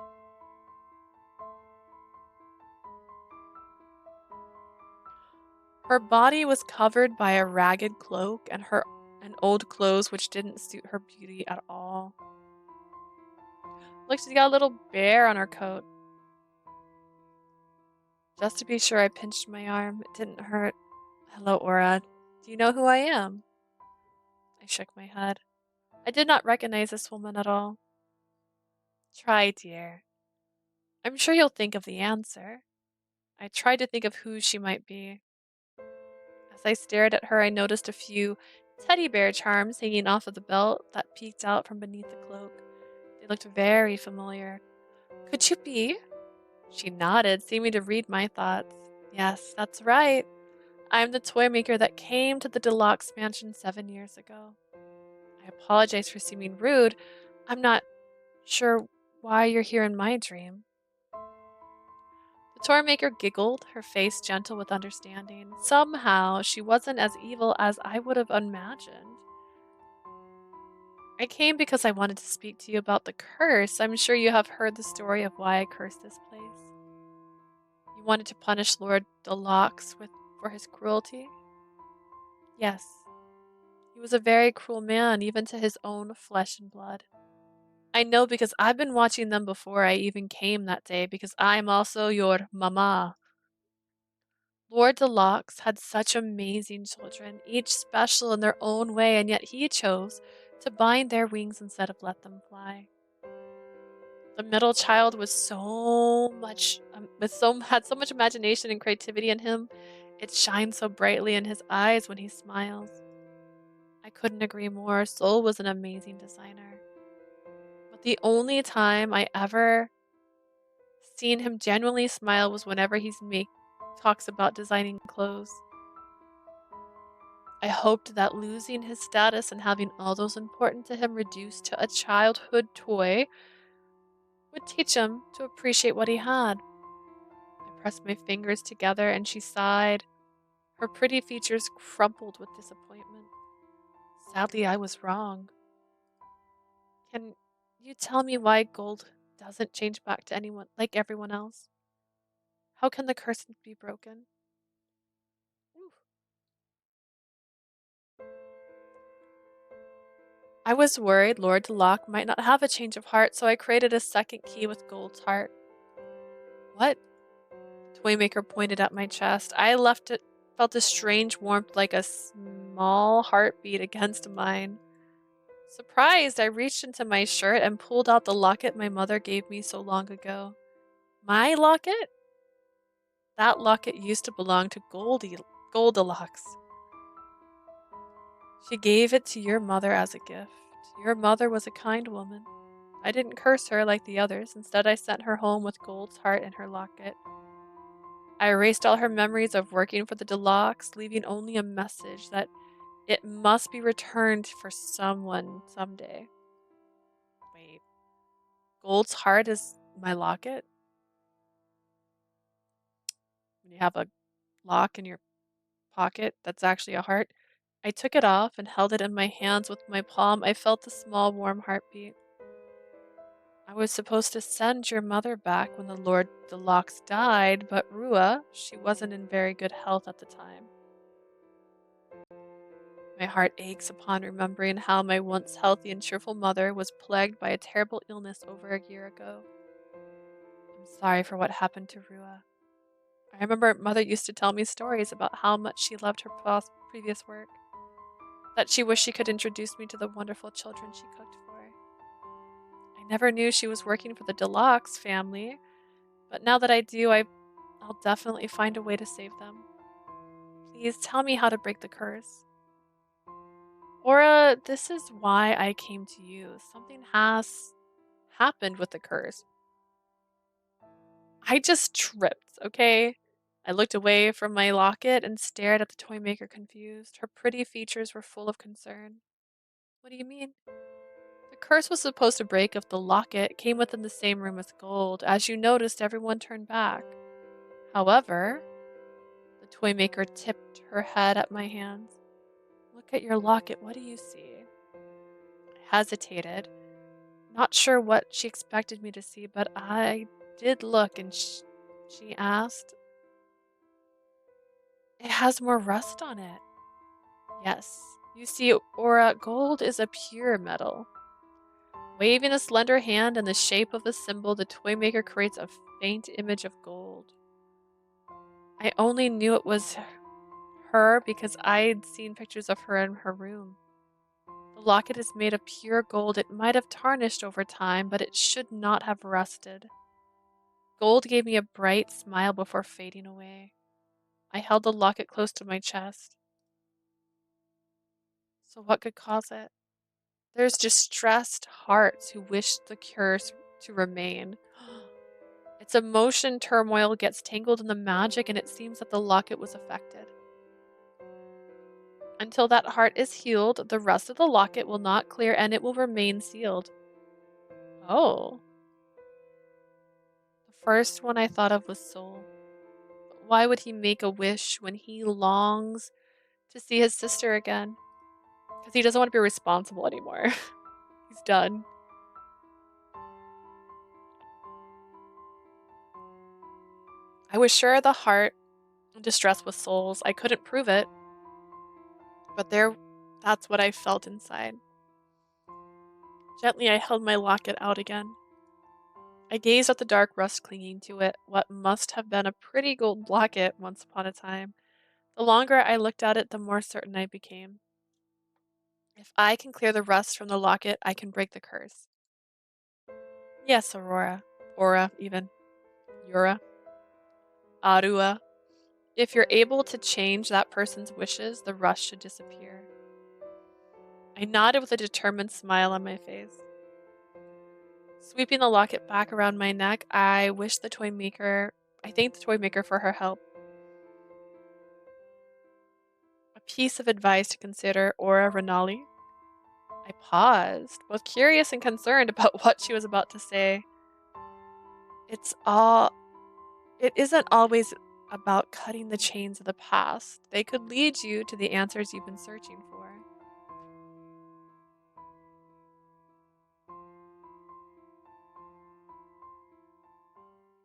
Her body was covered by a ragged cloak and old clothes which didn't suit her beauty at all. Look, she's got a little bear on her coat. Just to be sure, I pinched my arm. It didn't hurt. Hello, Aura. Do you know who I am? I shook my head. I did not recognize this woman at all. Try, dear. I'm sure you'll think of the answer. I tried to think of who she might be. As I stared at her, I noticed a few teddy bear charms hanging off of the belt that peeked out from beneath the cloak. They looked very familiar. Could you be? She nodded, seeming to read my thoughts. Yes, that's right. I'm the toy maker that came to the Deluxe Mansion 7 years ago. I apologize for seeming rude. I'm not sure why you're here in my dream. The toy maker giggled, her face gentle with understanding. Somehow, she wasn't as evil as I would have imagined. I came because I wanted to speak to you about the curse. I'm sure you have heard the story of why I cursed this place. You wanted to punish Lord Deluxe for his cruelty? Yes. He was a very cruel man, even to his own flesh and blood. I know because I've been watching them before I even came that day, because I'm also your mama. Lord Deluxe had such amazing children, each special in their own way, and yet he chose to bind their wings instead of let them fly. The middle child was had so much imagination and creativity in him. It shines so brightly in his eyes when he smiles. I couldn't agree more. Soul was an amazing designer. But the only time I ever seen him genuinely smile was whenever talks about designing clothes. I hoped that losing his status and having all those important to him reduced to a childhood toy would teach him to appreciate what he had. I pressed my fingers together and she sighed. Her pretty features crumpled with disappointment. Sadly, I was wrong. Can you tell me why gold doesn't change back to anyone like everyone else? How can the curse be broken? Oof. I was worried Lord Locke might not have a change of heart, so I created a second key with Gold's heart. What? Toymaker pointed at my chest. Felt a strange warmth like a small heartbeat against mine. Surprised, I reached into my shirt and pulled out the locket my mother gave me so long ago. My locket? That locket used to belong to Goldilocks. She gave it to your mother as a gift. Your mother was a kind woman. I didn't curse her like the others. Instead, I sent her home with Gold's heart in her locket. I erased all her memories of working for the Deluxe, leaving only a message that it must be returned for someone someday. Wait, Gold's heart is my locket? When you have a lock in your pocket that's actually a heart? I took it off and held it in my hands with my palm. I felt the small, warm heartbeat. I was supposed to send your mother back when the Lord Deluxe died, but Rua, she wasn't in very good health at the time. My heart aches upon remembering how my once healthy and cheerful mother was plagued by a terrible illness over a year ago. I'm sorry for what happened to Rua. I remember mother used to tell me stories about how much she loved her previous work, that she wished she could introduce me to the wonderful children she cooked for. I never knew she was working for the Deluxe family, but now that I do, I'll definitely find a way to save them. Please tell me how to break the curse. Aura, this is why I came to you. Something has happened with the curse. I just tripped, okay? I looked away from my locket and stared at the toy maker confused. Her pretty features were full of concern. What do you mean? The curse was supposed to break if the locket came within the same room as Gold. As you noticed, everyone turned back. However, the toy maker tipped her head at my hands. Look at your locket. What do you see? I hesitated, not sure what she expected me to see, but I did look and she asked, it has more rust on it. Yes, you see, Aura, gold is a pure metal. Waving a slender hand in the shape of a symbol, the toy maker creates a faint image of gold. I only knew it was her because I'd seen pictures of her in her room. The locket is made of pure gold. It might have tarnished over time, but it should not have rusted. Gold gave me a bright smile before fading away. I held the locket close to my chest. So what could cause it? There's distressed hearts who wish the curse to remain. Its emotion turmoil gets tangled in the magic, and it seems that the locket was affected. Until that heart is healed, the rest of the locket will not clear and it will remain sealed. Oh. The first one I thought of was Soul. But why would he make a wish when he longs to see his sister again? Because he doesn't want to be responsible anymore. He's done. I was sure the heart in distress was Soul's. I couldn't prove it, but that's what I felt inside. Gently, I held my locket out again. I gazed at the dark rust clinging to it, what must have been a pretty gold locket once upon a time. The longer I looked at it, the more certain I became. If I can clear the rust from the locket, I can break the curse. Yes, Aurora. Aura, even. Yura. Arua. If you're able to change that person's wishes, the rust should disappear. I nodded with a determined smile on my face. Sweeping the locket back around my neck, I thanked the toy maker for her help. A piece of advice to consider, Aura Renali. I paused, both curious and concerned about what she was about to say. It isn't always about cutting the chains of the past. They could lead you to the answers you've been searching for.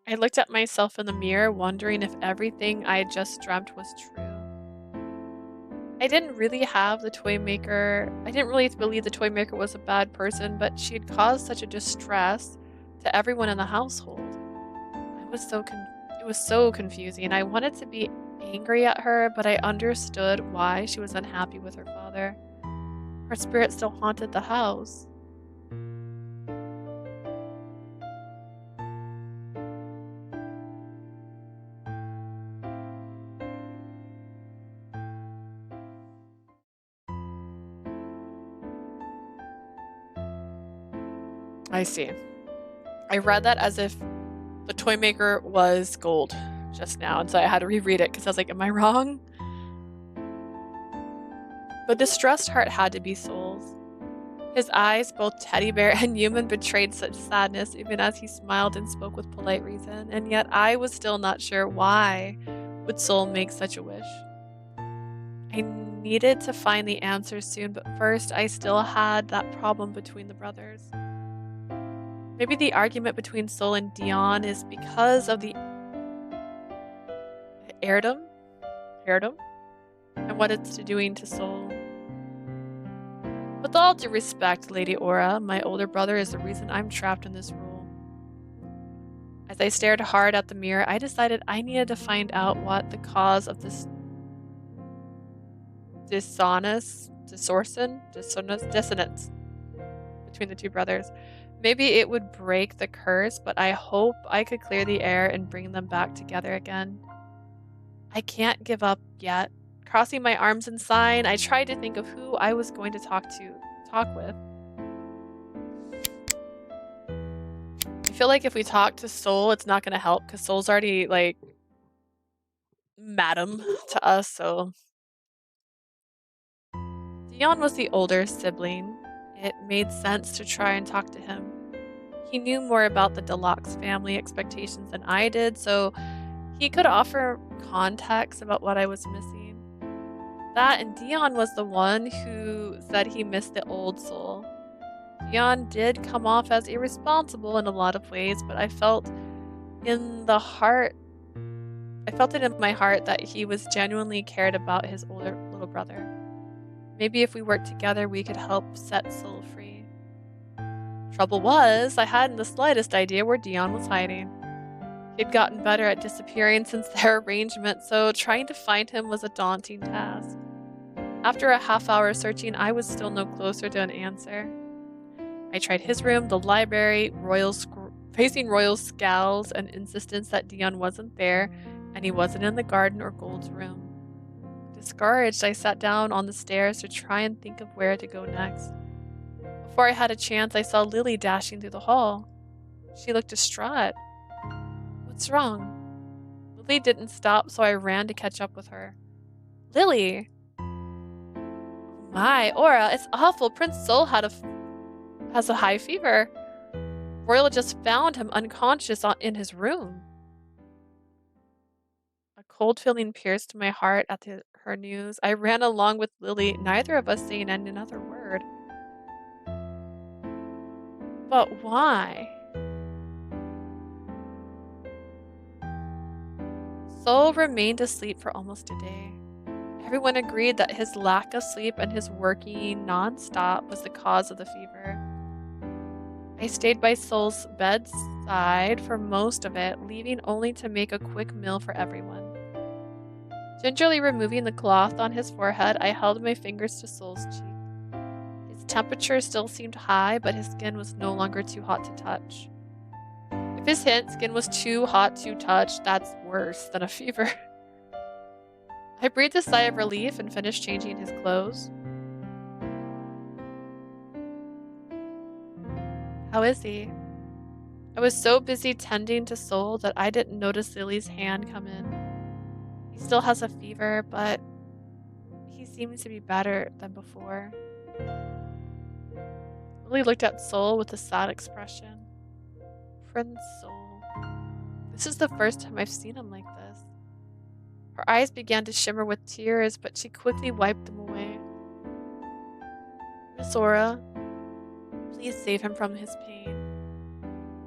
I looked at myself in the mirror, wondering if everything I had just dreamt was true. I didn't really believe the toy maker was a bad person, but she had caused such a distress to everyone in the household. It was so confusing. I wanted to be angry at her, but I understood why she was unhappy with her father. Her spirit still haunted the house. I see. I read that as if the toy maker was gold just now, and so I had to reread it because I was like, am I wrong? The distressed heart had to be Soul's. His eyes, both teddy bear and human, betrayed such sadness even as he smiled and spoke with polite reason, and yet I was still not sure why would Soul make such a wish. I needed to find the answer soon, but first I still had that problem between the brothers. Maybe the argument between Soul and Dion is because of the heirdom? Heirdom? And what it's doing to Soul. With all due respect, Lady Aura, my older brother is the reason I'm trapped in this role. As I stared hard at the mirror, I decided I needed to find out what the cause of this dissonance between the two brothers. Maybe it would break the curse, but I hope I could clear the air and bring them back together again. I can't give up yet. Crossing my arms in sign, I tried to think of who I was going to talk with. I feel like if we talk to Soul, it's not going to help because Soul's already like madam to us, so. Dion was the older sibling. It made sense to try and talk to him. He knew more about the Deluxe family expectations than I did, so he could offer context about what I was missing. That and Dion was the one who said he missed the old Soul. Dion did come off as irresponsible in a lot of ways, but I felt it in my heart that he was genuinely cared about his older little brother. Maybe if we worked together, we could help set Soul free. Trouble was, I hadn't the slightest idea where Dion was hiding. He'd gotten better at disappearing since their arrangement, so trying to find him was a daunting task. After a half-hour searching, I was still no closer to an answer. I tried his room, the library, facing Royal's scowls and insistence that Dion wasn't there, and he wasn't in the garden or Gold's room. Discouraged, I sat down on the stairs to try and think of where to go next. Before I had a chance, I saw Lily dashing through the hall. She looked distraught. What's wrong? Lily didn't stop, so I ran to catch up with her. Lily! My, Aura, it's awful. Prince Soul has a high fever. Royal just found him unconscious in his room. A cold feeling pierced my heart at her news. I ran along with Lily, neither of us saying another word. But why? Soul remained asleep for almost a day. Everyone agreed that his lack of sleep and his working non-stop was the cause of the fever. I stayed by Soul's bedside for most of it, leaving only to make a quick meal for everyone. Gingerly removing the cloth on his forehead, I held my fingers to Soul's cheek. His temperature still seemed high, but his skin was no longer too hot to touch. If his skin was too hot to touch, that's worse than a fever. I breathed a sigh of relief and finished changing his clothes. How is he? I was so busy tending to Soul that I didn't notice Lily's hand come in. He still has a fever, but he seems to be better than before. Lily looked at Soul with a sad expression. Prince Soul. This is the first time I've seen him like this. Her eyes began to shimmer with tears, but she quickly wiped them away. Miss Aura, please save him from his pain.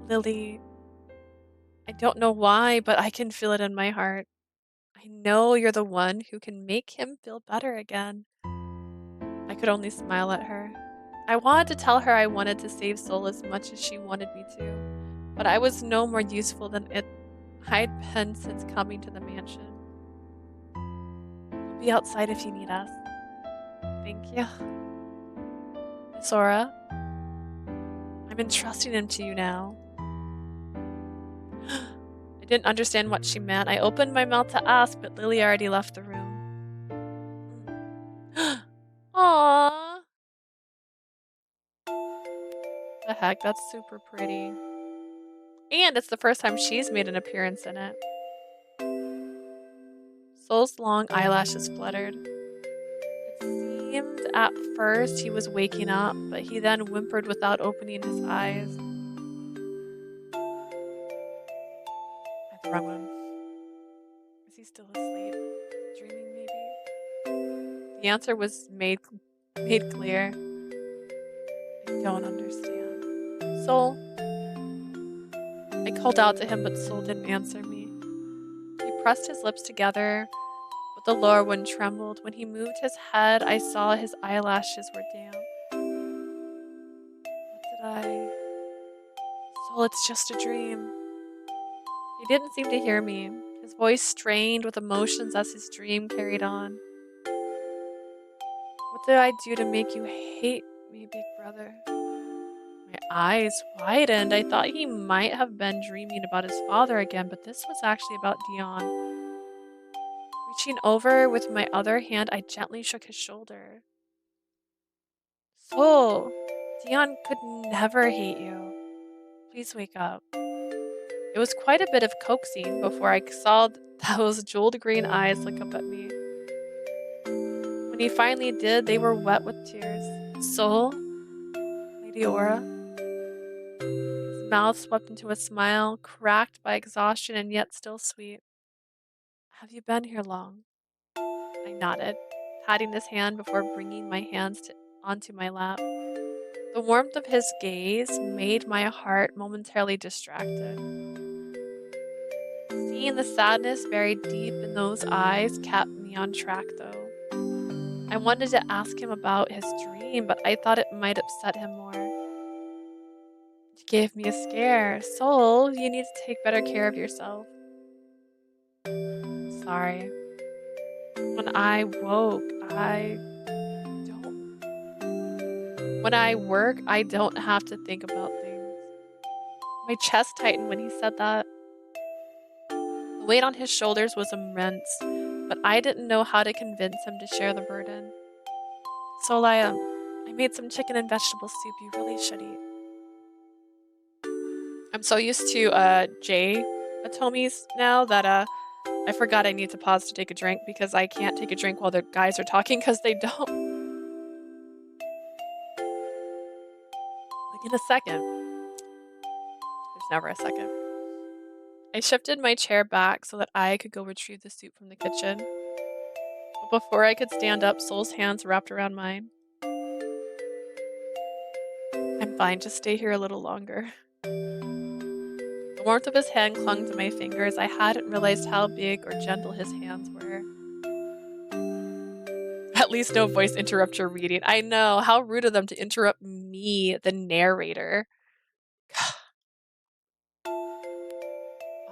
Lily, I don't know why, but I can feel it in my heart. I know you're the one who can make him feel better again. I could only smile at her. I wanted to tell her I wanted to save Soul as much as she wanted me to, but I was no more useful than I'd been since coming to the mansion. We'll be outside if you need us. Thank you. Sora, I'm entrusting him to you now. I didn't understand what she meant. I opened my mouth to ask, but Lily already left the room. Aww. The heck, that's super pretty. And it's the first time she's made an appearance in it. Soul's long eyelashes fluttered. It seemed at first he was waking up, but he then whimpered without opening his eyes. I had the wrong one. Is he still asleep? Dreaming, maybe? The answer was made clear. I don't understand. Soul? I called out to him, but Soul didn't answer me. He pressed his lips together, but the lower one trembled. When he moved his head, I saw his eyelashes were damp. What did I... Soul, it's just a dream. He didn't seem to hear me. His voice strained with emotions as his dream carried on. What did I do to make you hate me, big brother? My eyes widened. I thought he might have been dreaming about his father again, but this was actually about Dion. Reaching over with my other hand, I gently shook his shoulder. Soul, Dion could never hate you. Please wake up. It was quite a bit of coaxing before I saw those jeweled green eyes look up at me. When he finally did, they were wet with tears. Soul? Lady Aura? His mouth swept into a smile, cracked by exhaustion and yet still sweet. Have you been here long? I nodded, patting his hand before bringing my hands onto my lap. The warmth of his gaze made my heart momentarily distracted. Seeing the sadness buried deep in those eyes kept me on track, though. I wanted to ask him about his dream, but I thought it might upset him more. You gave me a scare. Soul, you need to take better care of yourself. Sorry. When I woke, When I work, I don't have to think about things. My chest tightened when he said that. The weight on his shoulders was immense, but I didn't know how to convince him to share the burden. So I made some chicken and vegetable soup you really should eat. I'm so used to J Atomies now that I forgot I need to pause to take a drink because I can't take a drink while the guys are talking because they don't. Like in a second. There's never a second. I shifted my chair back so that I could go retrieve the soup from the kitchen. But before I could stand up, Soul's hands wrapped around mine. I'm fine, just stay here a little longer. The warmth of his hand clung to my fingers. I hadn't realized how big or gentle his hands were. At least no voice interrupt your reading. I know, how rude of them to interrupt me, the narrator.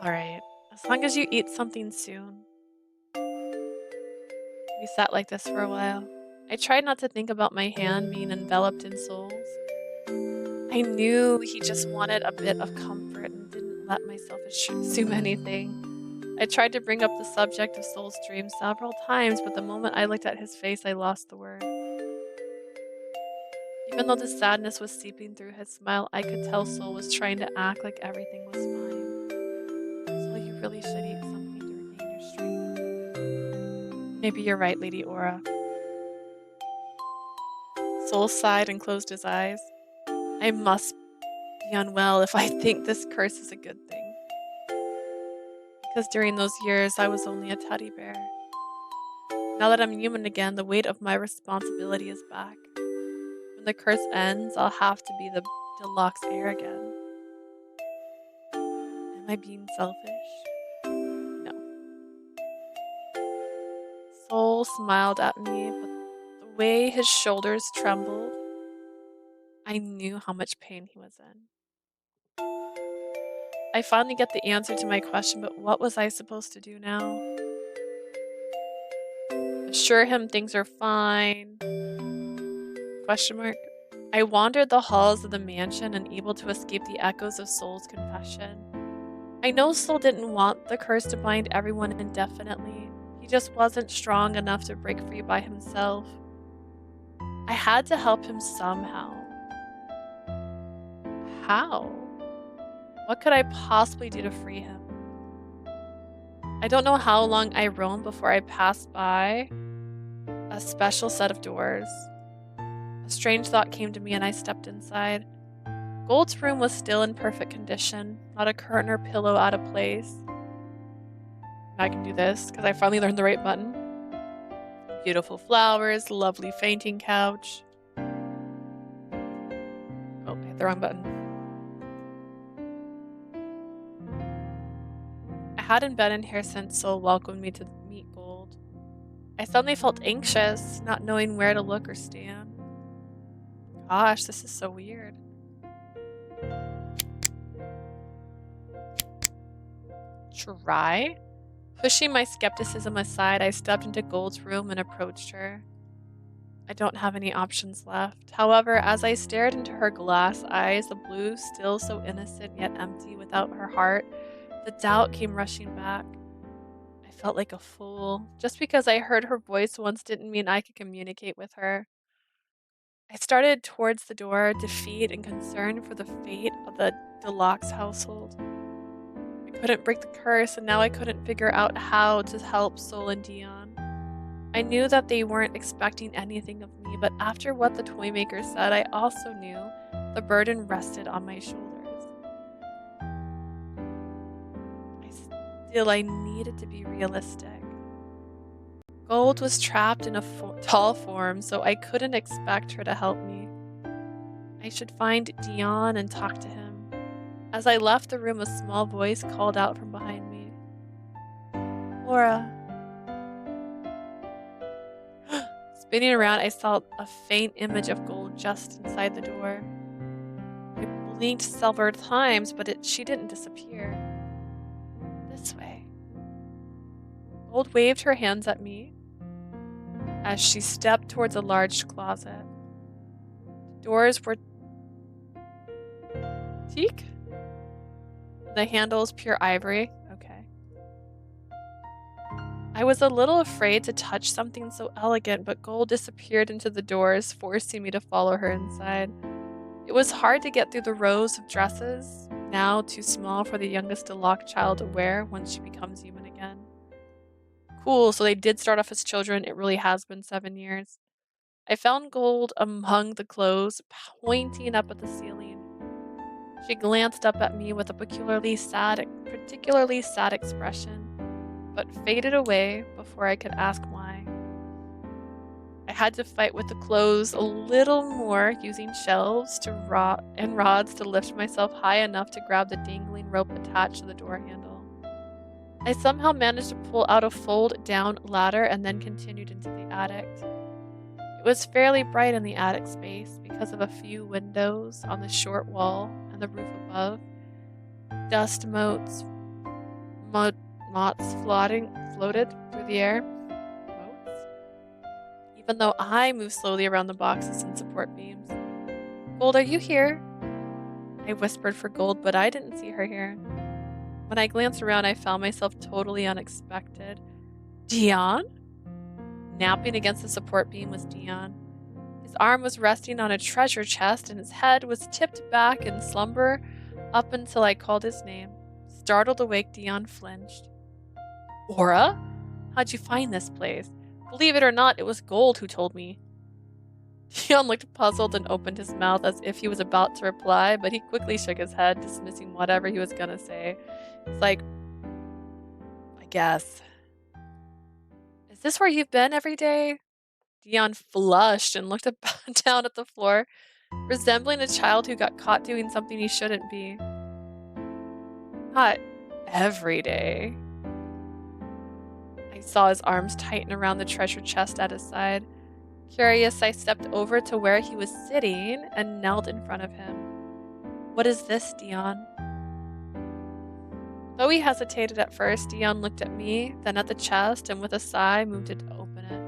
Alright, as long as you eat something soon. We sat like this for a while. I tried not to think about my hand being enveloped in Soul's. I knew he just wanted a bit of comfort and didn't let myself assume anything. I tried to bring up the subject of Soul's dream several times, but the moment I looked at his face, I lost the word. Even though the sadness was seeping through his smile, I could tell Soul was trying to act like everything was fine. Soul, you really should eat something to regain your strength. Maybe you're right, Lady Aura. Soul sighed and closed his eyes. I must be unwell if I think this curse is a good thing. Because during those years, I was only a teddy bear. Now that I'm human again, the weight of my responsibility is back. When the curse ends, I'll have to be the deluxe heir again. Am I being selfish? No. Soul smiled at me, but the way his shoulders trembled, I knew how much pain he was in. I finally get the answer to my question, but what was I supposed to do now? Assure him things are fine? Question mark. I wandered the halls of the mansion, unable to escape the echoes of Soul's confession. I know Soul didn't want the curse to bind everyone indefinitely. He just wasn't strong enough to break free by himself. I had to help him somehow. How? What could I possibly do to free him? I don't know how long I roamed before I passed by a special set of doors. A strange thought came to me and I stepped inside. Gold's room was still in perfect condition, not a curtain or pillow out of place. I can do this because I finally learned the right button. Beautiful flowers, lovely fainting couch. Oh, I hit the wrong button. I hadn't been in here since Soul welcomed me to meet Gold. I suddenly felt anxious, not knowing where to look or stand. Gosh, this is so weird. Try? Pushing my skepticism aside, I stepped into Gold's room and approached her. I don't have any options left. However, as I stared into her glass eyes, the blue still so innocent yet empty without her heart, the doubt came rushing back. I felt like a fool. Just because I heard her voice once didn't mean I could communicate with her. I started towards the door, defeat and concern for the fate of the Deluxe household. I couldn't break the curse, and now I couldn't figure out how to help Soul and Dion. I knew that they weren't expecting anything of me, but after what the toy maker said, I also knew the burden rested on my shoulders. I needed to be realistic. Gold was trapped in a tall form, so I couldn't expect her to help me. I should find Dion and talk to him. As I left the room, a small voice called out from behind me. Laura. Spinning around, I saw a faint image of Gold just inside the door. I blinked several times, but she didn't disappear. This way. Gold waved her hands at me as she stepped towards a large closet. The doors were teak? The handles pure ivory. Okay. I was a little afraid to touch something so elegant, but Gold disappeared into the doors, forcing me to follow her inside. It was hard to get through the rows of dresses, now too small for the youngest Deluxe child to wear once she becomes human again. Cool, so they did start off as children. It really has been 7 years. I found Gold among the clothes, pointing up at the ceiling. She glanced up at me with a particularly sad expression, but faded away before I could ask why. I had to fight with the clothes a little more, using shelves and rods to lift myself high enough to grab the dangling rope attached to the door handle. I somehow managed to pull out a fold-down ladder and then continued into the attic. It was fairly bright in the attic space because of a few windows on the short wall and the roof above. Dust motes floated through the air. Motes? Even though I moved slowly around the boxes and support beams. Gold, are you here? I whispered for Gold, but I didn't see her here. When I glanced around, I found myself totally unexpected. Dion? Napping against the support beam was Dion. His arm was resting on a treasure chest, and his head was tipped back in slumber up until I called his name. Startled awake, Dion flinched. Aura? How'd you find this place? Believe it or not, it was Gold who told me. Dion looked puzzled and opened his mouth as if he was about to reply, but he quickly shook his head, dismissing whatever he was gonna say. It's like, I guess. Is this where you've been every day? Dion flushed and looked down at the floor, resembling a child who got caught doing something he shouldn't be. Not every day. I saw his arms tighten around the treasure chest at his side. Curious, I stepped over to where he was sitting and knelt in front of him. What is this, Dion? Though he hesitated at first, Dion looked at me, then at the chest, and with a sigh moved it to open it.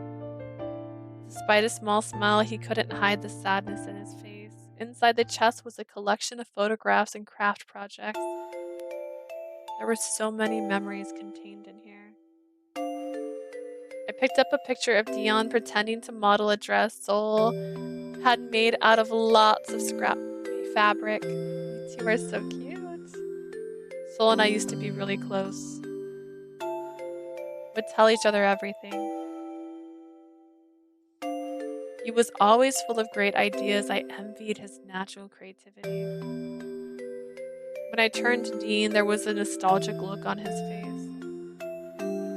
Despite a small smile, he couldn't hide the sadness in his face. Inside the chest was a collection of photographs and craft projects. There were so many memories contained in here. I picked up a picture of Dion pretending to model a dress Soul had made out of lots of scrap fabric. You two are so cute. Soul and I used to be really close. Would tell each other everything. He was always full of great ideas. I envied his natural creativity. When I turned to Dean, there was a nostalgic look on his face.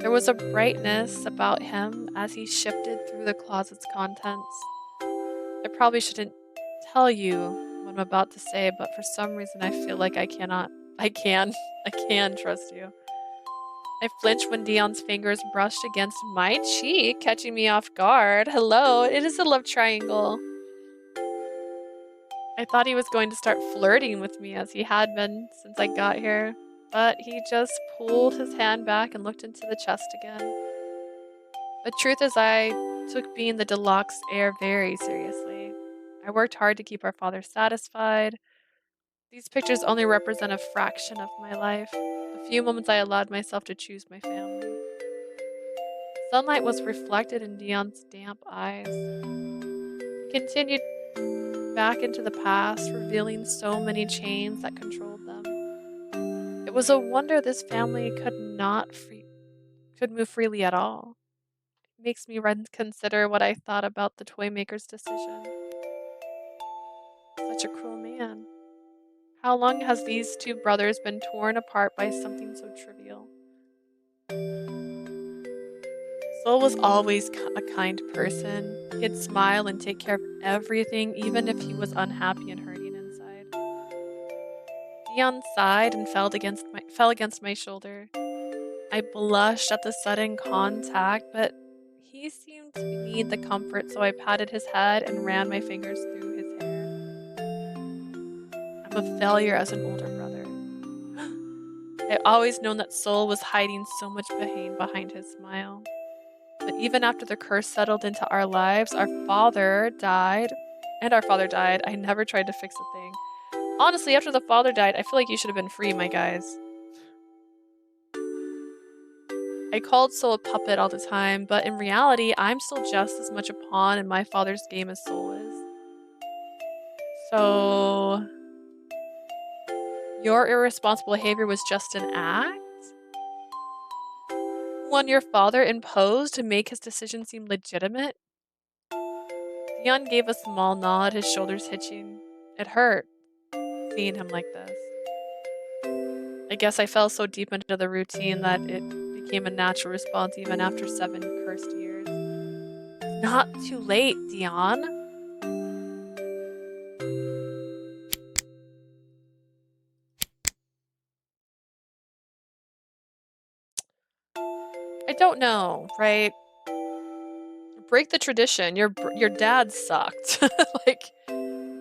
There was a brightness about him as he shifted through the closet's contents. I probably shouldn't tell you what I'm about to say, but for some reason I feel like I can trust you. I flinched when Dion's fingers brushed against my cheek, catching me off guard. Hello, it is a love triangle. I thought he was going to start flirting with me as he had been since I got here, but he just pulled his hand back and looked into the chest again. The truth is I took being the deluxe heir very seriously. I worked hard to keep our father satisfied. These pictures only represent a fraction of my life, the few moments I allowed myself to choose my family. Sunlight was reflected in Dion's damp eyes. He continued back into the past, revealing so many chains that controlled them. It was a wonder this family could move freely at all. It makes me consider what I thought about the toy maker's decision. Such a cruel man. How long has these two brothers been torn apart by something so trivial? Soul was always a kind person. He'd smile and take care of everything, even if he was unhappy and hurting inside. Dion sighed and fell against my shoulder. I blushed at the sudden contact, but he seemed to need the comfort, so I patted his head and ran my fingers through his hair. I'm a failure as an older brother. I'd always known that Soul was hiding so much pain behind his smile. But even after the curse settled into our lives, our father died. I never tried to fix a thing. Honestly, after the father died, I feel like you should have been free, my guys. I called Soul a puppet all the time, but in reality, I'm still just as much a pawn in my father's game as Soul is. So, your irresponsible behavior was just an act? One your father imposed to make his decision seem legitimate? Dion gave a small nod, his shoulders hitching. It hurt, seeing him like this. I guess I fell so deep into the routine that it became a natural response even after 7 cursed years. It's not too late, Dion. I don't know, right? Break the tradition. Your dad sucked.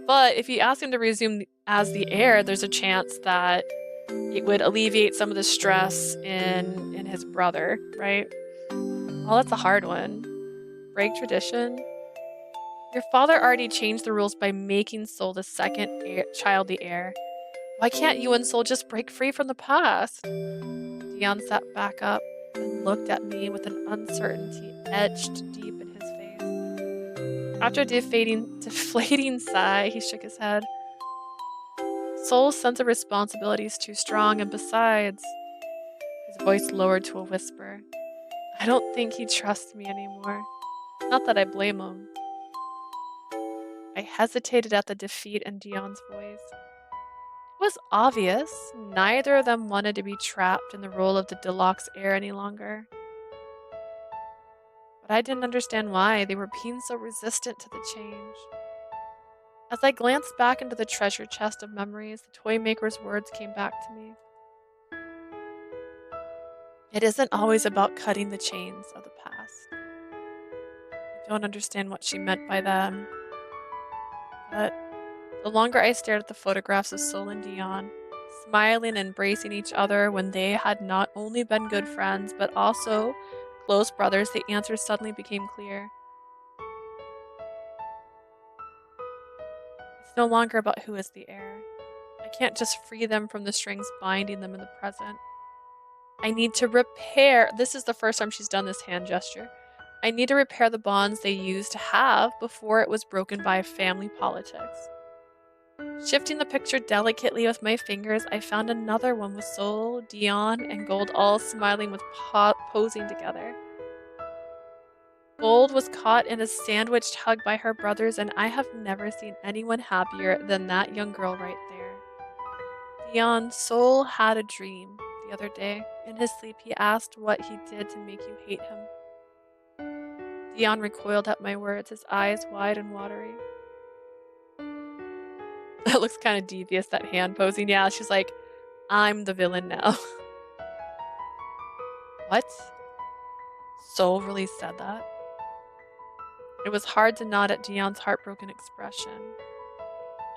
But if you ask him to resume as the heir, there's a chance that it would alleviate some of the stress in his brother, right? Oh, that's a hard one. Break tradition. Your father already changed the rules by making Soul the second child the heir. Why can't you and Soul just break free from the past? Dion sat back up and looked at me with an uncertainty etched deep in his face. After a deflating sigh, he shook his head. Soul's sense of responsibility is too strong, and besides, his voice lowered to a whisper. I don't think he trusts me anymore. Not that I blame him. I hesitated at the defeat in Dion's voice. It was obvious neither of them wanted to be trapped in the role of the deluxe heir any longer. But I didn't understand why they were being so resistant to the change. As I glanced back into the treasure chest of memories, the toy maker's words came back to me. It isn't always about cutting the chains of the past. I don't understand what she meant by that, but the longer I stared at the photographs of Soul and Dion, smiling and embracing each other when they had not only been good friends, but also close brothers, the answer suddenly became clear. It's no longer about who is the heir. I can't just free them from the strings binding them in the present. I need to repair. This is the first time she's done this hand gesture. I need to repair the bonds they used to have before it was broken by family politics. Shifting the picture delicately with my fingers, I found another one with Sol, Dion, and Gold all smiling with posing together. Gold was caught in a sandwiched hug by her brothers, and I have never seen anyone happier than that young girl right there. Dion, Sol had a dream the other day. In his sleep, he asked what he did to make you hate him. Dion recoiled at my words, his eyes wide and watery. That looks kind of devious, that hand posing. Yeah, she's like, I'm the villain now. What? Sol really said that? It was hard to nod at Dion's heartbroken expression.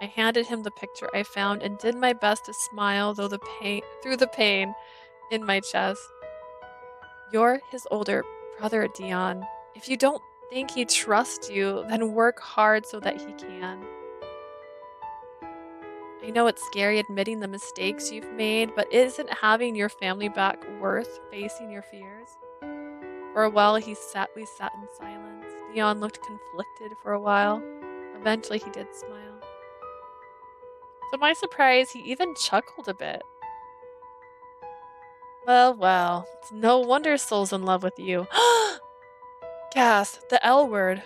I handed him the picture I found and did my best to smile through the pain in my chest. You're his older brother, Dion. If you don't think he trusts you, then work hard so that he can. I know it's scary admitting the mistakes you've made, but isn't having your family back worth facing your fears? For a while we sat in silence. Dion looked conflicted for a while. Eventually he did smile. To my surprise, he even chuckled a bit. Well, it's no wonder Sol's in love with you. Gas, the L word.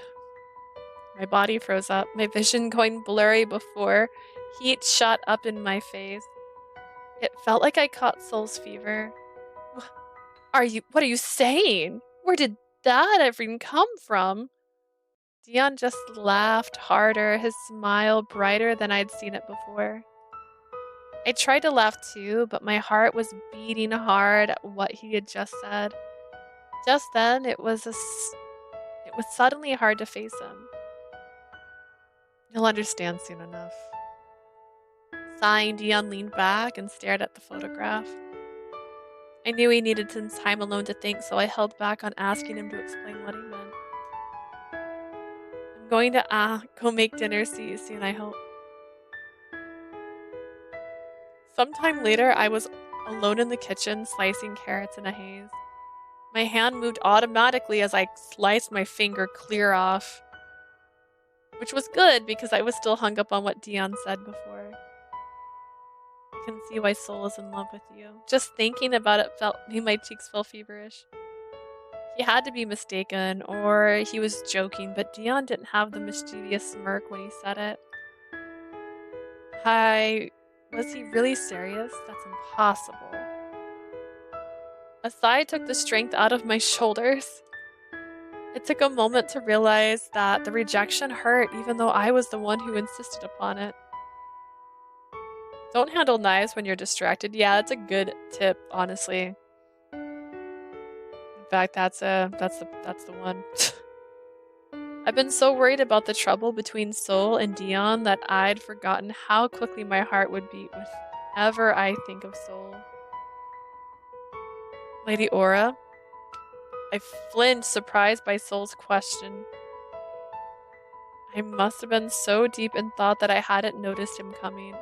My body froze up, my vision going blurry before heat shot up in my face. It felt like I caught Sol's fever. What are you saying? Where did that even come from? Dion just laughed harder, his smile brighter than I'd seen it before. I tried to laugh too, but my heart was beating hard at what he had just said. Just then, it was suddenly hard to face him. You'll understand soon enough. Sighing, Dion leaned back and stared at the photograph. I knew he needed some time alone to think, so I held back on asking him to explain what he meant. I'm going to go make dinner, see you soon, I hope. Sometime later, I was alone in the kitchen, slicing carrots in a haze. My hand moved automatically as I sliced my finger clear off. Which was good, because I was still hung up on what Dion said before. I can see why Sol is in love with you. Just thinking about it made my cheeks feel feverish. He had to be mistaken, or he was joking, but Dion didn't have the mischievous smirk when he said it. Was he really serious? That's impossible. A sigh took the strength out of my shoulders. It took a moment to realize that the rejection hurt, even though I was the one who insisted upon it. Don't handle knives when you're distracted. Yeah, that's a good tip, honestly. In fact, that's the one. I've been so worried about the trouble between Sol and Dion that I'd forgotten how quickly my heart would beat whenever I think of Sol. Lady Aura? I flinched, surprised by Sol's question. I must have been so deep in thought that I hadn't noticed him coming.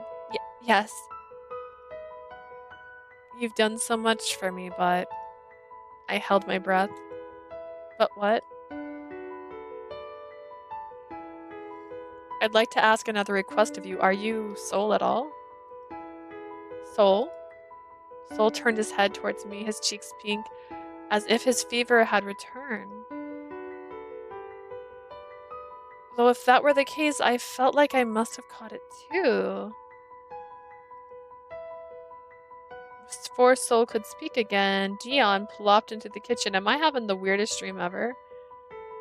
Yes. You've done so much for me, but... I held my breath. But what? I'd like to ask another request of you. Are you Sol at all? Sol? Sol turned his head towards me, his cheeks pink, as if his fever had returned. Though if that were the case, I felt like I must have caught it too. Before Sol could speak again, Dion plopped into the kitchen. Am I having the weirdest dream ever?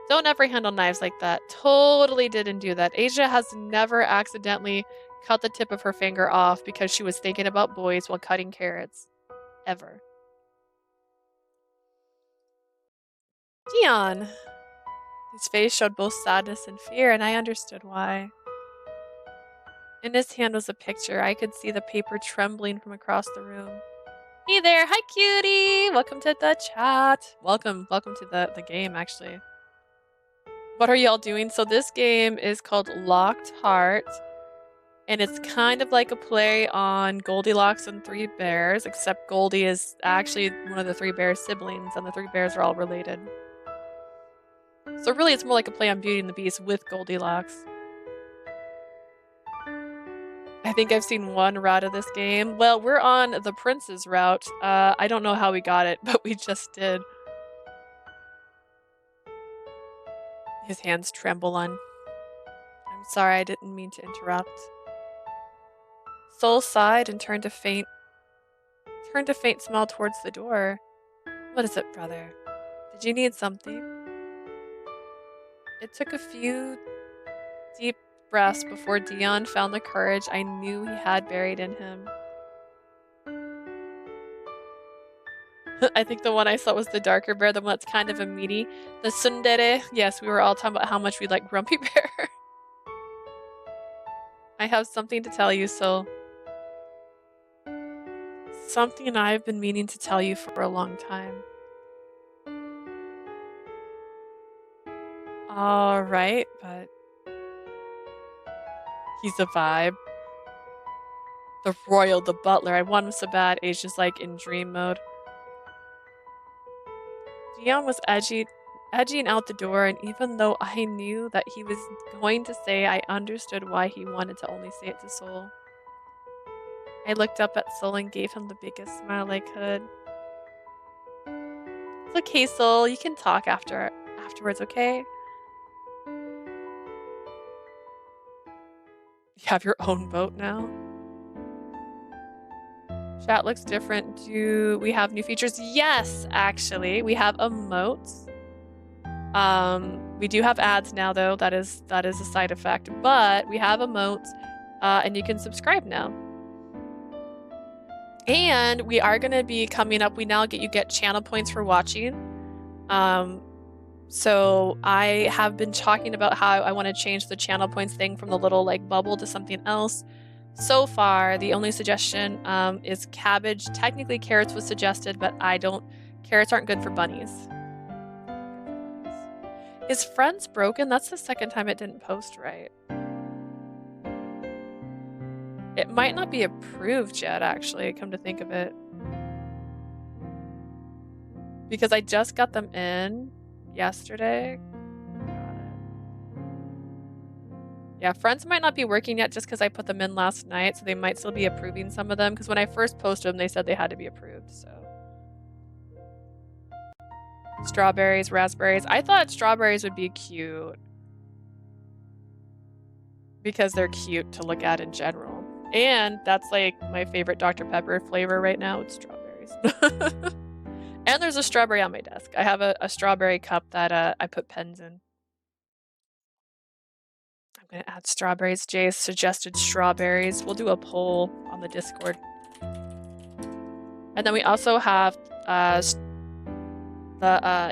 Don't ever handle knives like that. Totally didn't do that. Asia has never accidentally cut the tip of her finger off because she was thinking about boys while cutting carrots. Ever. Dion! His face showed both sadness and fear, and I understood why. In his hand was a picture. I could see the paper trembling from across the room. Hey there! Hi, cutie! Welcome to the chat. Welcome to the game, actually. What are y'all doing? So this game is called Locked Heart. And it's kind of like a play on Goldilocks and Three Bears, except Goldie is actually one of the Three Bears' siblings, and the Three Bears are all related. So really, it's more like a play on Beauty and the Beast with Goldilocks. I think I've seen one route of this game. Well, we're on the Prince's route. I don't know how we got it, but we just did. His hands tremble on. I'm sorry, I didn't mean to interrupt. Soul sighed and turned a faint smile towards the door. What is it, brother? Did you need something? It took a few deep breaths before Dion found the courage I knew he had buried in him. I think the one I saw was the darker bear, the one that's kind of a meaty. The tsundere. Yes, we were all talking about how much we like Grumpy Bear. I have something to tell you, Soul. Something I've been meaning to tell you for a long time. Alright, but he's a vibe. The royal, the butler. I want him so bad. A's just like in dream mode. Dion was edging out the door, and even though I knew that he was going to say I understood why he wanted to only say it to Soul. I looked up at Soul and gave him the biggest smile I could. It's okay, Soul. You can talk afterwards, okay? You have your own boat now? Chat looks different. Do we have new features? Yes, actually. We have emotes. We do have ads now, though. That is a side effect. But we have emotes, and you can subscribe now. And we are going to be coming up. We now get channel points for watching. So I have been talking about how I want to change the channel points thing from the little like bubble to something else. So far, the only suggestion is cabbage. Technically, carrots was suggested, but carrots aren't good for bunnies. His friend's broken? That's the second time it didn't post right. It might not be approved yet, actually, come to think of it. Because I just got them in yesterday. Yeah, friends might not be working yet just because I put them in last night, so they might still be approving some of them. Because when I first posted them, they said they had to be approved, so. Strawberries, raspberries. I thought strawberries would be cute. Because they're cute to look at in general. And that's like my favorite Dr. Pepper flavor right now. It's strawberries. And there's a strawberry on my desk. I have a strawberry cup that I put pens in. I'm gonna add strawberries. Jay suggested strawberries. We'll do a poll on the Discord. And then we also have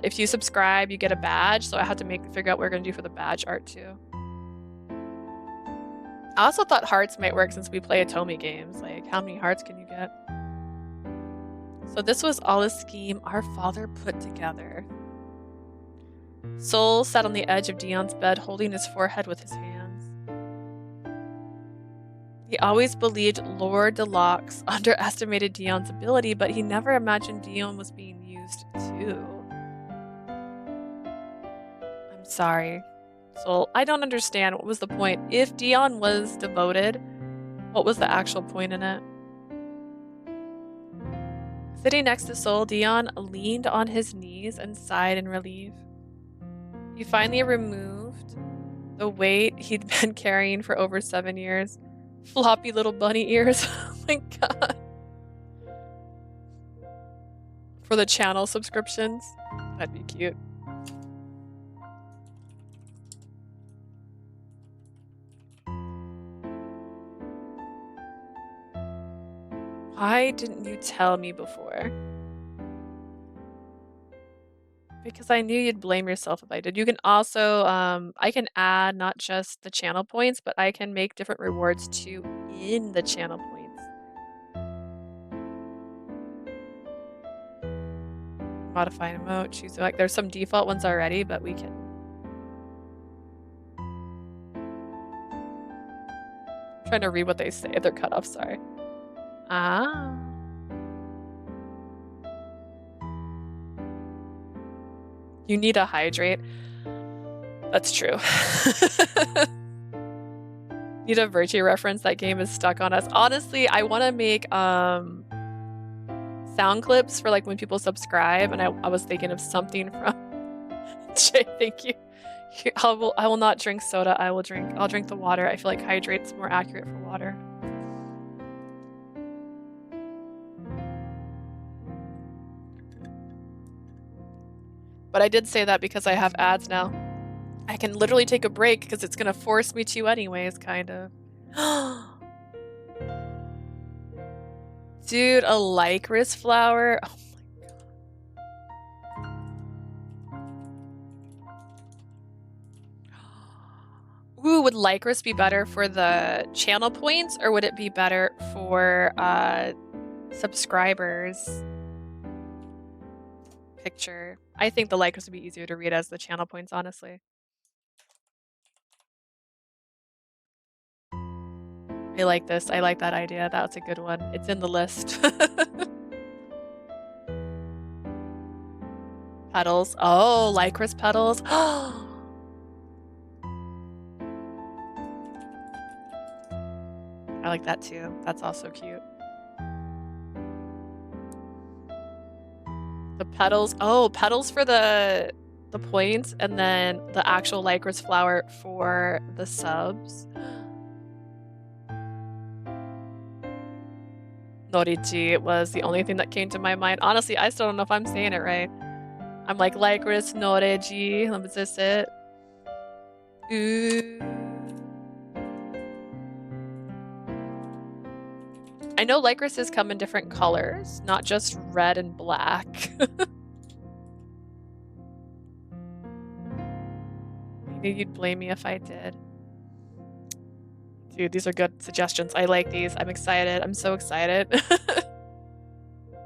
if you subscribe, you get a badge. So I have to figure out what we're gonna do for the badge art too. I also thought hearts might work since we play Atomi games. Like, how many hearts can you get? So this was all a scheme our father put together. Soul sat on the edge of Dion's bed, holding his forehead with his hands. He always believed Lord Deluxe underestimated Dion's ability, but he never imagined Dion was being used too. I'm sorry. Soul, I don't understand. What was the point? If Dion was devoted, what was the actual point in it? Sitting next to Soul, Dion leaned on his knees and sighed in relief. He finally removed the weight he'd been carrying for over 7 years. Floppy little bunny ears. Oh my god. For the channel subscriptions. That'd be cute. Why didn't you tell me before? Because I knew you'd blame yourself if I did. You can also, I can add not just the channel points, but I can make different rewards too in the channel points. Modify an emote, choose like there's some default ones already, but we can. I'm trying to read what they say. They're cut off, sorry. Ah. You need to hydrate. That's true. Need a Virtue reference. That game is stuck on us. Honestly, I want to make sound clips for like when people subscribe, and I was thinking of something from Jay. Thank you. I will not drink soda. I'll drink the water. I feel like hydrate's more accurate for water. But I did say that because I have ads now. I can literally take a break because it's gonna force me to anyways, kind of. Dude, a licorice flower. Oh my god. Ooh, would licorice be better for the channel points, or would it be better for subscribers? Picture. I think the licorice would be easier to read as the channel points, honestly. I like this. I like that idea. That's a good one. It's in the list. Petals. Oh, licorice petals. I like that too. That's also cute. The petals. Oh, petals for the points, and then the actual licorice flower for the subs. Norichi, it was the only thing that came to my mind. Honestly, I still don't know if I'm saying it right. I'm like, licorice, Norichi. Is this it? Ooh. I know licorices come in different colors, not just red and black. I knew you'd blame me if I did. Dude, these are good suggestions. I like these. I'm excited. I'm so excited.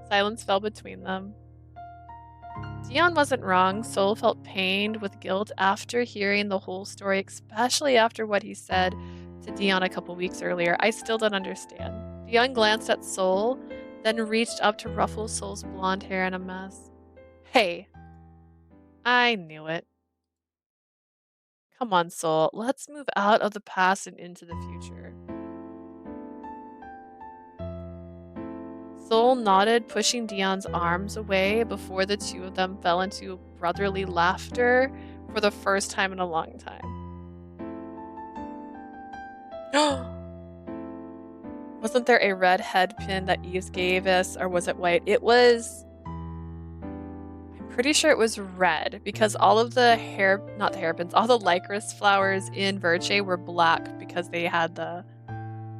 Silence fell between them. Dion wasn't wrong. Soul felt pained with guilt after hearing the whole story, especially after what he said to Dion a couple weeks earlier. I still don't understand. Dion glanced at Soul, then reached up to ruffle Soul's blonde hair in a mess. Hey, I knew it. Come on, Soul. Let's move out of the past and into the future. Soul nodded, pushing Dion's arms away before the two of them fell into brotherly laughter for the first time in a long time. Wasn't there a red head pin that Eves gave us, or was it white? It was... I'm pretty sure it was red, because all of the not the hairpins, all the licorice flowers in Virtue were black because they had the...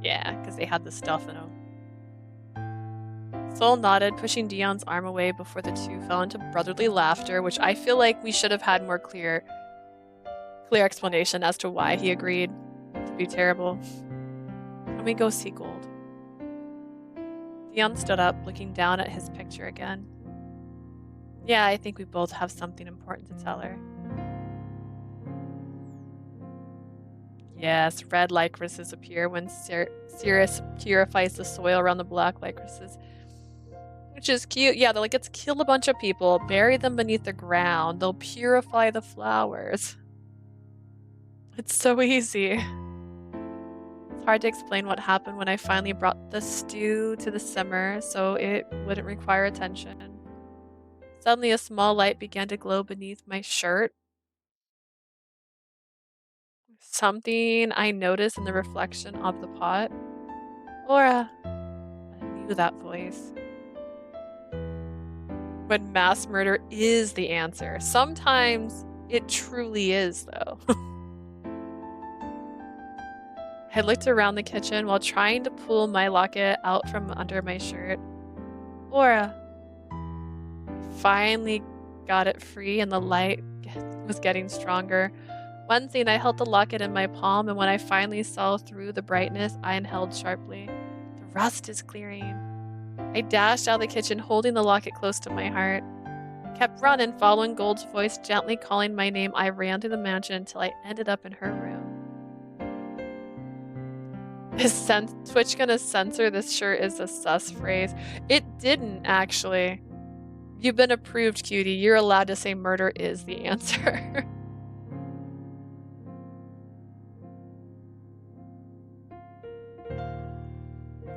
Yeah, because they had the stuff in them. Soul nodded, pushing Dion's arm away before the two fell into brotherly laughter, which I feel like we should have had more clear explanation as to why he agreed to be terrible. Can we go see Gold? Dion stood up, looking down at his picture again. Yeah, I think we both have something important to tell her. Yes, red licorices appear when Cirrus purifies the soil around the black licorices. Which is cute. Yeah, they're like, let's kill a bunch of people, bury them beneath the ground. They'll purify the flowers. It's so easy. It's hard to explain what happened when I finally brought the stew to the simmer so it wouldn't require attention. Suddenly, a small light began to glow beneath my shirt. Something I noticed in the reflection of the pot. Laura. I knew that voice. When mass murder is the answer. Sometimes it truly is, though. I looked around the kitchen while trying to pull my locket out from under my shirt. Laura. Finally got it free and the light was getting stronger. One thing, I held the locket in my palm, and when I finally saw through the brightness, I inhaled sharply. The rust is clearing. I dashed out of the kitchen, holding the locket close to my heart. I kept running, following Gold's voice gently calling my name. I ran through the mansion until I ended up in her room. Is Twitch gonna censor this shirt is a sus phrase? It didn't, actually. You've been approved, cutie. You're allowed to say murder is the answer.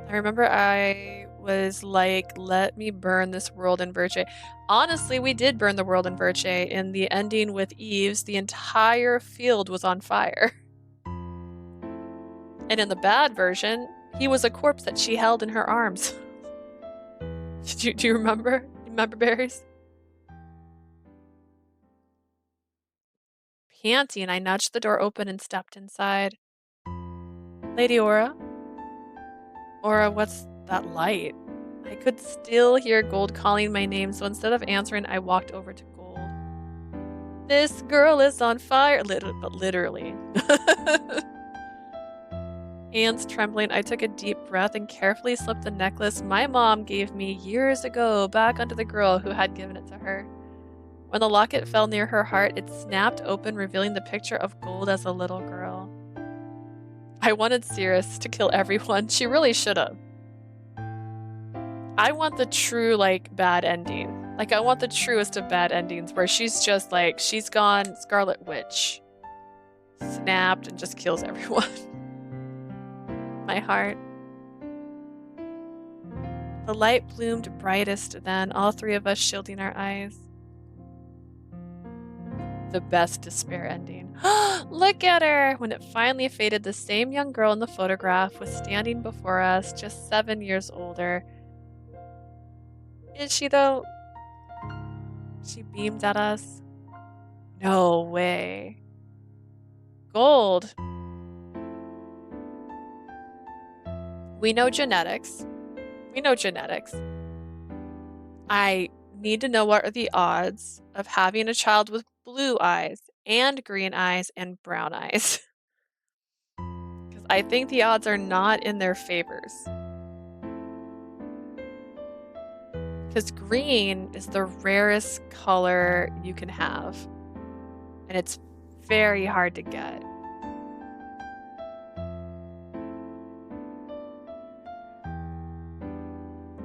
I remember I was like, let me burn this world in Verce. Honestly, we did burn the world in Verce. In the ending with Eve's, the entire field was on fire. And in the bad version, he was a corpse that she held in her arms. Do you remember? Remember, Berries? Panting, I nudged the door open and stepped inside. Lady Aura? Aura, what's that light? I could still hear Gold calling my name, so instead of answering, I walked over to Gold. This girl is on fire, but literally. Hands trembling, I took a deep breath and carefully slipped the necklace my mom gave me years ago back onto the girl who had given it to her. When the locket fell near her heart, it snapped open, revealing the picture of Gold as a little girl. I wanted Cirrus to kill everyone. She really should have. I want the true, like, bad ending. Like, I want the truest of bad endings where she's just like, she's gone Scarlet Witch. Snapped and just kills everyone. My heart. The light bloomed brightest then, all three of us shielding our eyes. The best despair ending. Look at her! When it finally faded, the same young girl in the photograph was standing before us, just 7 years older. Is she, though? She beamed at us. No way. Gold. We know genetics. I need to know what are the odds of having a child with blue eyes and green eyes and brown eyes. Because I think the odds are not in their favors. Because green is the rarest color you can have. And it's very hard to get.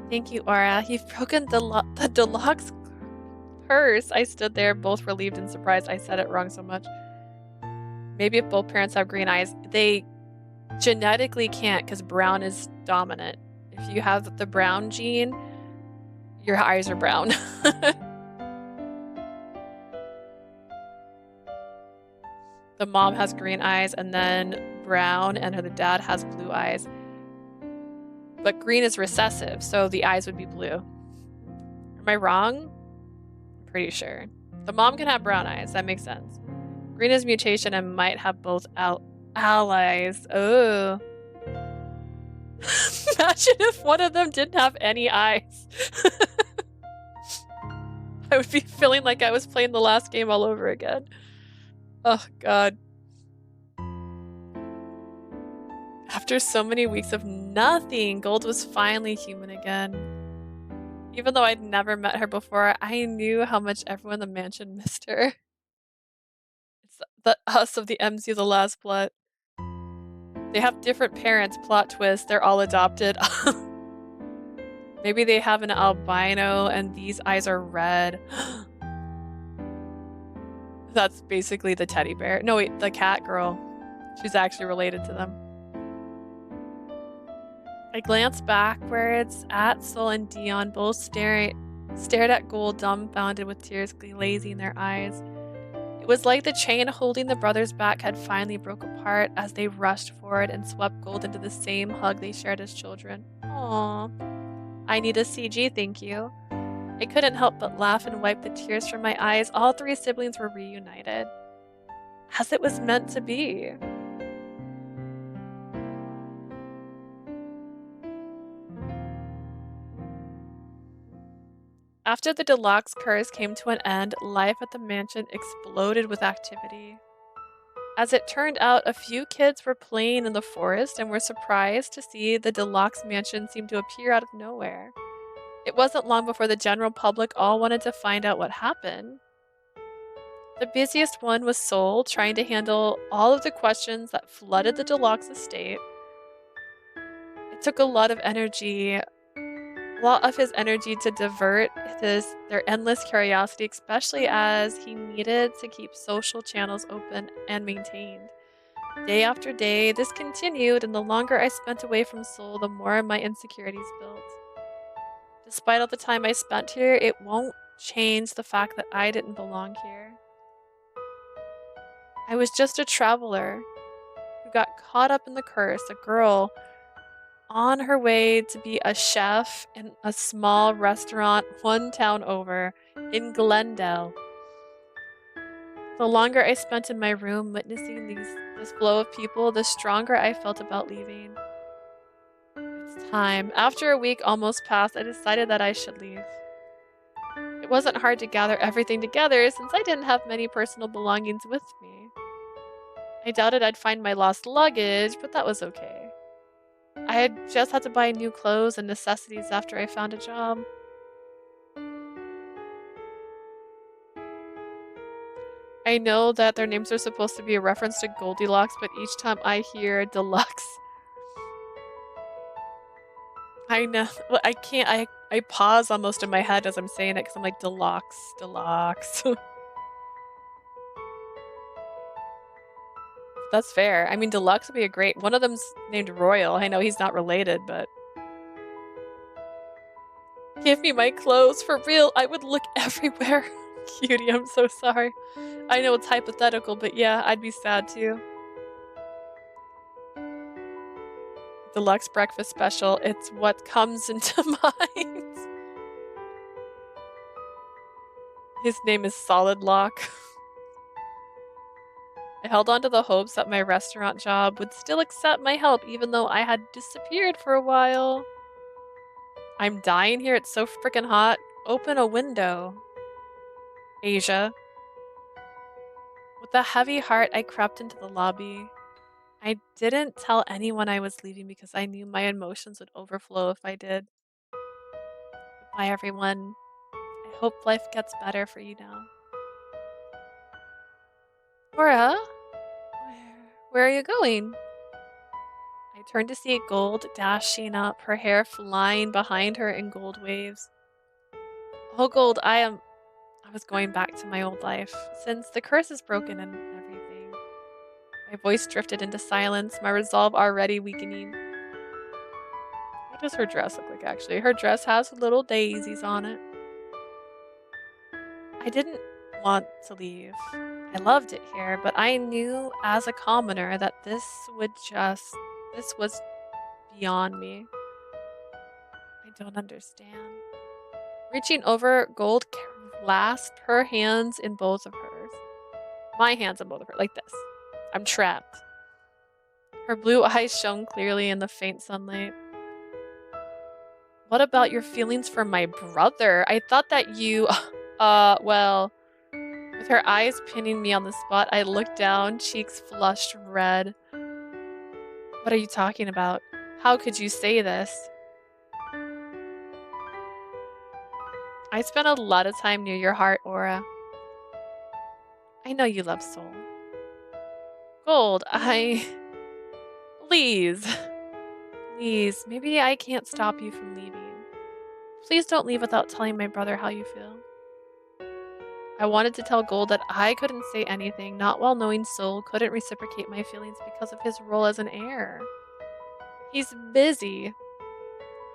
Thank you, Aura. You've broken the deluxe curse. I stood there, both relieved and surprised I said it wrong so much. Maybe if both parents have green eyes, they genetically can't because brown is dominant. If you have the brown gene, your eyes are brown. The mom has green eyes and then brown, and her dad has blue eyes. But green is recessive, so the eyes would be blue. Am I wrong? I'm pretty sure. The mom can have brown eyes. That makes sense. Green is mutation and might have both allies. Oh. Imagine if one of them didn't have any eyes. I would be feeling like I was playing the last game all over again. Oh, God. After so many weeks of nothing, Gold was finally human again. Even though I'd never met her before, I knew how much everyone in the mansion missed her. It's the us of the MCU, the last plot. They have different parents, plot twist, they're all adopted. Maybe they have an albino and these eyes are red. That's basically the teddy bear. No, wait, the cat girl. She's actually related to them. I glanced backwards at Sol and Dion, both stared at Gold, dumbfounded with tears glazing their eyes. It was like the chain holding the brothers back had finally broke apart as they rushed forward and swept Gold into the same hug they shared as children. Aww. I need a CG, thank you. I couldn't help but laugh and wipe the tears from my eyes. All three siblings were reunited. As it was meant to be. After the deluxe curse came to an end, life at the mansion exploded with activity. As it turned out, a few kids were playing in the forest and were surprised to see the deluxe mansion seem to appear out of nowhere. It wasn't long before the general public all wanted to find out what happened. The busiest one was Sol, trying to handle all of the questions that flooded the deluxe estate. It took a lot of energy, a lot of his energy to divert their endless curiosity, especially as he needed to keep social channels open and maintained. Day after day, this continued, and the longer I spent away from Seoul, the more my insecurities built. Despite all the time I spent here, it won't change the fact that I didn't belong here. I was just a traveler who got caught up in the curse, a girl on her way to be a chef in a small restaurant one town over in Glendale. The longer I spent in my room witnessing this flow of people, the stronger I felt about leaving. It's time. After a week almost passed, I decided that I should leave. It wasn't hard to gather everything together since I didn't have many personal belongings with me. I doubted I'd find my lost luggage, but that was okay. I had just had to buy new clothes and necessities after I found a job. I know that their names are supposed to be a reference to Goldilocks, but each time I hear deluxe, I know. Well, I can't. I pause almost in my head as I'm saying it because I'm like deluxe, deluxe. That's fair. I mean, deluxe would be a great. One of them's named Royal. I know he's not related, but give me my clothes for real. I would look everywhere. Cutie, I'm so sorry. I know it's hypothetical, but yeah, I'd be sad too. Deluxe breakfast special. It's what comes into mind. His name is Solid Lock. I held on to the hopes that my restaurant job would still accept my help even though I had disappeared for a while. I'm dying here. It's so freaking hot. Open a window. Asia. With a heavy heart, I crept into the lobby. I didn't tell anyone I was leaving because I knew my emotions would overflow if I did. Goodbye, everyone. I hope life gets better for you now. Laura? Where are you going? I turned to see Gold dashing up, her hair flying behind her in gold waves. Oh, Gold, I was going back to my old life, since the curse is broken and everything. My voice drifted into silence, my resolve already weakening. What does her dress look like, actually? Her dress has little daisies on it. I didn't want to leave. I loved it here, but I knew as a commoner that this was beyond me. I don't understand. Reaching over, Gold clasped her hands in both of hers. My hands in both of hers, like this. I'm trapped. Her blue eyes shone clearly in the faint sunlight. What about your feelings for my brother? I thought that you, well, with her eyes pinning me on the spot, I looked down, cheeks flushed red. What are you talking about? How could you say this? I spent a lot of time near your heart, Aura. I know you love Soul. Gold, Please. Please, maybe I can't stop you from leaving. Please don't leave without telling my brother how you feel. I wanted to tell Gold that I couldn't say anything, not while knowing Soul couldn't reciprocate my feelings because of his role as an heir. He's busy.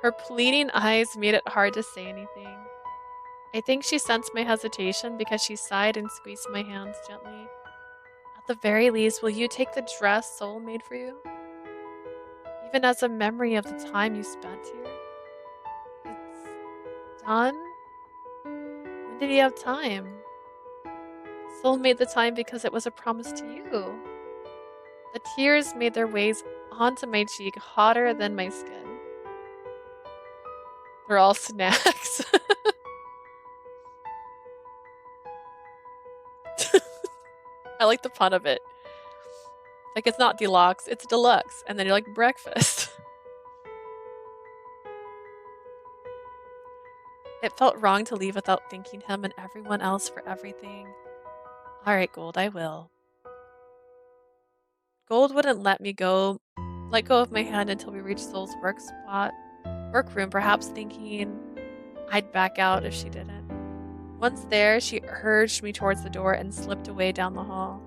Her pleading eyes made it hard to say anything. I think she sensed my hesitation because she sighed and squeezed my hands gently. At the very least, will you take the dress Soul made for you? Even as a memory of the time you spent here? It's done? When did he have time? Soul made the time because it was a promise to you. The tears made their ways onto my cheek, hotter than my skin. They're all snacks. I like the pun of it. Like, it's not deluxe, it's deluxe. And then you're like, breakfast. It felt wrong to leave without thanking him and everyone else for everything. Alright, Gold, I will. Gold wouldn't let me go let go of my hand until we reached Soul's workroom, perhaps thinking I'd back out if she didn't. Once there, she urged me towards the door and slipped away down the hall.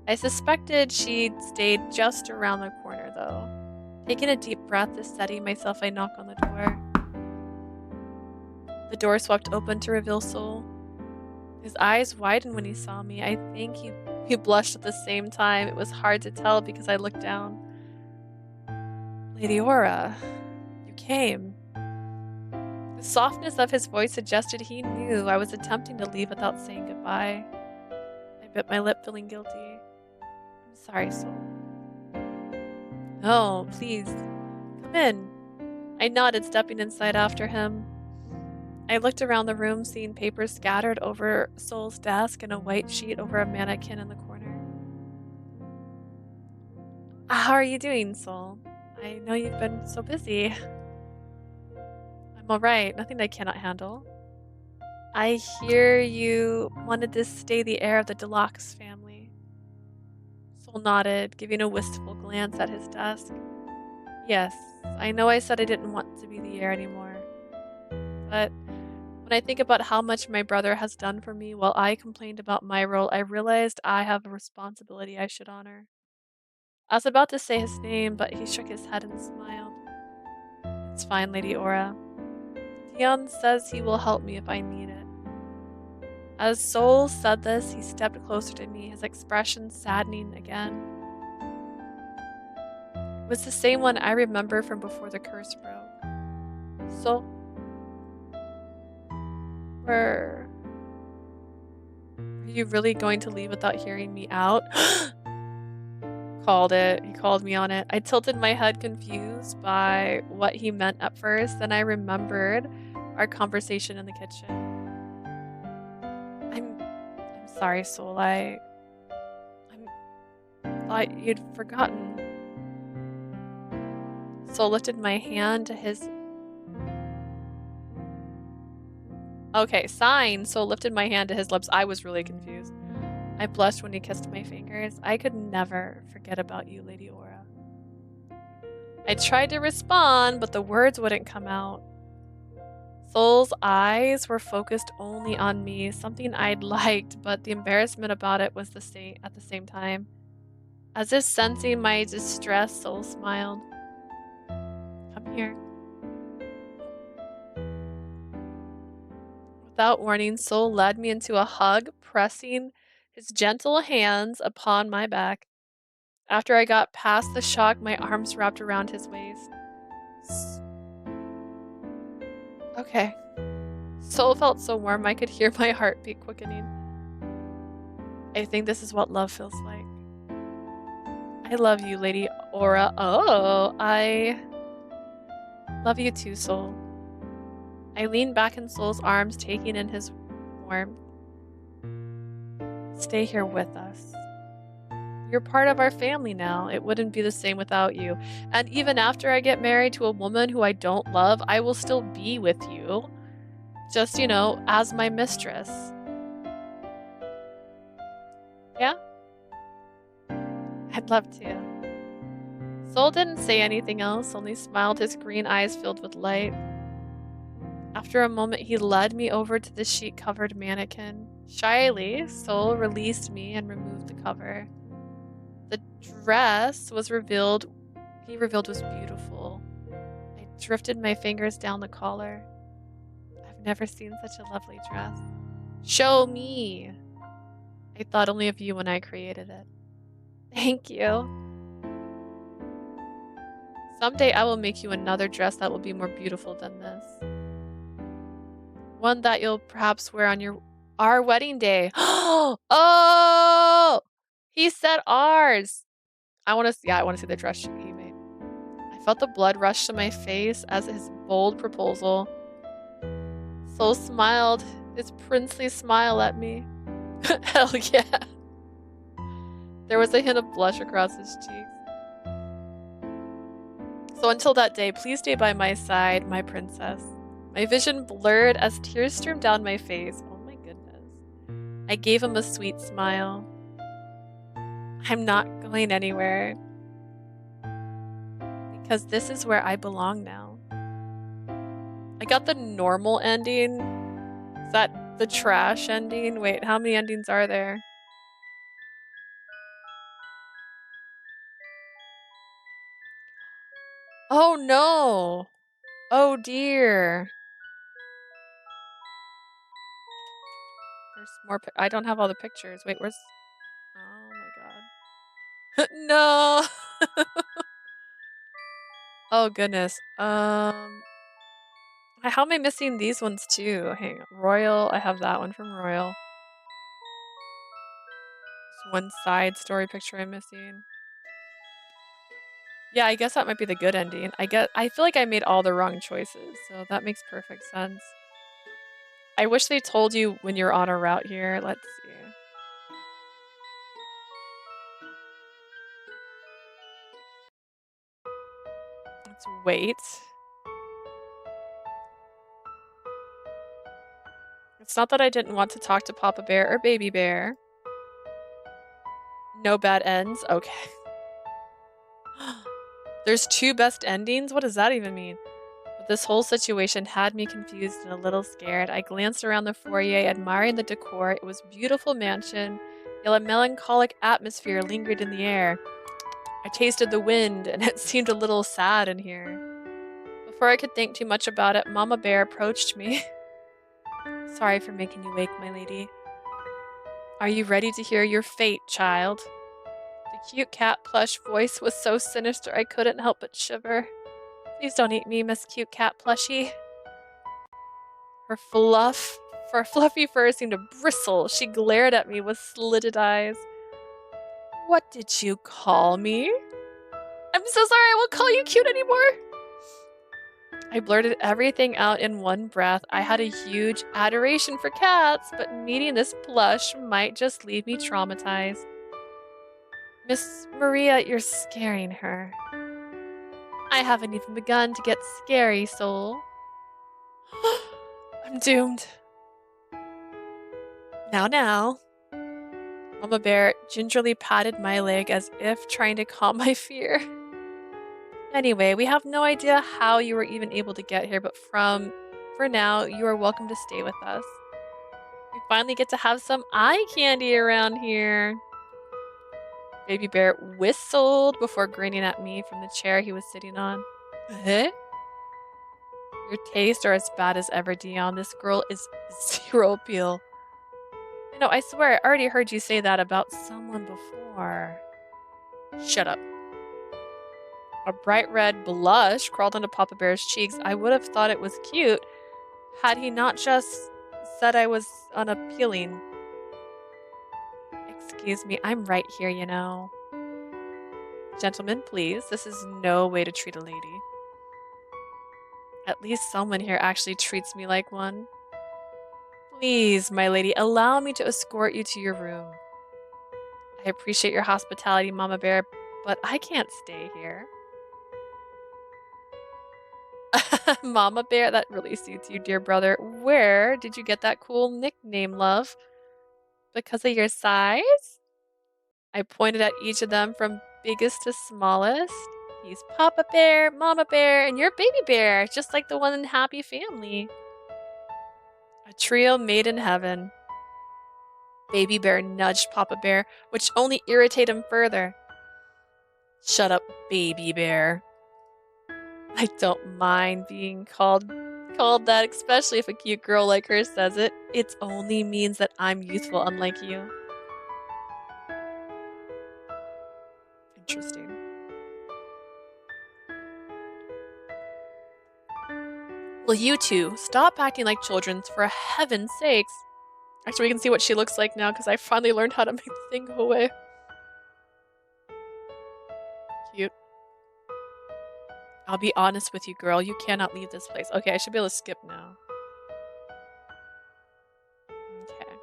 I suspected she'd stayed just around the corner, though. Taking a deep breath to steady myself, I knock on the door. The door swept open to reveal Soul. His eyes widened when he saw me. I think he blushed at the same time. It was hard to tell because I looked down. Lady Aura, you came. The softness of his voice suggested he knew I was attempting to leave without saying goodbye. I bit my lip, feeling guilty. I'm sorry, Soul. No, please, come in. I nodded, stepping inside after him. I looked around the room, seeing papers scattered over Soul's desk and a white sheet over a mannequin in the corner. How are you doing, Soul? I know you've been so busy. I'm alright, nothing I cannot handle. I hear you wanted to stay the heir of the Deluxe family. Soul nodded, giving a wistful glance at his desk. Yes, I know I said I didn't want to be the heir anymore. But when I think about how much my brother has done for me while I complained about my role, I realized I have a responsibility I should honor. I was about to say his name, but he shook his head and smiled. It's fine, Lady Aura. Dion says he will help me if I need it. As Soul said this, he stepped closer to me, his expression saddening again. It was the same one I remember from before the curse broke. Soul, are you really going to leave without hearing me out? Called it. He called me on it. I tilted my head, confused by what he meant at first. Then I remembered our conversation in the kitchen. I'm sorry, Soul. I thought you'd forgotten. Soul lifted my hand to his... Okay, sign. Soul lifted my hand to his lips. I was really confused. I blushed when he kissed my fingers. I could never forget about you, Lady Aura. I tried to respond, but the words wouldn't come out. Soul's eyes were focused only on me, something I'd liked, but the embarrassment about it was at the same time. As if sensing my distress, Soul smiled. Come here. Without warning, Soul led me into a hug, pressing his gentle hands upon my back. After I got past the shock, my arms wrapped around his waist. Okay. Soul felt so warm I could hear my heartbeat quickening. I think this is what love feels like. I love you, Lady Aura. Oh, I love you too, Soul. I leaned back in Soul's arms, taking in his warmth. Stay here with us. You're part of our family now. It wouldn't be the same without you. And even after I get married to a woman who I don't love, I will still be with you. Just, as my mistress. Yeah? I'd love to. Soul didn't say anything else, only smiled, his green eyes filled with light. After a moment, he led me over to the sheet-covered mannequin. Shyly, Soul released me and removed the cover. The dress was revealed was beautiful. I drifted my fingers down the collar. I've never seen such a lovely dress. Show me! I thought only of you when I created it. Thank you. Someday I will make you another dress that will be more beautiful than this. One that you'll perhaps wear on our wedding day. Oh! He said ours! I want to see the dress he made. I felt the blood rush to my face as his bold proposal. Soul smiled, his princely smile at me. Hell yeah. There was a hint of blush across his cheeks. So until that day, please stay by my side, my princess. My vision blurred as tears streamed down my face. Oh my goodness. I gave him a sweet smile. I'm not going anywhere. Because this is where I belong now. I got the normal ending. Is that the trash ending? Wait, how many endings are there? Oh no! Oh dear. There's more. I don't have all the pictures. Wait, where's. Oh my god. No! Oh goodness. How am I missing these ones too? Hang on. Royal. I have that one from Royal. There's one side story picture I'm missing. Yeah, I guess that might be the good ending. I feel like I made all the wrong choices, so that makes perfect sense. I wish they told you when you're on a route here. Let's see. Let's wait. It's not that I didn't want to talk to Papa Bear or Baby Bear. No bad ends? Okay. There's 2 best endings? What does that even mean? But this whole situation had me confused and a little scared. I glanced around the foyer, admiring the decor. It was a beautiful mansion, yet a melancholic atmosphere lingered in the air. I tasted the wind, and it seemed a little sad in here. Before I could think too much about it, Mama Bear approached me. Sorry for making you wake, my lady. Are you ready to hear your fate, child? The cute cat plush voice was so sinister I couldn't help but shiver. Please don't eat me, Miss Cute Cat Plushie. Her fluffy fur seemed to bristle. She glared at me with slitted eyes. What did you call me? I'm so sorry, I won't call you cute anymore. I blurted everything out in one breath. I had a huge adoration for cats, but meeting this plush might just leave me traumatized. Miss Maria, you're scaring her. I haven't even begun to get scary, soul. I'm doomed. Now. Mama Bear gingerly patted my leg as if trying to calm my fear. Anyway, we have no idea how you were even able to get here, but for now, you are welcome to stay with us. We finally get to have some eye candy around here. Baby Bear whistled before grinning at me from the chair he was sitting on. Eh? Your tastes are as bad as ever, Dion. This girl is 0 appeal. No, I swear, I already heard you say that about someone before. Shut up. A bright red blush crawled onto Papa Bear's cheeks. I would have thought it was cute had he not just said I was unappealing. Excuse me, I'm right here, you know. Gentlemen, please, this is no way to treat a lady. At least someone here actually treats me like one. Please, my lady, allow me to escort you to your room. I appreciate your hospitality, Mama Bear, but I can't stay here. Mama Bear, that really suits you, dear brother. Where did you get that cool nickname, love? Because of your size? I pointed at each of them from biggest to smallest. He's Papa Bear, Mama Bear, and you're Baby Bear, just like the one in Happy Family. A trio made in heaven. Baby Bear nudged Papa Bear, which only irritated him further. Shut up, Baby Bear. I don't mind being called that, especially if a cute girl like her says it. It only means that I'm youthful, unlike you. Interesting. Well, you two, stop acting like children, for heaven's sakes. Actually, we can see what she looks like now, because I finally learned how to make the thing go away. Cute. I'll be honest with you, girl. You cannot leave this place. Okay, I should be able to skip now. Okay.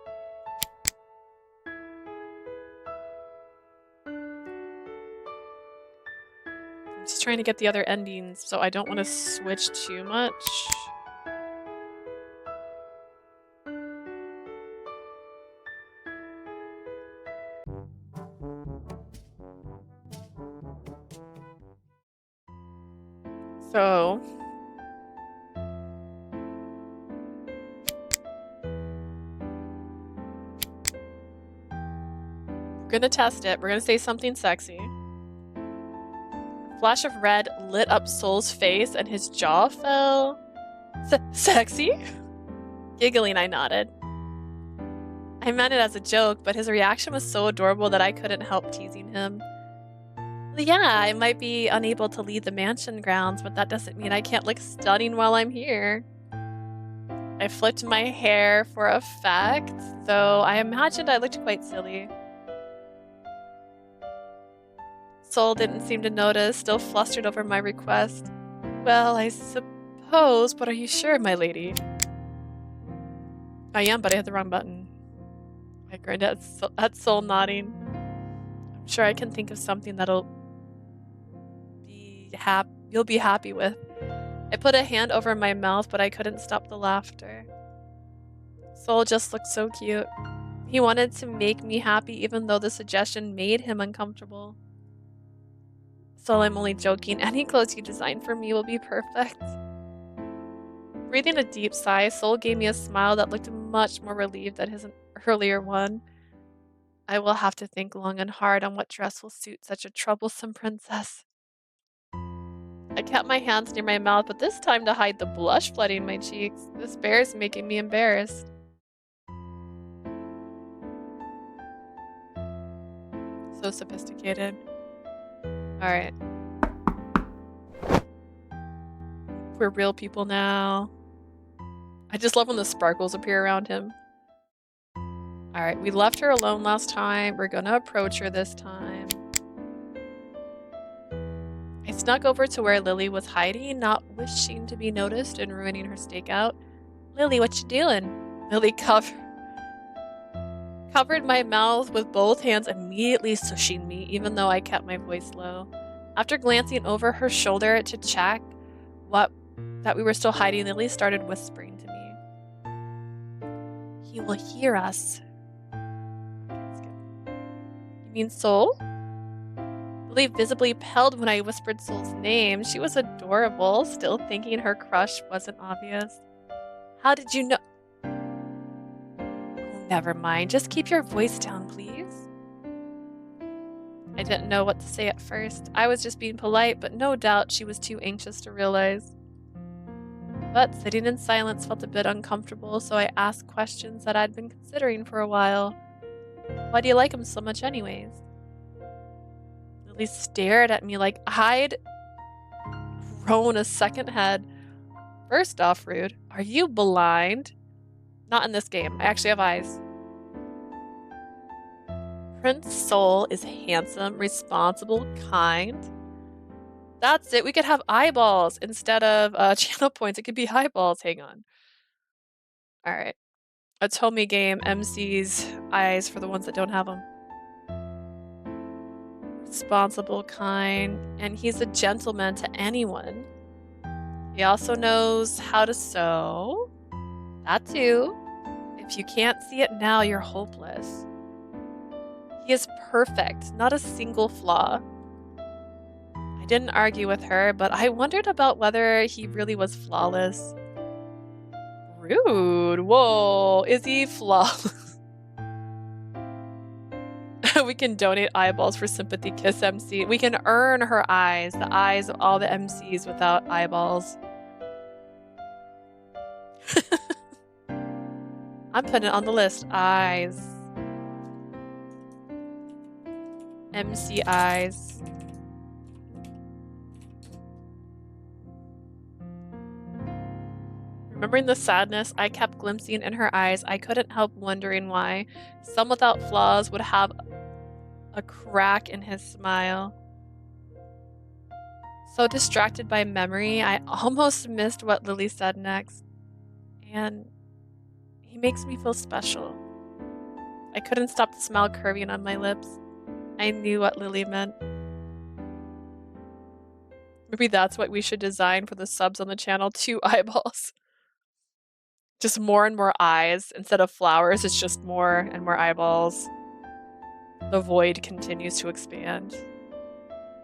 I'm just trying to get the other endings, so I don't want to switch too much. So we're gonna test it. We're gonna say something sexy. A flash of red lit up Soul's face and his jaw fell. Sexy? Giggling, I nodded. I meant it as a joke, but his reaction was so adorable that I couldn't help teasing him. Yeah, I might be unable to leave the mansion grounds, but that doesn't mean I can't look stunning while I'm here. I flipped my hair for effect, though I imagined I looked quite silly. Soul didn't seem to notice, still flustered over my request. Well, I suppose, but are you sure, my lady? I am, but I hit the wrong button. I grinned at Soul nodding. I'm sure I can think of something that'll you'll be happy with. I put a hand over my mouth, but I couldn't stop the laughter. Soul just looked so cute. He wanted to make me happy even though the suggestion made him uncomfortable. Soul, I'm only joking. Any clothes you design for me will be perfect. Breathing a deep sigh, Soul gave me a smile that looked much more relieved than his earlier one. I will have to think long and hard on what dress will suit such a troublesome princess. I kept my hands near my mouth, but this time to hide the blush flooding my cheeks. This bear is making me embarrassed. So sophisticated. Alright. We're real people now. I just love when the sparkles appear around him. Alright, we left her alone last time. We're gonna approach her this time. I snuck over to where Lily was hiding, not wishing to be noticed and ruining her stakeout. Lily, what you doing? Lily covered my mouth with both hands, immediately sushing me, even though I kept my voice low. After glancing over her shoulder to check that we were still hiding, Lily started whispering to me. He will hear us. You mean Soul? Lily visibly paled when I whispered Soul's name. She was adorable, still thinking her crush wasn't obvious. How did you know? Oh, never mind. Just keep your voice down, please. I didn't know what to say at first. I was just being polite, but no doubt she was too anxious to realize. But sitting in silence felt a bit uncomfortable, so I asked questions that I'd been considering for a while. Why do you like him so much anyways? Lily stared at me like I'd grown a second head. First off, rude. Are you blind? Not in this game. I actually have eyes. Prince Soul is handsome, responsible, kind. That's it. We could have eyeballs instead of channel points. It could be eyeballs. Hang on. All right. A Tomy game. MC's eyes for the ones that don't have them. Responsible, kind, and he's a gentleman to anyone. He also knows how to sew. That too. If you can't see it now, you're hopeless. He is perfect, not a single flaw. I didn't argue with her, but I wondered about whether he really was flawless. Rude. Whoa, is he flawless? We can donate eyeballs for Sympathy Kiss MC. We can earn her eyes, the eyes of all the MCs without eyeballs. I'm putting it on the list. Eyes. MC eyes. Remembering the sadness I kept glimpsing in her eyes, I couldn't help wondering why some without flaws would have a crack in his smile. So distracted by memory, I almost missed what Lily said next. And he makes me feel special. I couldn't stop the smile curving on my lips. I knew what Lily meant. Maybe that's what we should design for the subs on the channel, 2 eyeballs. Just more and more eyes. Instead of flowers, it's just more and more eyeballs. The void continues to expand.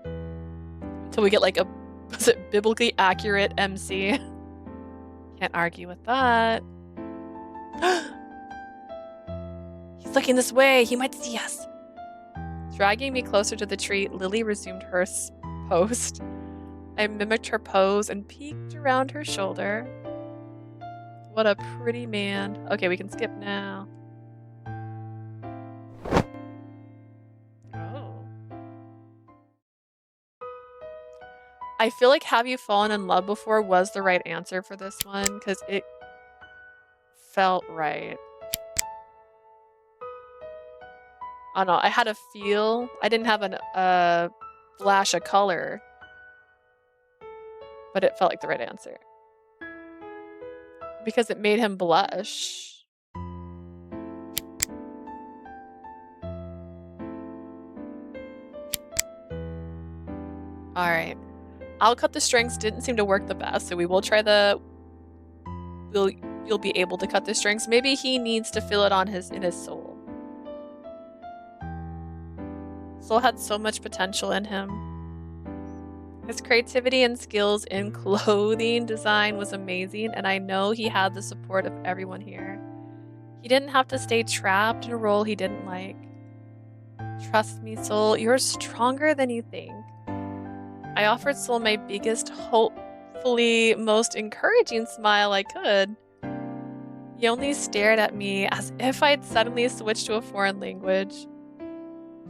Until we get like a Was it biblically accurate, MC? Can't argue with that. He's looking this way. He might see us. Dragging me closer to the tree, Lily resumed her post. I mimicked her pose and peeked around her shoulder. What a pretty man. Okay, we can skip now. Oh. I feel like Have You Fallen in Love Before was the right answer for this one because it felt right. I don't know. I had a feel. I didn't have a flash of color, but it felt like the right answer because it made him blush. All right. I'll cut the strings didn't seem to work the best, so we will try the. You'll be able to cut the strings. Maybe he needs to feel it on in his soul. Soul had so much potential in him. His creativity and skills in clothing design was amazing, and I know he had the support of everyone here. He didn't have to stay trapped in a role he didn't like. Trust me, Soul, you're stronger than you think. I offered Soul my biggest, hopefully most encouraging smile I could. He only stared at me as if I'd suddenly switched to a foreign language.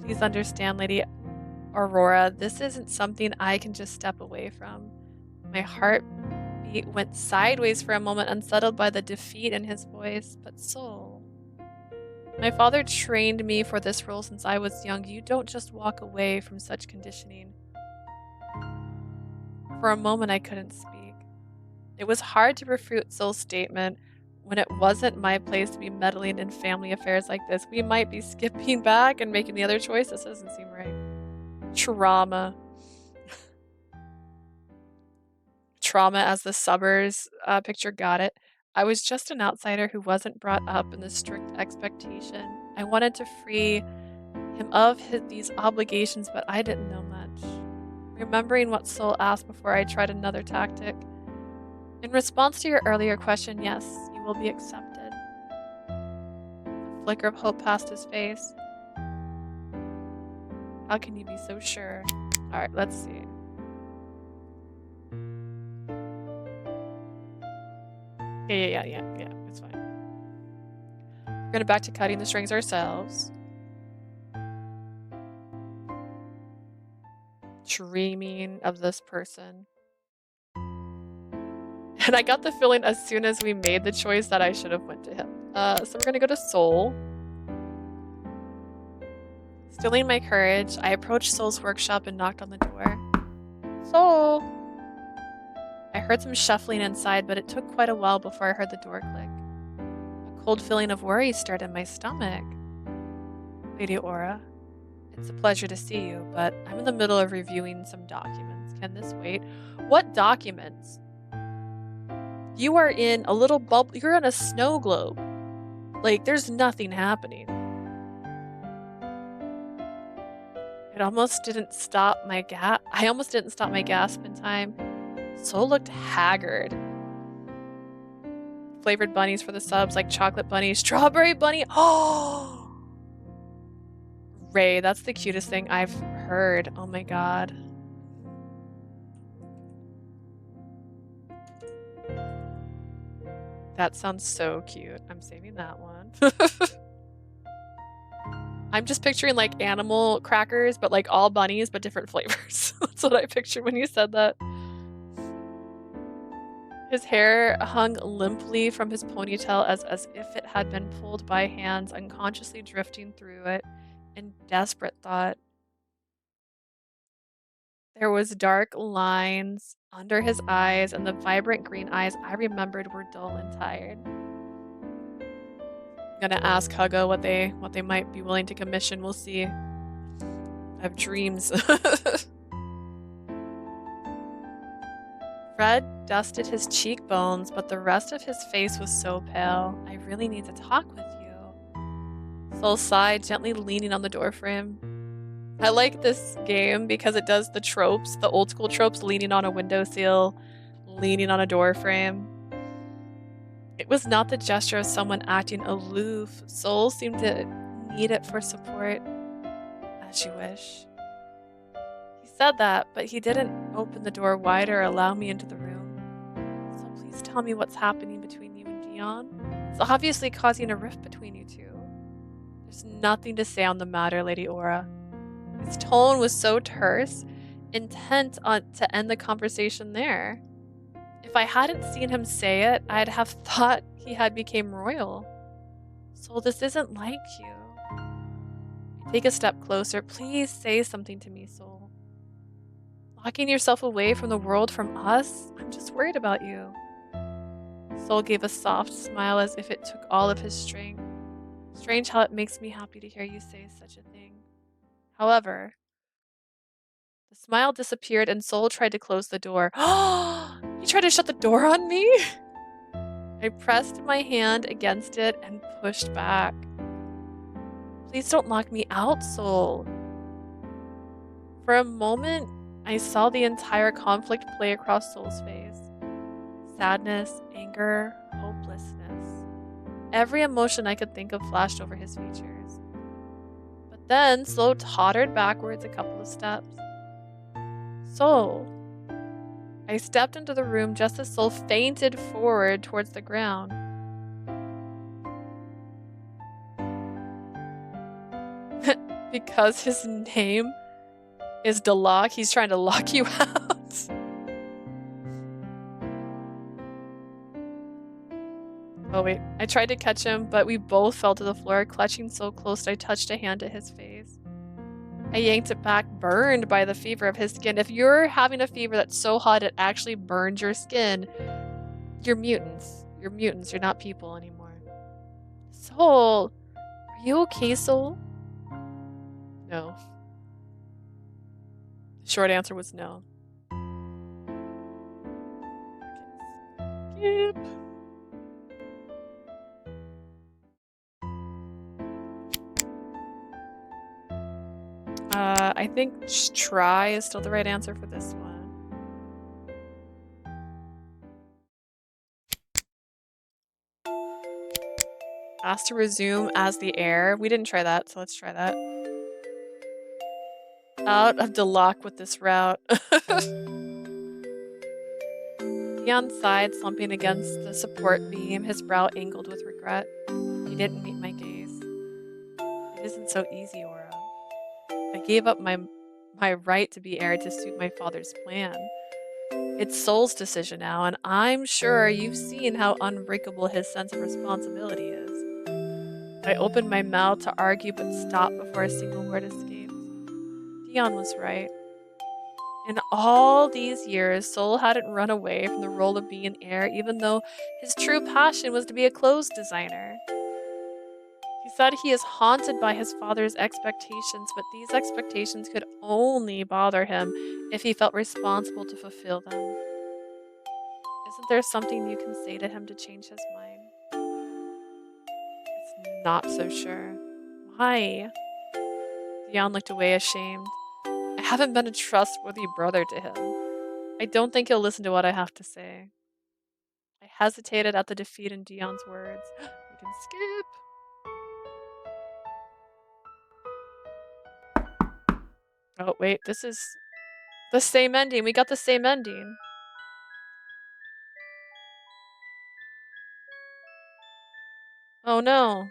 Please understand, Lady Aurora, this isn't something I can just step away from. My heartbeat went sideways for a moment, unsettled by the defeat in his voice. But Soul, my father trained me for this role since I was young. You don't just walk away from such conditioning. For a moment, I couldn't speak. It was hard to refute Soul's statement when it wasn't my place to be meddling in family affairs like this. We might be skipping back and making the other choice. This doesn't seem right. Trauma. Trauma as the Subbers picture got it. I was just an outsider who wasn't brought up in the strict expectation. I wanted to free him of these obligations, but I didn't know much. Remembering what Soul asked before I tried another tactic. In response to your earlier question, yes, you will be accepted. A flicker of hope passed his face. How can you be so sure? Alright, let's see. Yeah, it's fine. We're gonna back to cutting the strings ourselves. Dreaming of this person. And I got the feeling as soon as we made the choice that I should have went to him. So we're gonna go to Soul. Stilling my courage, I approached Soul's workshop and knocked on the door. Soul! I heard some shuffling inside, but it took quite a while before I heard the door click. A cold feeling of worry stirred in my stomach. Lady Aura, it's a pleasure to see you, but I'm in the middle of reviewing some documents. Can this wait? What documents? You are in a little bubble. You're in a snow globe. Like, there's nothing happening. It almost didn't stop my I almost didn't stop my gasp in time. Soul looked haggard. Flavored bunnies for the subs, like chocolate bunny, strawberry bunny. Oh! Ray, that's the cutest thing I've heard. Oh my god. That sounds so cute. I'm saving that one. I'm just picturing like animal crackers, but like all bunnies, but different flavors. That's what I pictured when you said that. His hair hung limply from his ponytail as if it had been pulled by hands, unconsciously drifting through it in desperate thought. There was dark lines under his eyes, and the vibrant green eyes I remembered were dull and tired. I'm gonna ask Huggo what they might be willing to commission. We'll see. I have dreams. Fred dusted his cheekbones, but the rest of his face was so pale. I really need to talk with you. Soul sighed, gently leaning on the doorframe. I like this game because it does the tropes, the old school tropes, leaning on a windowsill, leaning on a door frame. It was not the gesture of someone acting aloof. Soul seemed to need it for support. As you wish. He said that, but he didn't open the door wider or allow me into the room. So please tell me what's happening between you and Dion. It's obviously causing a rift between you two. There's nothing to say on the matter, Lady Aura. His tone was so terse, intent on to end the conversation there. If I hadn't seen him say it, I'd have thought he had become royal. Soul, this isn't like you. I take a step closer. Please say something to me, Soul. Locking yourself away from the world, from us? I'm just worried about you. Soul gave a soft smile as if it took all of his strength. Strange how it makes me happy to hear you say such a thing. However, the smile disappeared and Soul tried to close the door. He tried to shut the door on me? I pressed my hand against it and pushed back. Please don't lock me out, Soul. For a moment, I saw the entire conflict play across Soul's face. Sadness, anger, hopelessness. Every emotion I could think of flashed over his features. But then, Soul tottered backwards a couple of steps. Soul. I stepped into the room just as Soul fainted forward towards the ground. Because his name is Delok, he's trying to lock you out. Oh wait, I tried to catch him, but we both fell to the floor, clutching so close I touched a hand at his face. I yanked it back, burned by the fever of his skin. If you're having a fever that's so hot it actually burns your skin, you're mutants. You're mutants, you're not people anymore. Soul! Are you okay, Soul? No. The short answer was no. Skip. I think try is still the right answer for this one. Ask to resume as the heir. We didn't try that, so let's try that. Out of Delok with this route. Dion sighed, slumping against the support beam, his brow angled with regret. He didn't meet my gaze. It isn't so easy, Aura. I gave up my right to be heir to suit my father's plan. It's Soul's decision now, and I'm sure you've seen how unbreakable his sense of responsibility is. I opened my mouth to argue but stopped before a single word escaped. Dion was right. In all these years, Soul hadn't run away from the role of being an heir, even though his true passion was to be a clothes designer. He said he is haunted by his father's expectations, but these expectations could only bother him if he felt responsible to fulfill them. Isn't there something you can say to him to change his mind? It's not so sure. Why? Dion looked away ashamed. I haven't been a trustworthy brother to him. I don't think he'll listen to what I have to say. I hesitated at the defeat in Dion's words. We can skip. Oh, wait, this is the same ending. We got the same ending. Oh no.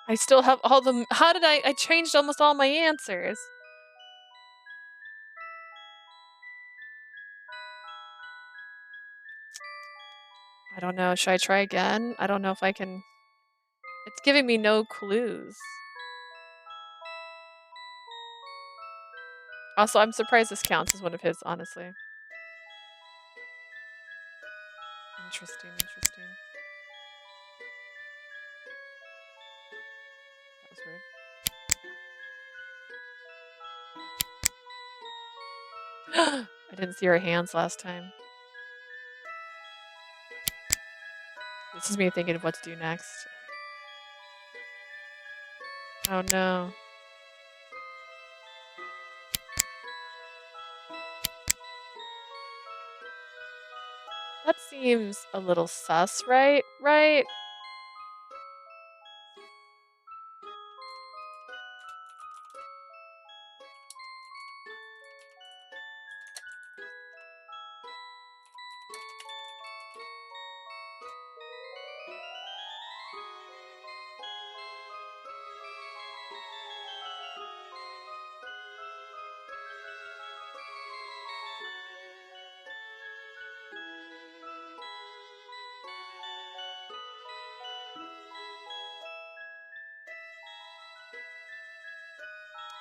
I still have all the. How did I changed almost all my answers. I don't know. Should I try again? I don't know if I can. It's giving me no clues. Also, I'm surprised this counts as one of his, honestly. Interesting, interesting. That was weird. I didn't see her hands last time. This is me thinking of what to do next. Oh no. seems a little sus, right? Right?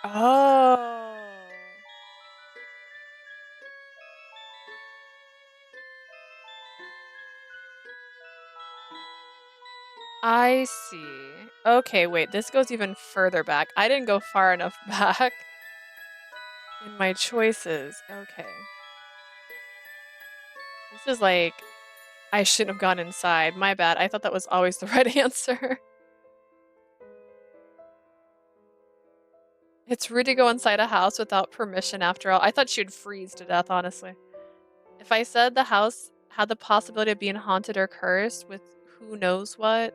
Oh. I see. Okay, wait, this goes even further back. I didn't go far enough back in my choices. Okay. This is like, I shouldn't have gone inside. My bad. I thought that was always the right answer. It's rude to go inside a house without permission after all. I thought she'd freeze to death, honestly. If I said the house had the possibility of being haunted or cursed with who knows what,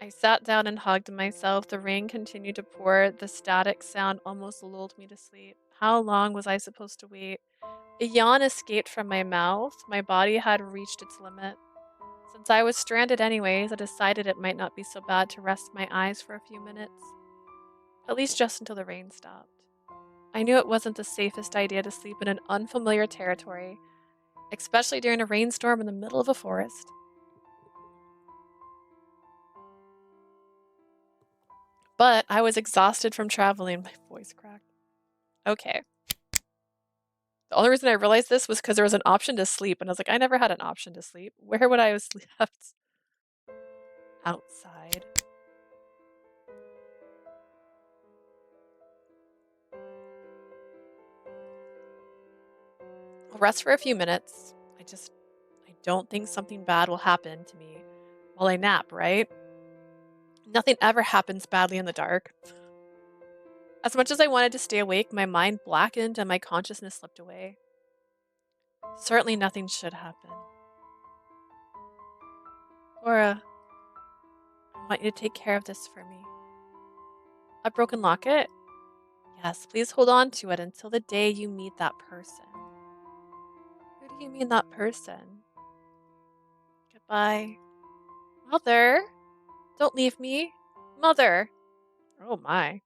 I sat down and hugged myself. The rain continued to pour. The static sound almost lulled me to sleep. How long was I supposed to wait? A yawn escaped from my mouth. My body had reached its limit. Since I was stranded anyways, I decided it might not be so bad to rest my eyes for a few minutes. At least just until the rain stopped. I knew it wasn't the safest idea to sleep in an unfamiliar territory, especially during a rainstorm in the middle of a forest. But I was exhausted from traveling. My voice cracked. Okay. The only reason I realized this was because there was an option to sleep, and I was like, I never had an option to sleep. Where would I have slept? Outside. I'll rest for a few minutes. I don't think something bad will happen to me while I nap, right? Nothing ever happens badly in the dark. As much as I wanted to stay awake, my mind blackened and my consciousness slipped away. Certainly nothing should happen. Laura, I want you to take care of this for me. A broken locket? Yes, please hold on to it until the day you meet that person. Who do you mean that person? Goodbye. Mother! Don't leave me. Mother! Oh my.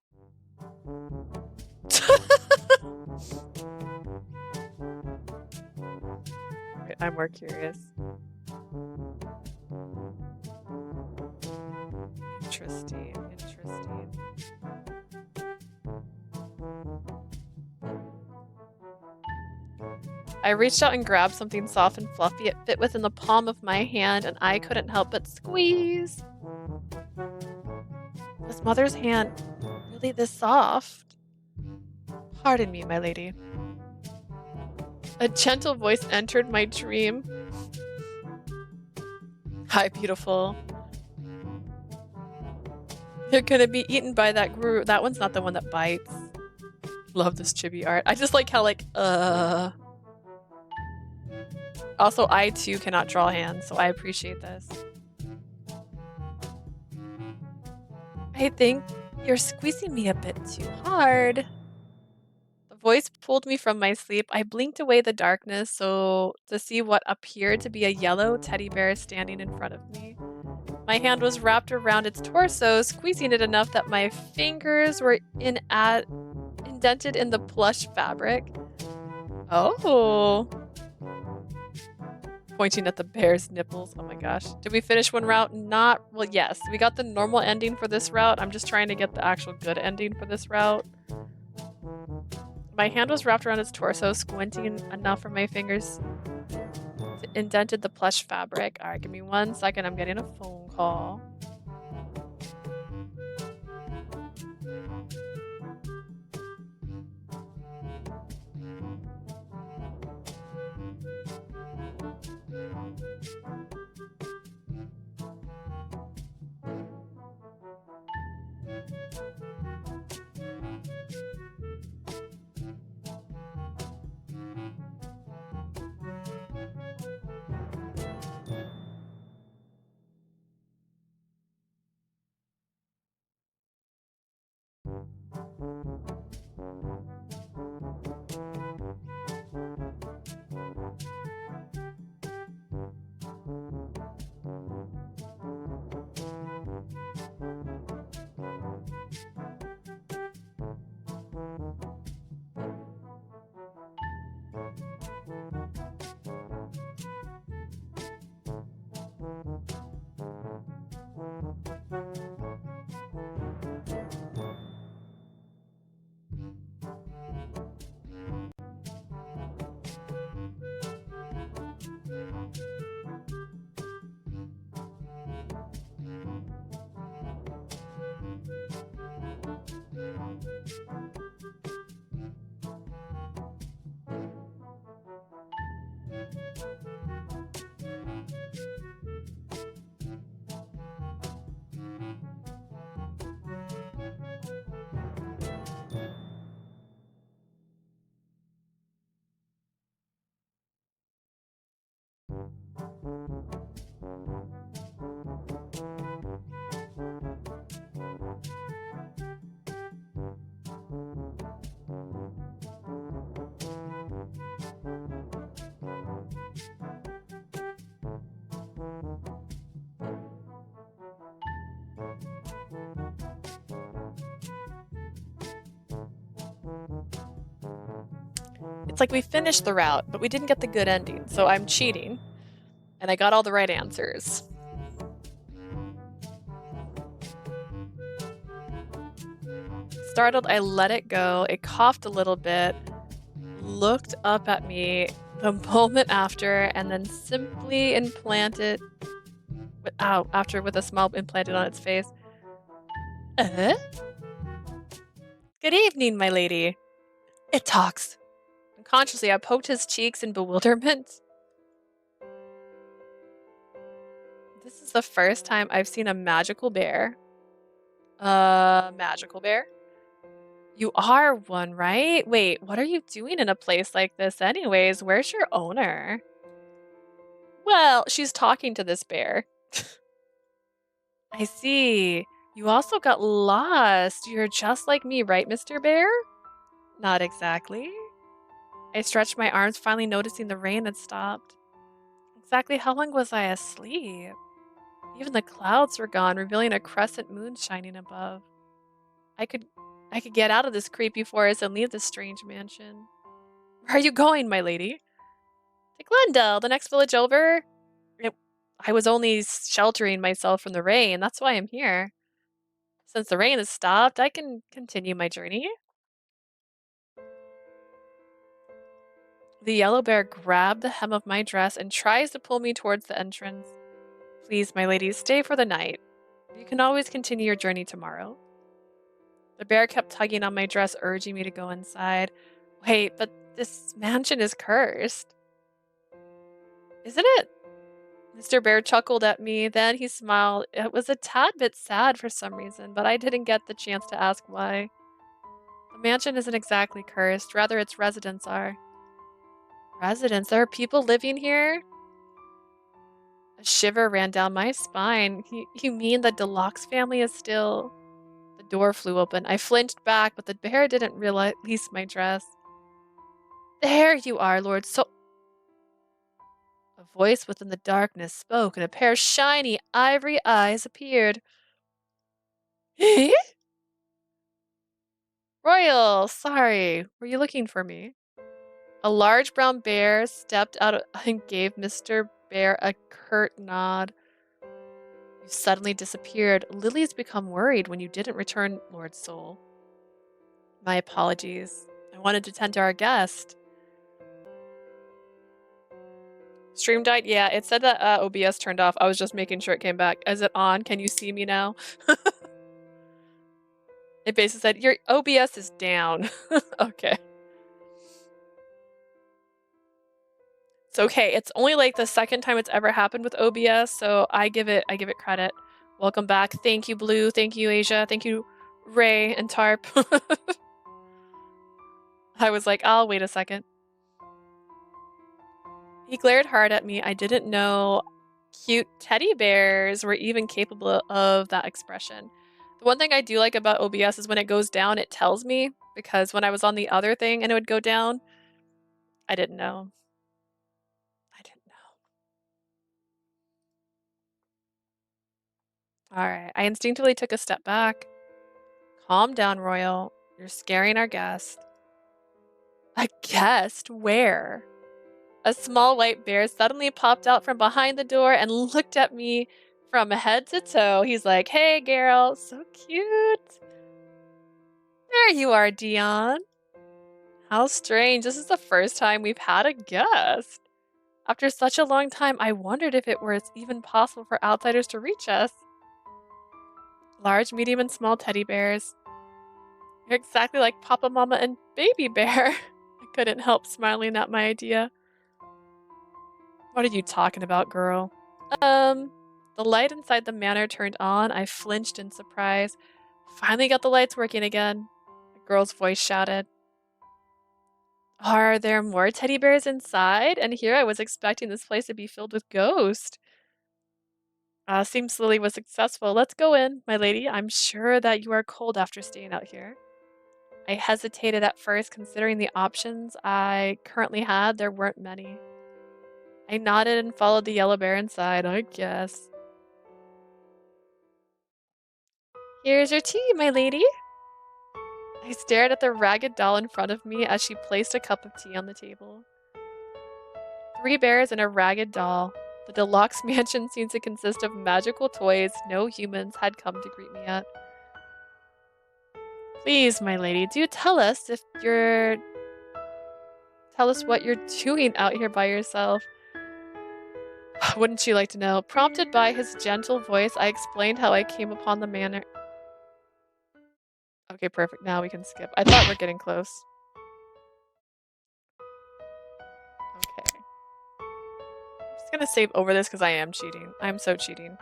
Wait, I'm more curious. Interesting. I reached out and grabbed something soft and fluffy. It fit within the palm of my hand, and I couldn't help but squeeze. Was Mother's hand really this soft? Pardon me, my lady. A gentle voice entered my dream. Hi, beautiful. You're gonna be eaten by that guru. That one's not the one that bites. Love this chibi art. I just like how Also, I too cannot draw hands, so I appreciate this. I think you're squeezing me a bit too hard. The voice pulled me from my sleep. I blinked away the darkness to see what appeared to be a yellow teddy bear standing in front of me. My hand was wrapped around its torso, squeezing it enough that my fingers were indented in the plush fabric. Oh. Pointing at the bear's nipples. Oh my gosh. Did we finish one route? Not. Well, yes. We got the normal ending for this route. I'm just trying to get the actual good ending for this route. My hand was wrapped around its torso, squinting enough for my fingers to indented the plush fabric. All right, give me 1 second. I'm getting a phone call. It's like we finished the route, but we didn't get the good ending, so I'm cheating. And I got all the right answers. Startled, I let it go. It coughed a little bit, looked up at me the moment after, and then simply implanted with a smile implanted on its face. Uh? Good evening, my lady. It talks. Unconsciously, I poked his cheeks in bewilderment. This is the first time I've seen a magical bear. Magical bear? You are one, right? Wait, what are you doing in a place like this anyways? Where's your owner? Well, she's talking to this bear. I see. You also got lost. You're just like me, right, Mr. Bear? Not exactly. I stretched my arms, finally noticing the rain had stopped. Exactly how long was I asleep? Even the clouds were gone, revealing a crescent moon shining above. I could I could get out of this creepy forest and leave this strange mansion. Where are you going, my lady? To Glendale, the next village over. It, I was only sheltering myself from the rain. That's why I'm here. Since the rain has stopped, I can continue my journey. The yellow bear grabbed the hem of my dress and tries to pull me towards the entrance. Please, my lady, stay for the night. You can always continue your journey tomorrow. The bear kept tugging on my dress, urging me to go inside. Wait, but this mansion is cursed. Isn't it? Mr. Bear chuckled at me, then he smiled. It was a tad bit sad for some reason, but I didn't get the chance to ask why. The mansion isn't exactly cursed, rather its residents are. Residents? There are people living here? A shiver ran down my spine. You mean the Deluxe family is still... The door flew open. I flinched back, but the bear didn't release my dress. There you are, Lord So... A voice within the darkness spoke, and a pair of shiny ivory eyes appeared. Royal, sorry. Were you looking for me? A large brown bear stepped out and gave Mr. Bear a curt nod. You suddenly disappeared. Lily's become worried when you didn't return, Lord Soul. My apologies. I wanted to tend to our guest. Stream died? Yeah, it said that OBS turned off. I was just making sure it came back. Is it on? Can you see me now? It basically said, your OBS is down. Okay. It's okay. It's only like the second time it's ever happened with OBS, so I give it credit. Welcome back. Thank you, Blue. Thank you, Asia. Thank you, Ray and Tarp. I was like, I'll wait a second. He glared hard at me. I didn't know cute teddy bears were even capable of that expression. The one thing I do like about OBS is when it goes down, it tells me, because when I was on the other thing and it would go down, I didn't know. I didn't know. All right. I instinctively took a step back. Calm down, Royal. You're scaring our guest. A guest? Where? A small white bear suddenly popped out from behind the door and looked at me from head to toe. He's like, hey, girl. So cute. There you are, Dion. How strange. This is the first time we've had a guest. After such a long time, I wondered if it was even possible for outsiders to reach us. Large, medium, and small teddy bears. You're exactly like Papa, Mama, and Baby Bear. I couldn't help smiling at my idea. What are you talking about, girl? The light inside the manor turned on. I flinched in surprise. Finally got the lights working again. The girl's voice shouted. Are there more teddy bears inside? And here I was expecting this place to be filled with ghosts. Seems Lily was successful. Let's go in, my lady. I'm sure that you are cold after staying out here. I hesitated at first, considering the options I currently had. There weren't many. I nodded and followed the yellow bear inside, I guess. Here's your tea, my lady. I stared at the ragged doll in front of me as she placed a cup of tea on the table. 3 bears and a ragged doll. The deluxe mansion seemed to consist of magical toys no humans had come to greet me at. Please, my lady, do tell us what you're doing out here by yourself. Wouldn't you like to know? Prompted by his gentle voice, I explained how I came upon the manor. Okay, perfect. Now we can skip. I thought we're getting close. Okay. I'm just gonna save over this because I am cheating. I'm so cheating.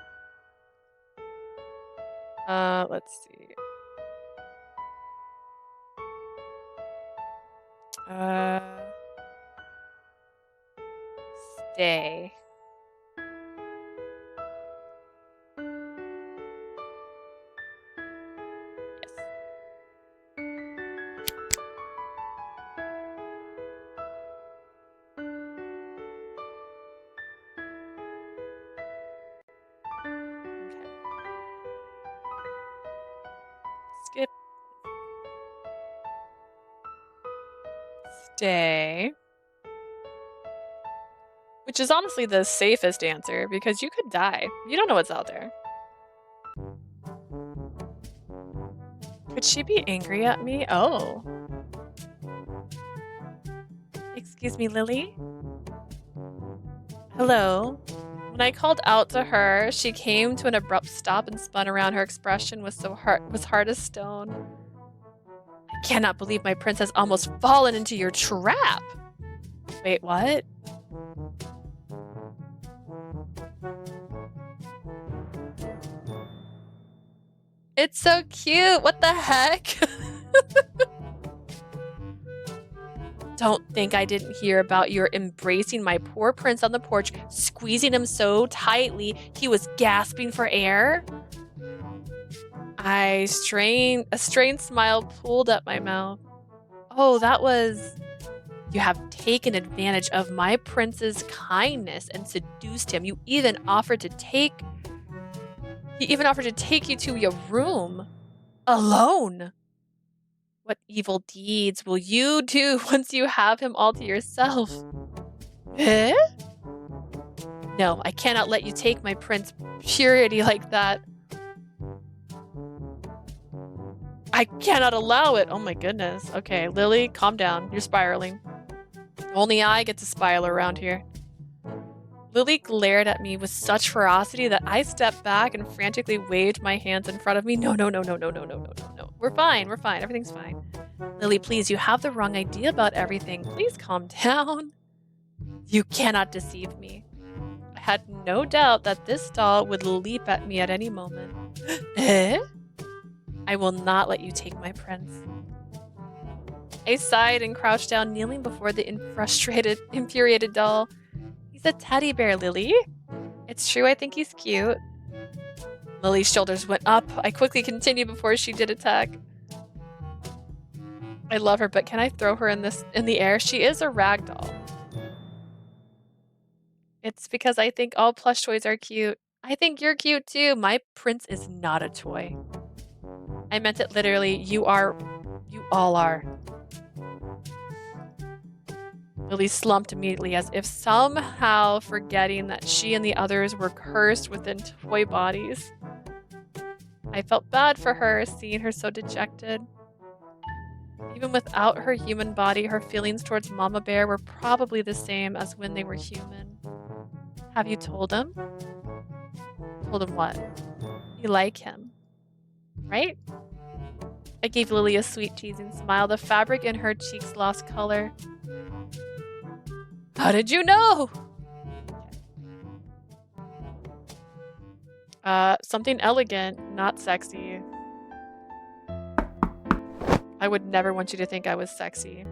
Let's see. Stay. Yes. Okay. Skip. Stay. Which is honestly the safest answer because you could die. You don't know what's out there. Could she be angry at me? Oh. Excuse me, Lily? Hello? When I called out to her, she came to an abrupt stop and spun around. Her expression was hard as stone. I cannot believe my prince has almost fallen into your trap. Wait, what? It's so cute. What the heck? Don't think I didn't hear about your embracing my poor prince on the porch, squeezing him so tightly he was gasping for air. A strained smile pulled at my mouth. Oh, that was... You have taken advantage of my prince's kindness and seduced him. He even offered to take you to your room. Alone. What evil deeds will you do once you have him all to yourself? Eh? No, I cannot let you take my prince's purity like that. I cannot allow it. Oh my goodness. Okay, Lily, calm down. You're spiraling. Only I get to spiral around here. Lily glared at me with such ferocity that I stepped back and frantically waved my hands in front of me. No. We're fine. Everything's fine. Lily, please, you have the wrong idea about everything. Please calm down. You cannot deceive me. I had no doubt that this doll would leap at me at any moment. Eh? I will not let you take my prince. I sighed and crouched down, kneeling before the infuriated doll. He's a teddy bear, Lily. It's true, I think he's cute. Lily's shoulders went up. I quickly continued before she did attack. I love her, but can I throw her in the air? She is a rag doll. It's because I think all plush toys are cute. I think you're cute too. My prince is not a toy. I meant it literally. You all are. Lily slumped immediately as if somehow forgetting that she and the others were cursed within toy bodies. I felt bad for her, seeing her so dejected. Even without her human body, her feelings towards Mama Bear were probably the same as when they were human. Have you told him? Told him what? You like him, right? I gave Lily a sweet, teasing smile. The fabric in her cheeks lost color. How did you know? Something elegant, not sexy. I would never want you to think I was sexy.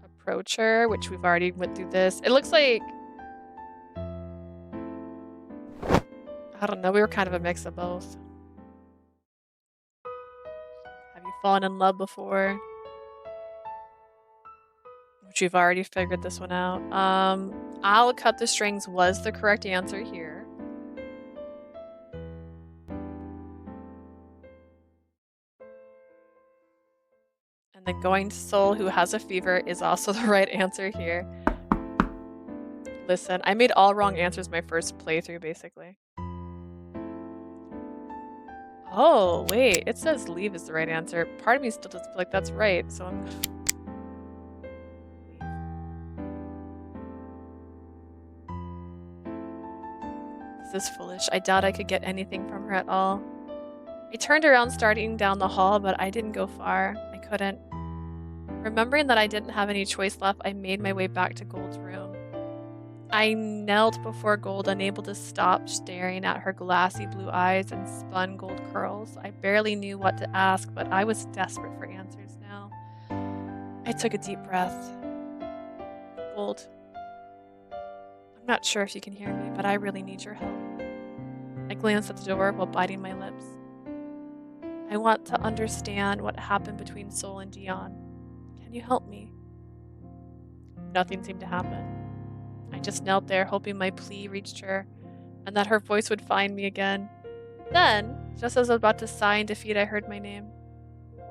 Approach her, which we've already went through this. It looks like... I don't know, we were kind of a mix of both. Have you fallen in love before? Which we've already figured this one out. I'll cut the strings was the correct answer here. Then going to Soul, who has a fever, is also the right answer here. Listen, I made all wrong answers my first playthrough, basically. Oh, wait, it says leave is the right answer. Part of me still doesn't feel like that's right, so I'm gonna leave. This is foolish. I doubt I could get anything from her at all. I turned around starting down the hall, but I didn't go far. I couldn't. Remembering that I didn't have any choice left, I made my way back to Gold's room. I knelt before Gold, unable to stop staring at her glassy blue eyes and spun gold curls. I barely knew what to ask, but I was desperate for answers now. I took a deep breath. Gold, I'm not sure if you can hear me, but I really need your help. I glanced at the door while biting my lips. I want to understand what happened between Soul and Dion. Can you help me? Nothing seemed to happen. I just knelt there, hoping my plea reached her, and that her voice would find me again. Then, just as I was about to sigh in defeat, I heard my name.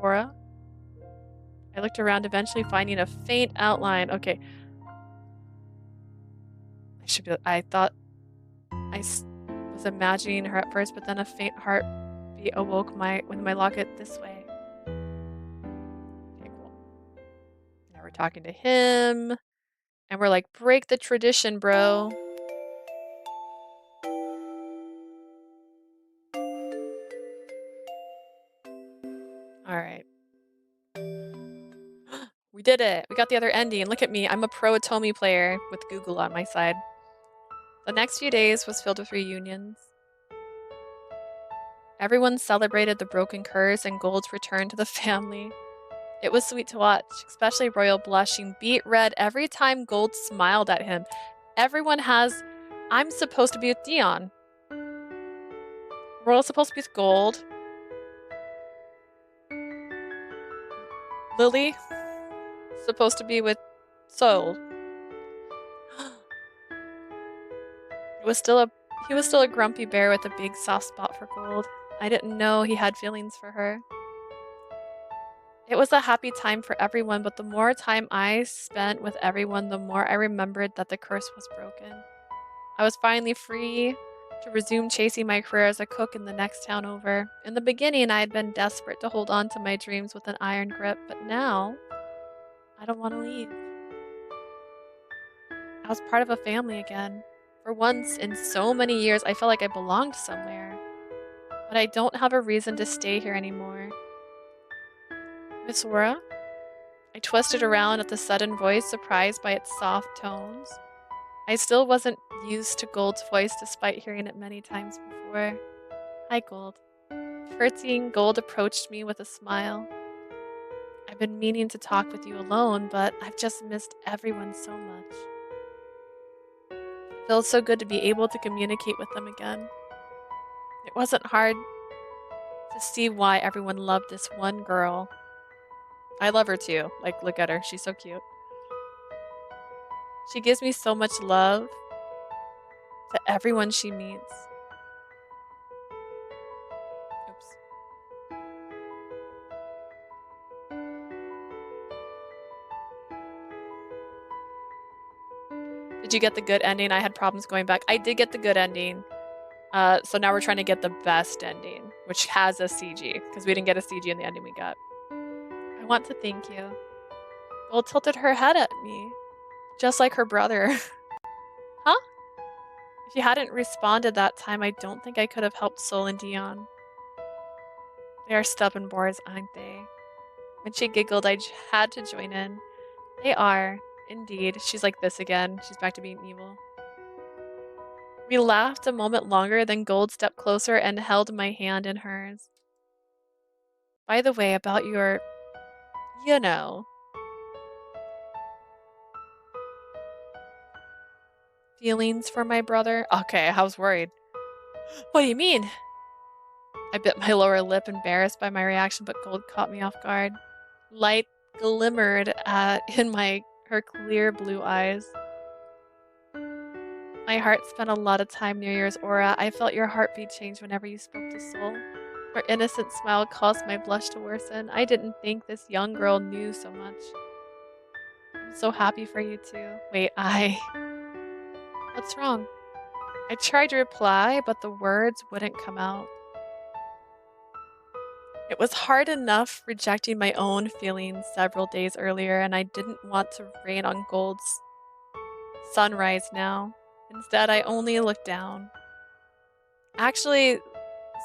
Aura? I looked around, eventually finding a faint outline. Okay. I thought I was imagining her at first, but then a faint heartbeat awoke with my locket this way. Okay, cool. Now we're talking to him, and we're like, break the tradition, bro. All right. We did it. We got the other ending. Look at me. I'm a pro Atomi player with Google on my side. The next few days was filled with reunions. Everyone celebrated the broken curse and Gold's return to the family. It was sweet to watch, especially Royal blushing beet red every time Gold smiled at him. Everyone has, I'm supposed to be with Dion. Royal's supposed to be with Gold. Lily, supposed to be with Soul. He was still a grumpy bear with a big soft spot for Gold. I didn't know he had feelings for her. It was a happy time for everyone, but the more time I spent with everyone, the more I remembered that the curse was broken. I was finally free to resume chasing my career as a cook in the next town over. In the beginning, I had been desperate to hold on to my dreams with an iron grip, but now, I don't want to leave. I was part of a family again. For once in so many years, I felt like I belonged somewhere. But I don't have a reason to stay here anymore. Miss Aura? I twisted around at the sudden voice, surprised by its soft tones. I still wasn't used to Gold's voice despite hearing it many times before. Hi, Gold. Curtsying, Gold approached me with a smile. I've been meaning to talk with you alone, but I've just missed everyone so much. It feels so good to be able to communicate with them again. It wasn't hard to see why everyone loved this one girl. I love her too. Like, look at her. She's so cute. She gives me so much love to everyone she meets. Oops. Did you get the good ending? I had problems going back. I did get the good ending. So now we're trying to get the best ending, which has a CG, because we didn't get a CG in the ending we got. I want to thank you. Gold tilted her head at me, just like her brother. Huh? If you hadn't responded that time, I don't think I could have helped Sol and Dion. They are stubborn boars, aren't they? When she giggled, I had to join in. They are, indeed. She's like this again. She's back to being evil. We laughed a moment longer, then Gold stepped closer and held my hand in hers. By the way, about your, you know, feelings for my brother. Okay, I was worried. What do you mean? I bit my lower lip, embarrassed by my reaction, but Gold caught me off guard. Light glimmered in her clear blue eyes. My heart spent a lot of time near yours, Aura. I felt your heartbeat change whenever you spoke to Soul. Her innocent smile caused my blush to worsen. I didn't think this young girl knew so much. I'm so happy for you too. Wait, What's wrong? I tried to reply, but the words wouldn't come out. It was hard enough rejecting my own feelings several days earlier, and I didn't want to rain on Gold's sunrise now. Instead, I only looked down. Actually,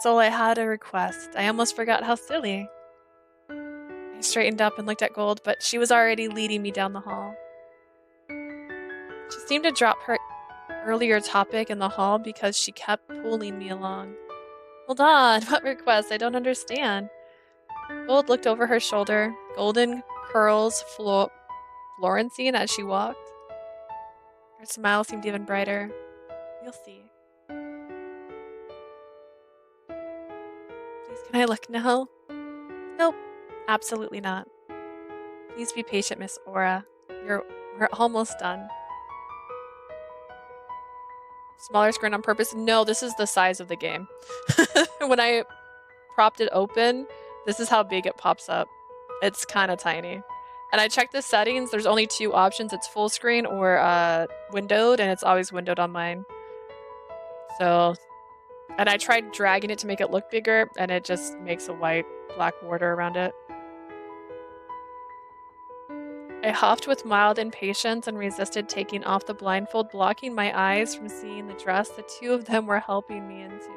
Sol, I had a request. I almost forgot how silly. I straightened up and looked at Gold, but she was already leading me down the hall. She seemed to drop her earlier topic in the hall because she kept pulling me along. Hold on, what request? I don't understand. Gold looked over her shoulder, golden curls Florentine as she walked. Her smile seemed even brighter. You'll see. Please, can I look now? Nope, absolutely not. Please be patient, Miss Aura. We're almost done. Smaller screen on purpose? No, this is the size of the game. When I propped it open, this is how big it pops up. It's kind of tiny. And I checked the settings. There's only two options. It's full screen or windowed, and it's always windowed on mine. So, and I tried dragging it to make it look bigger, and it just makes a white black border around it. I huffed with mild impatience and resisted taking off the blindfold, blocking my eyes from seeing the dress the two of them were helping me into.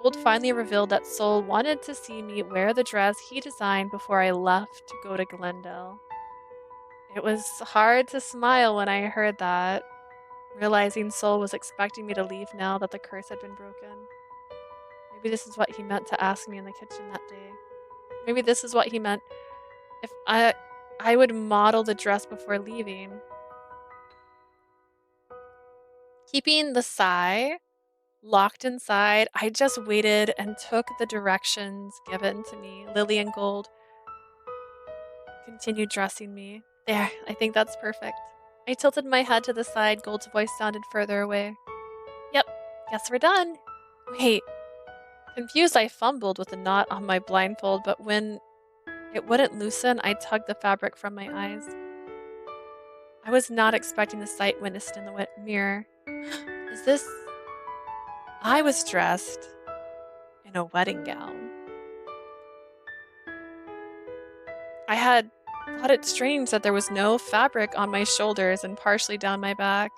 Gold finally revealed that Sol wanted to see me wear the dress he designed before I left to go to Glendale. It was hard to smile when I heard that, realizing Sol was expecting me to leave now that the curse had been broken. Maybe this is what he meant to ask me in the kitchen that day. Maybe this is what he meant if I would model the dress before leaving. Keeping the sigh locked inside, I just waited and took the directions given to me. Lily and Gold continued dressing me. There, I think that's perfect. I tilted my head to the side. Gold's voice sounded further away. Yep, guess we're done. Wait. Confused, I fumbled with the knot on my blindfold, but when it wouldn't loosen, I tugged the fabric from my eyes. I was not expecting the sight witnessed in the mirror. Is this... I was dressed in a wedding gown. I had thought it strange that there was no fabric on my shoulders and partially down my back.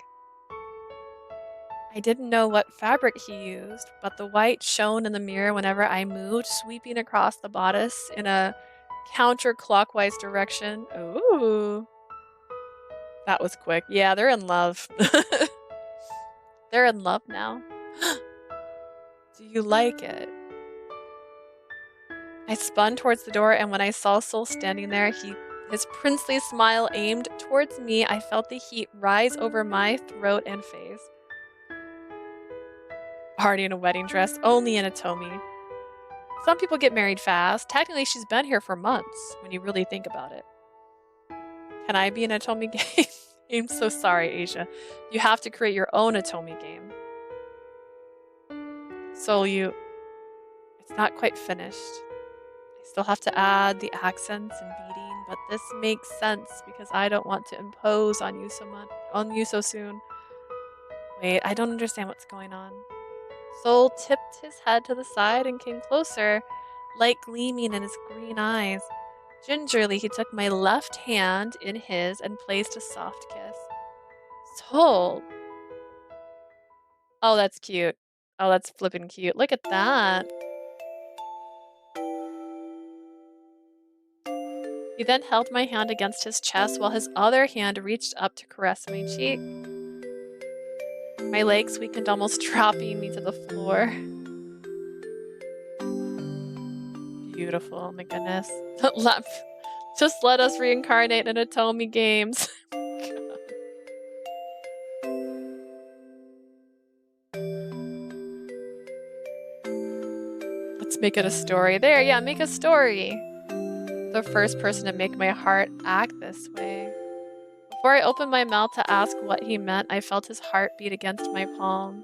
I didn't know what fabric he used, but the white shone in the mirror whenever I moved, sweeping across the bodice in a counterclockwise direction. Ooh. That was quick. Yeah, they're in love. They're in love now. Do you like it? I spun towards the door, and when I saw Sol standing there, his princely smile aimed towards me, I felt the heat rise over my throat and face. Already in a wedding dress, only in a Tomi. Some people get married fast. Technically, she's been here for months, when you really think about it. Can I be in a Tomi game? I'm so sorry, Asia. You have to create your own Atomi game. So it's not quite finished. I still have to add the accents and beating, but this makes sense because I don't want to impose on you so soon. Wait, I don't understand what's going on. Sol tipped his head to the side and came closer, light gleaming in his green eyes. Gingerly, he took my left hand in his and placed a soft kiss. Sol. Oh, that's cute. Oh, that's flippin' cute. Look at that. He then held my hand against his chest while his other hand reached up to caress my cheek. My legs weakened, almost dropping me to the floor. Beautiful, oh my goodness. Just let us reincarnate in Atomi games. Let's make it a story. There, yeah, make a story. The first person to make my heart act this way. Before I opened my mouth to ask what he meant, I felt his heart beat against my palm.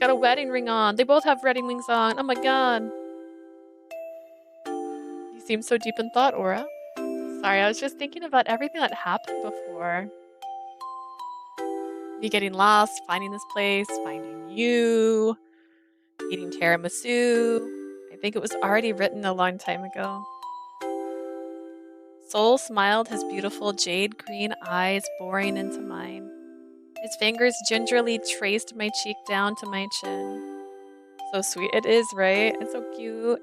got a wedding ring on. They both have wedding rings on. Oh my god. You seem so deep in thought, Aura. Sorry, I was just thinking about everything that happened before. Me getting lost, finding this place, finding you, eating tiramisu. I think it was already written a long time ago. Soul smiled, his beautiful jade green eyes boring into mine. His fingers gingerly traced my cheek down to my chin. So sweet. It is, right? It's so cute.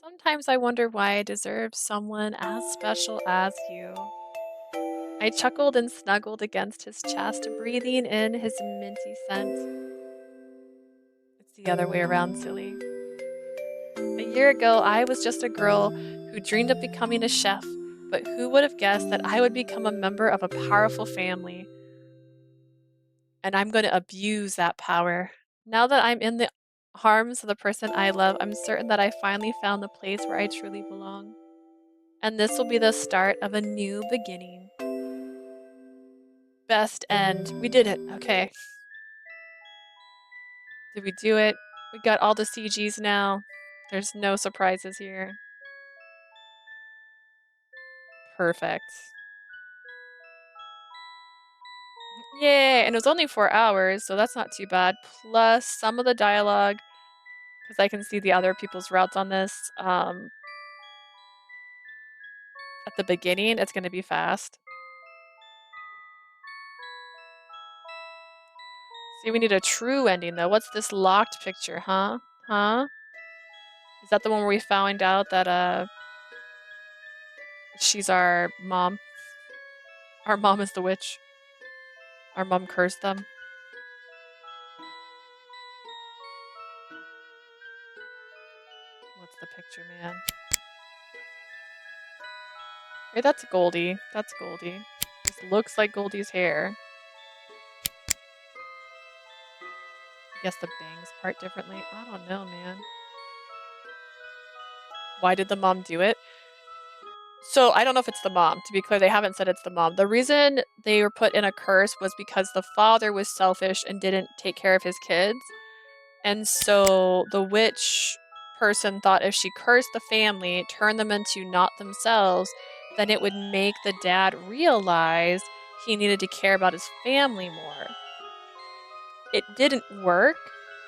Sometimes I wonder why I deserve someone as special as you. I chuckled and snuggled against his chest, breathing in his minty scent. It's the other way around, silly. A year ago, I was just a girl who dreamed of becoming a chef, but who would have guessed that I would become a member of a powerful family? And I'm going to abuse that power. Now that I'm in the arms of the person I love, I'm certain that I finally found the place where I truly belong. And this will be the start of a new beginning. Best end. We did it. Okay. Did we do it? We got all the CGs now. There's no surprises here. Perfect. Yay! And it was only 4 hours, so that's not too bad. Plus some of the dialogue, because I can see the other people's routes on this. At the beginning, it's going to be fast. See, we need a true ending, though. What's this locked picture, huh? Huh? Is that the one where we found out that, she's our mom? Our mom is the witch. Our mom cursed them. What's the picture, man? Hey, that's Goldie. That's Goldie. This looks like Goldie's hair. I guess the bangs part differently. I don't know, man. Why did the mom do it? So I don't know if it's the mom. To be clear, they haven't said it's the mom. The reason they were put in a curse was because the father was selfish and didn't take care of his kids. And so the witch person thought if she cursed the family, turned them into not themselves, then it would make the dad realize he needed to care about his family more. It didn't work,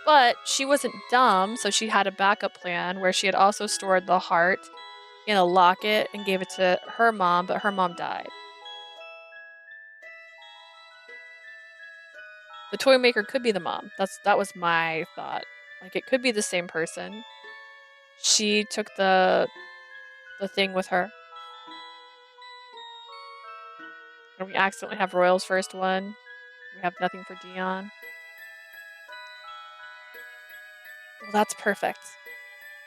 but she wasn't dumb, so she had a backup plan where she had also stored the heart in a locket and gave it to her mom, but her mom died. The toy maker could be the mom. That was my thought. Like, it could be the same person. She took the thing with her. And we accidentally have Royal's first one. We have nothing for Dion. Well, that's perfect.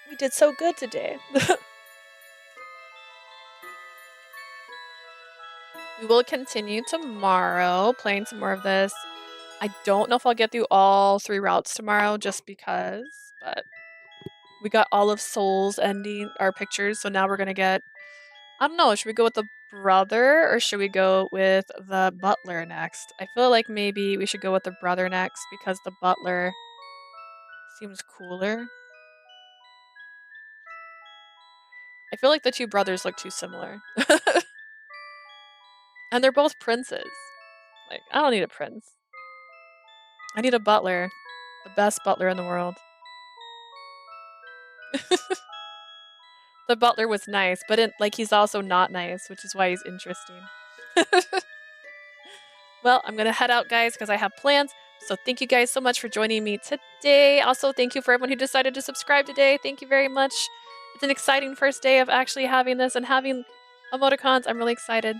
We did so good today. We will continue tomorrow, playing some more of this. I don't know if I'll get through all 3 routes tomorrow just because, but we got all of Soul's ending, our pictures, so now we're gonna get, I don't know, should we go with the brother or should we go with the butler next? I feel like maybe we should go with the brother next because the butler seems cooler. I feel like the 2 brothers look too similar. And they're both princes. Like, I don't need a prince. I need a butler. The best butler in the world. The butler was nice, but he's also not nice, which is why he's interesting. Well, I'm gonna head out, guys, because I have plans. So thank you guys so much for joining me today. Also, thank you for everyone who decided to subscribe today. Thank you very much. It's an exciting first day of actually having this and having emoticons. I'm really excited.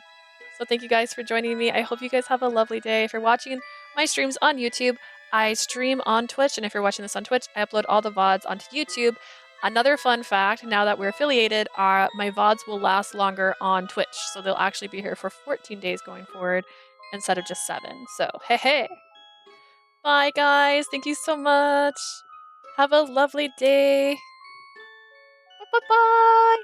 So thank you guys for joining me. I hope you guys have a lovely day. If you're watching my streams on YouTube, I stream on Twitch. And if you're watching this on Twitch, I upload all the VODs onto YouTube. Another fun fact, now that we're affiliated, my VODs will last longer on Twitch. So they'll actually be here for 14 days going forward instead of just 7. So, hey. Bye, guys. Thank you so much. Have a lovely day. Bye-bye.